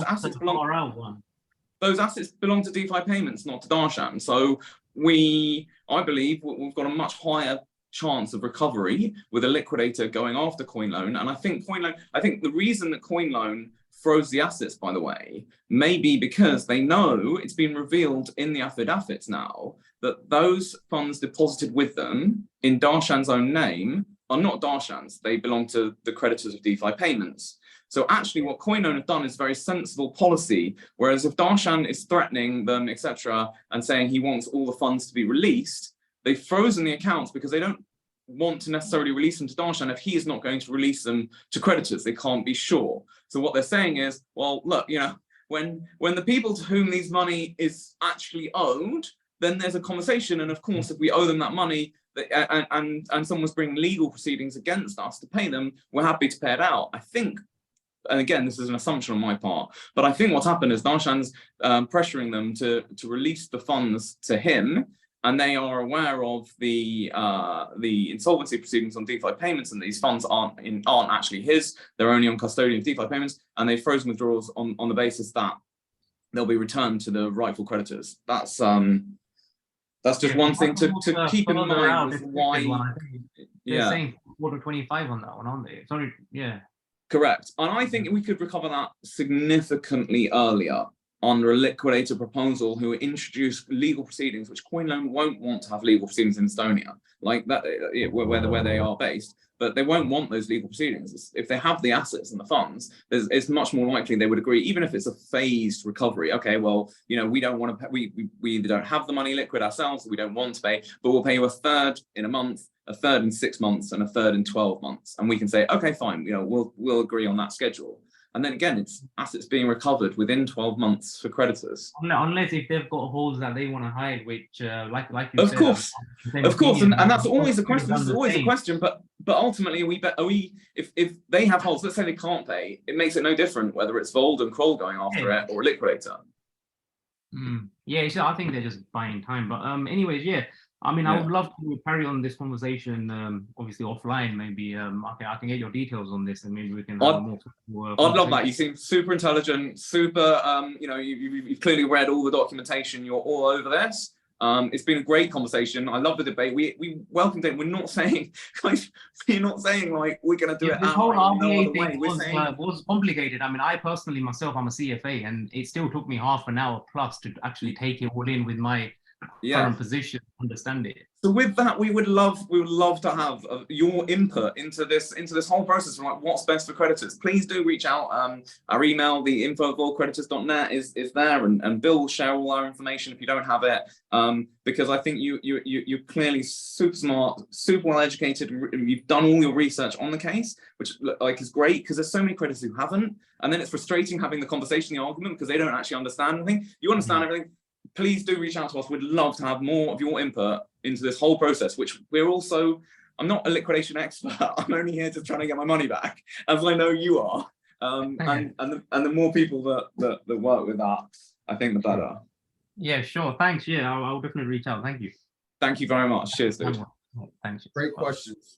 assets belong to DeFi Payments, not to Darshan. So I believe we've got a much higher chance of recovery with a liquidator going after CoinLoan. And I think the reason that CoinLoan froze the assets, by the way, may be because they know it's been revealed in the affidavits now that those funds deposited with them in Darshan's own name are not Darshan's. They belong to the creditors of DeFi Payments. So actually what CoinLoan have done is very sensible policy, whereas if Darshan is threatening them, etc., and saying he wants all the funds to be released, they've frozen the accounts because they don't want to necessarily release them to Darshan if he is not going to release them to creditors. They can't be sure. So what they're saying is, well, look, when the people to whom these money is actually owed, then there's a conversation. And of course, if we owe them that money and someone's bringing legal proceedings against us to pay them, we're happy to pay it out. I think, and again, this is an assumption on my part, but I think what's happened is Darshan's pressuring them to release the funds to him, and they are aware of the insolvency proceedings on DeFi Payments, and these funds aren't actually his. They're only on custodian of DeFi Payments, and they've frozen withdrawals on the basis that they'll be returned to the rightful creditors. That's just one thing to keep in mind with why. They're saying quarter 25 on that one, aren't they? Sorry, yeah. Correct, and I think we could recover that significantly earlier under a liquidator proposal who introduce legal proceedings, which CoinLoan won't want to have legal proceedings in Estonia, like that, where they are based, but they won't want those legal proceedings. If they have the assets and the funds, it's much more likely they would agree, even if it's a phased recovery. Okay, well, we don't want to pay, we either don't have the money liquid ourselves, we don't want to pay, but we'll pay you a third in a month, a third in 6 months, and a third in 12 months. And we can say, okay, fine, you know, we'll agree on that schedule. And then again, it's assets being recovered within 12 months for creditors. Unless if they've got holes that they want to hide, which like you of said, course, and that's always a question. This is always a question, but ultimately, are we if they have holes, let's say they can't pay, it makes it no different whether it's Vauld and Kroll going after it or a liquidator. Yeah, so I think they're just buying time. But anyways, yeah. I mean, I would love to carry on this conversation, obviously offline. Maybe I can get your details on this, and maybe we can have more. I'd love that. You seem super intelligent, super. You know, you've clearly read all the documentation. You're all over this. It's been a great conversation. I love the debate. We welcomed it. We're not saying like we're going to do it. This whole RBA thing was complicated. I mean, I personally myself, I'm a CFA, and it still took me half an hour plus to actually take it all in with my current position, understand it. So with that, we would love to have your input into this whole process, like what's best for creditors. Please do reach out. Our email, the info@vauldcreditors.net is there, and Bill will share all our information if you don't have it. Because I think you're clearly super smart, super well educated. You've done all your research on the case, which like is great because there's so many creditors who haven't, and then it's frustrating having the conversation, the argument, because they don't actually understand anything. You understand everything. Please do reach out to us. We'd love to have more of your input into this whole process, which we're also, I'm not a liquidation expert. I'm only here to try to get my money back, as I know you are. And the more people that work with that, I think the better. Yeah, sure. Thanks. Yeah, I'll definitely reach out. Thank you. Thank you very much. Cheers, dude. Thanks. Great questions.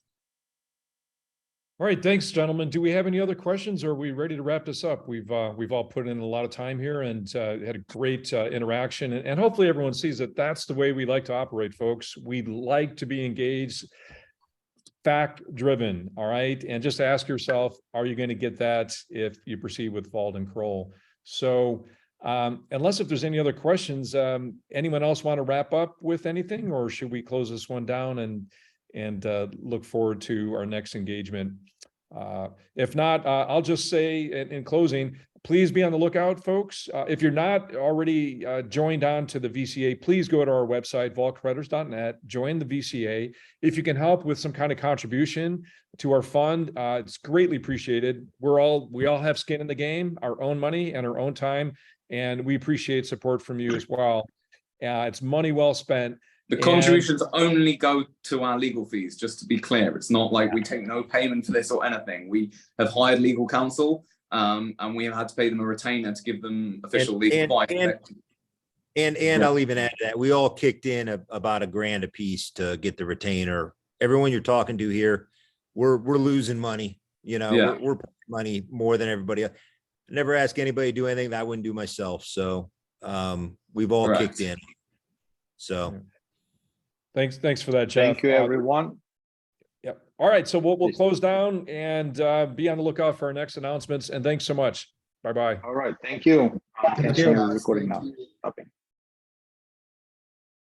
All right, thanks, gentlemen. Do we have any other questions, or are we ready to wrap this up? We've all put in a lot of time here and had a great interaction, and hopefully everyone sees that that's the way we like to operate, folks. We like to be engaged, fact-driven, all right? And just ask yourself, are you going to get that if you proceed with Vauld and Kroll? So unless if there's any other questions, anyone else want to wrap up with anything, or should we close this one down and look forward to our next engagement? If not, I'll just say in closing, please be on the lookout, folks. If you're not already joined on to the VCA, please go to our website, vaultcreditors.net, join the VCA. If you can help with some kind of contribution to our fund, it's greatly appreciated. We all have skin in the game, our own money and our own time, and we appreciate support from you as well. It's money well spent. The contributions only go to our legal fees, just to be clear. It's not like we take no payment for this or anything. We have hired legal counsel, and we have had to pay them a retainer to give them official legal advice. And I'll even add that we all kicked in about $1,000 a piece to get the retainer. Everyone you're talking to here, we're losing money. You know, we're paying money more than everybody else. Never ask anybody to do anything that I wouldn't do myself. So we've all kicked in. So. Thanks for that, Jeff. Thank you, everyone. Yep. All right, so we'll close down and be on the lookout for our next announcements. And thanks so much. Bye-bye. All right, thank you. Thank you. Recording now. Okay.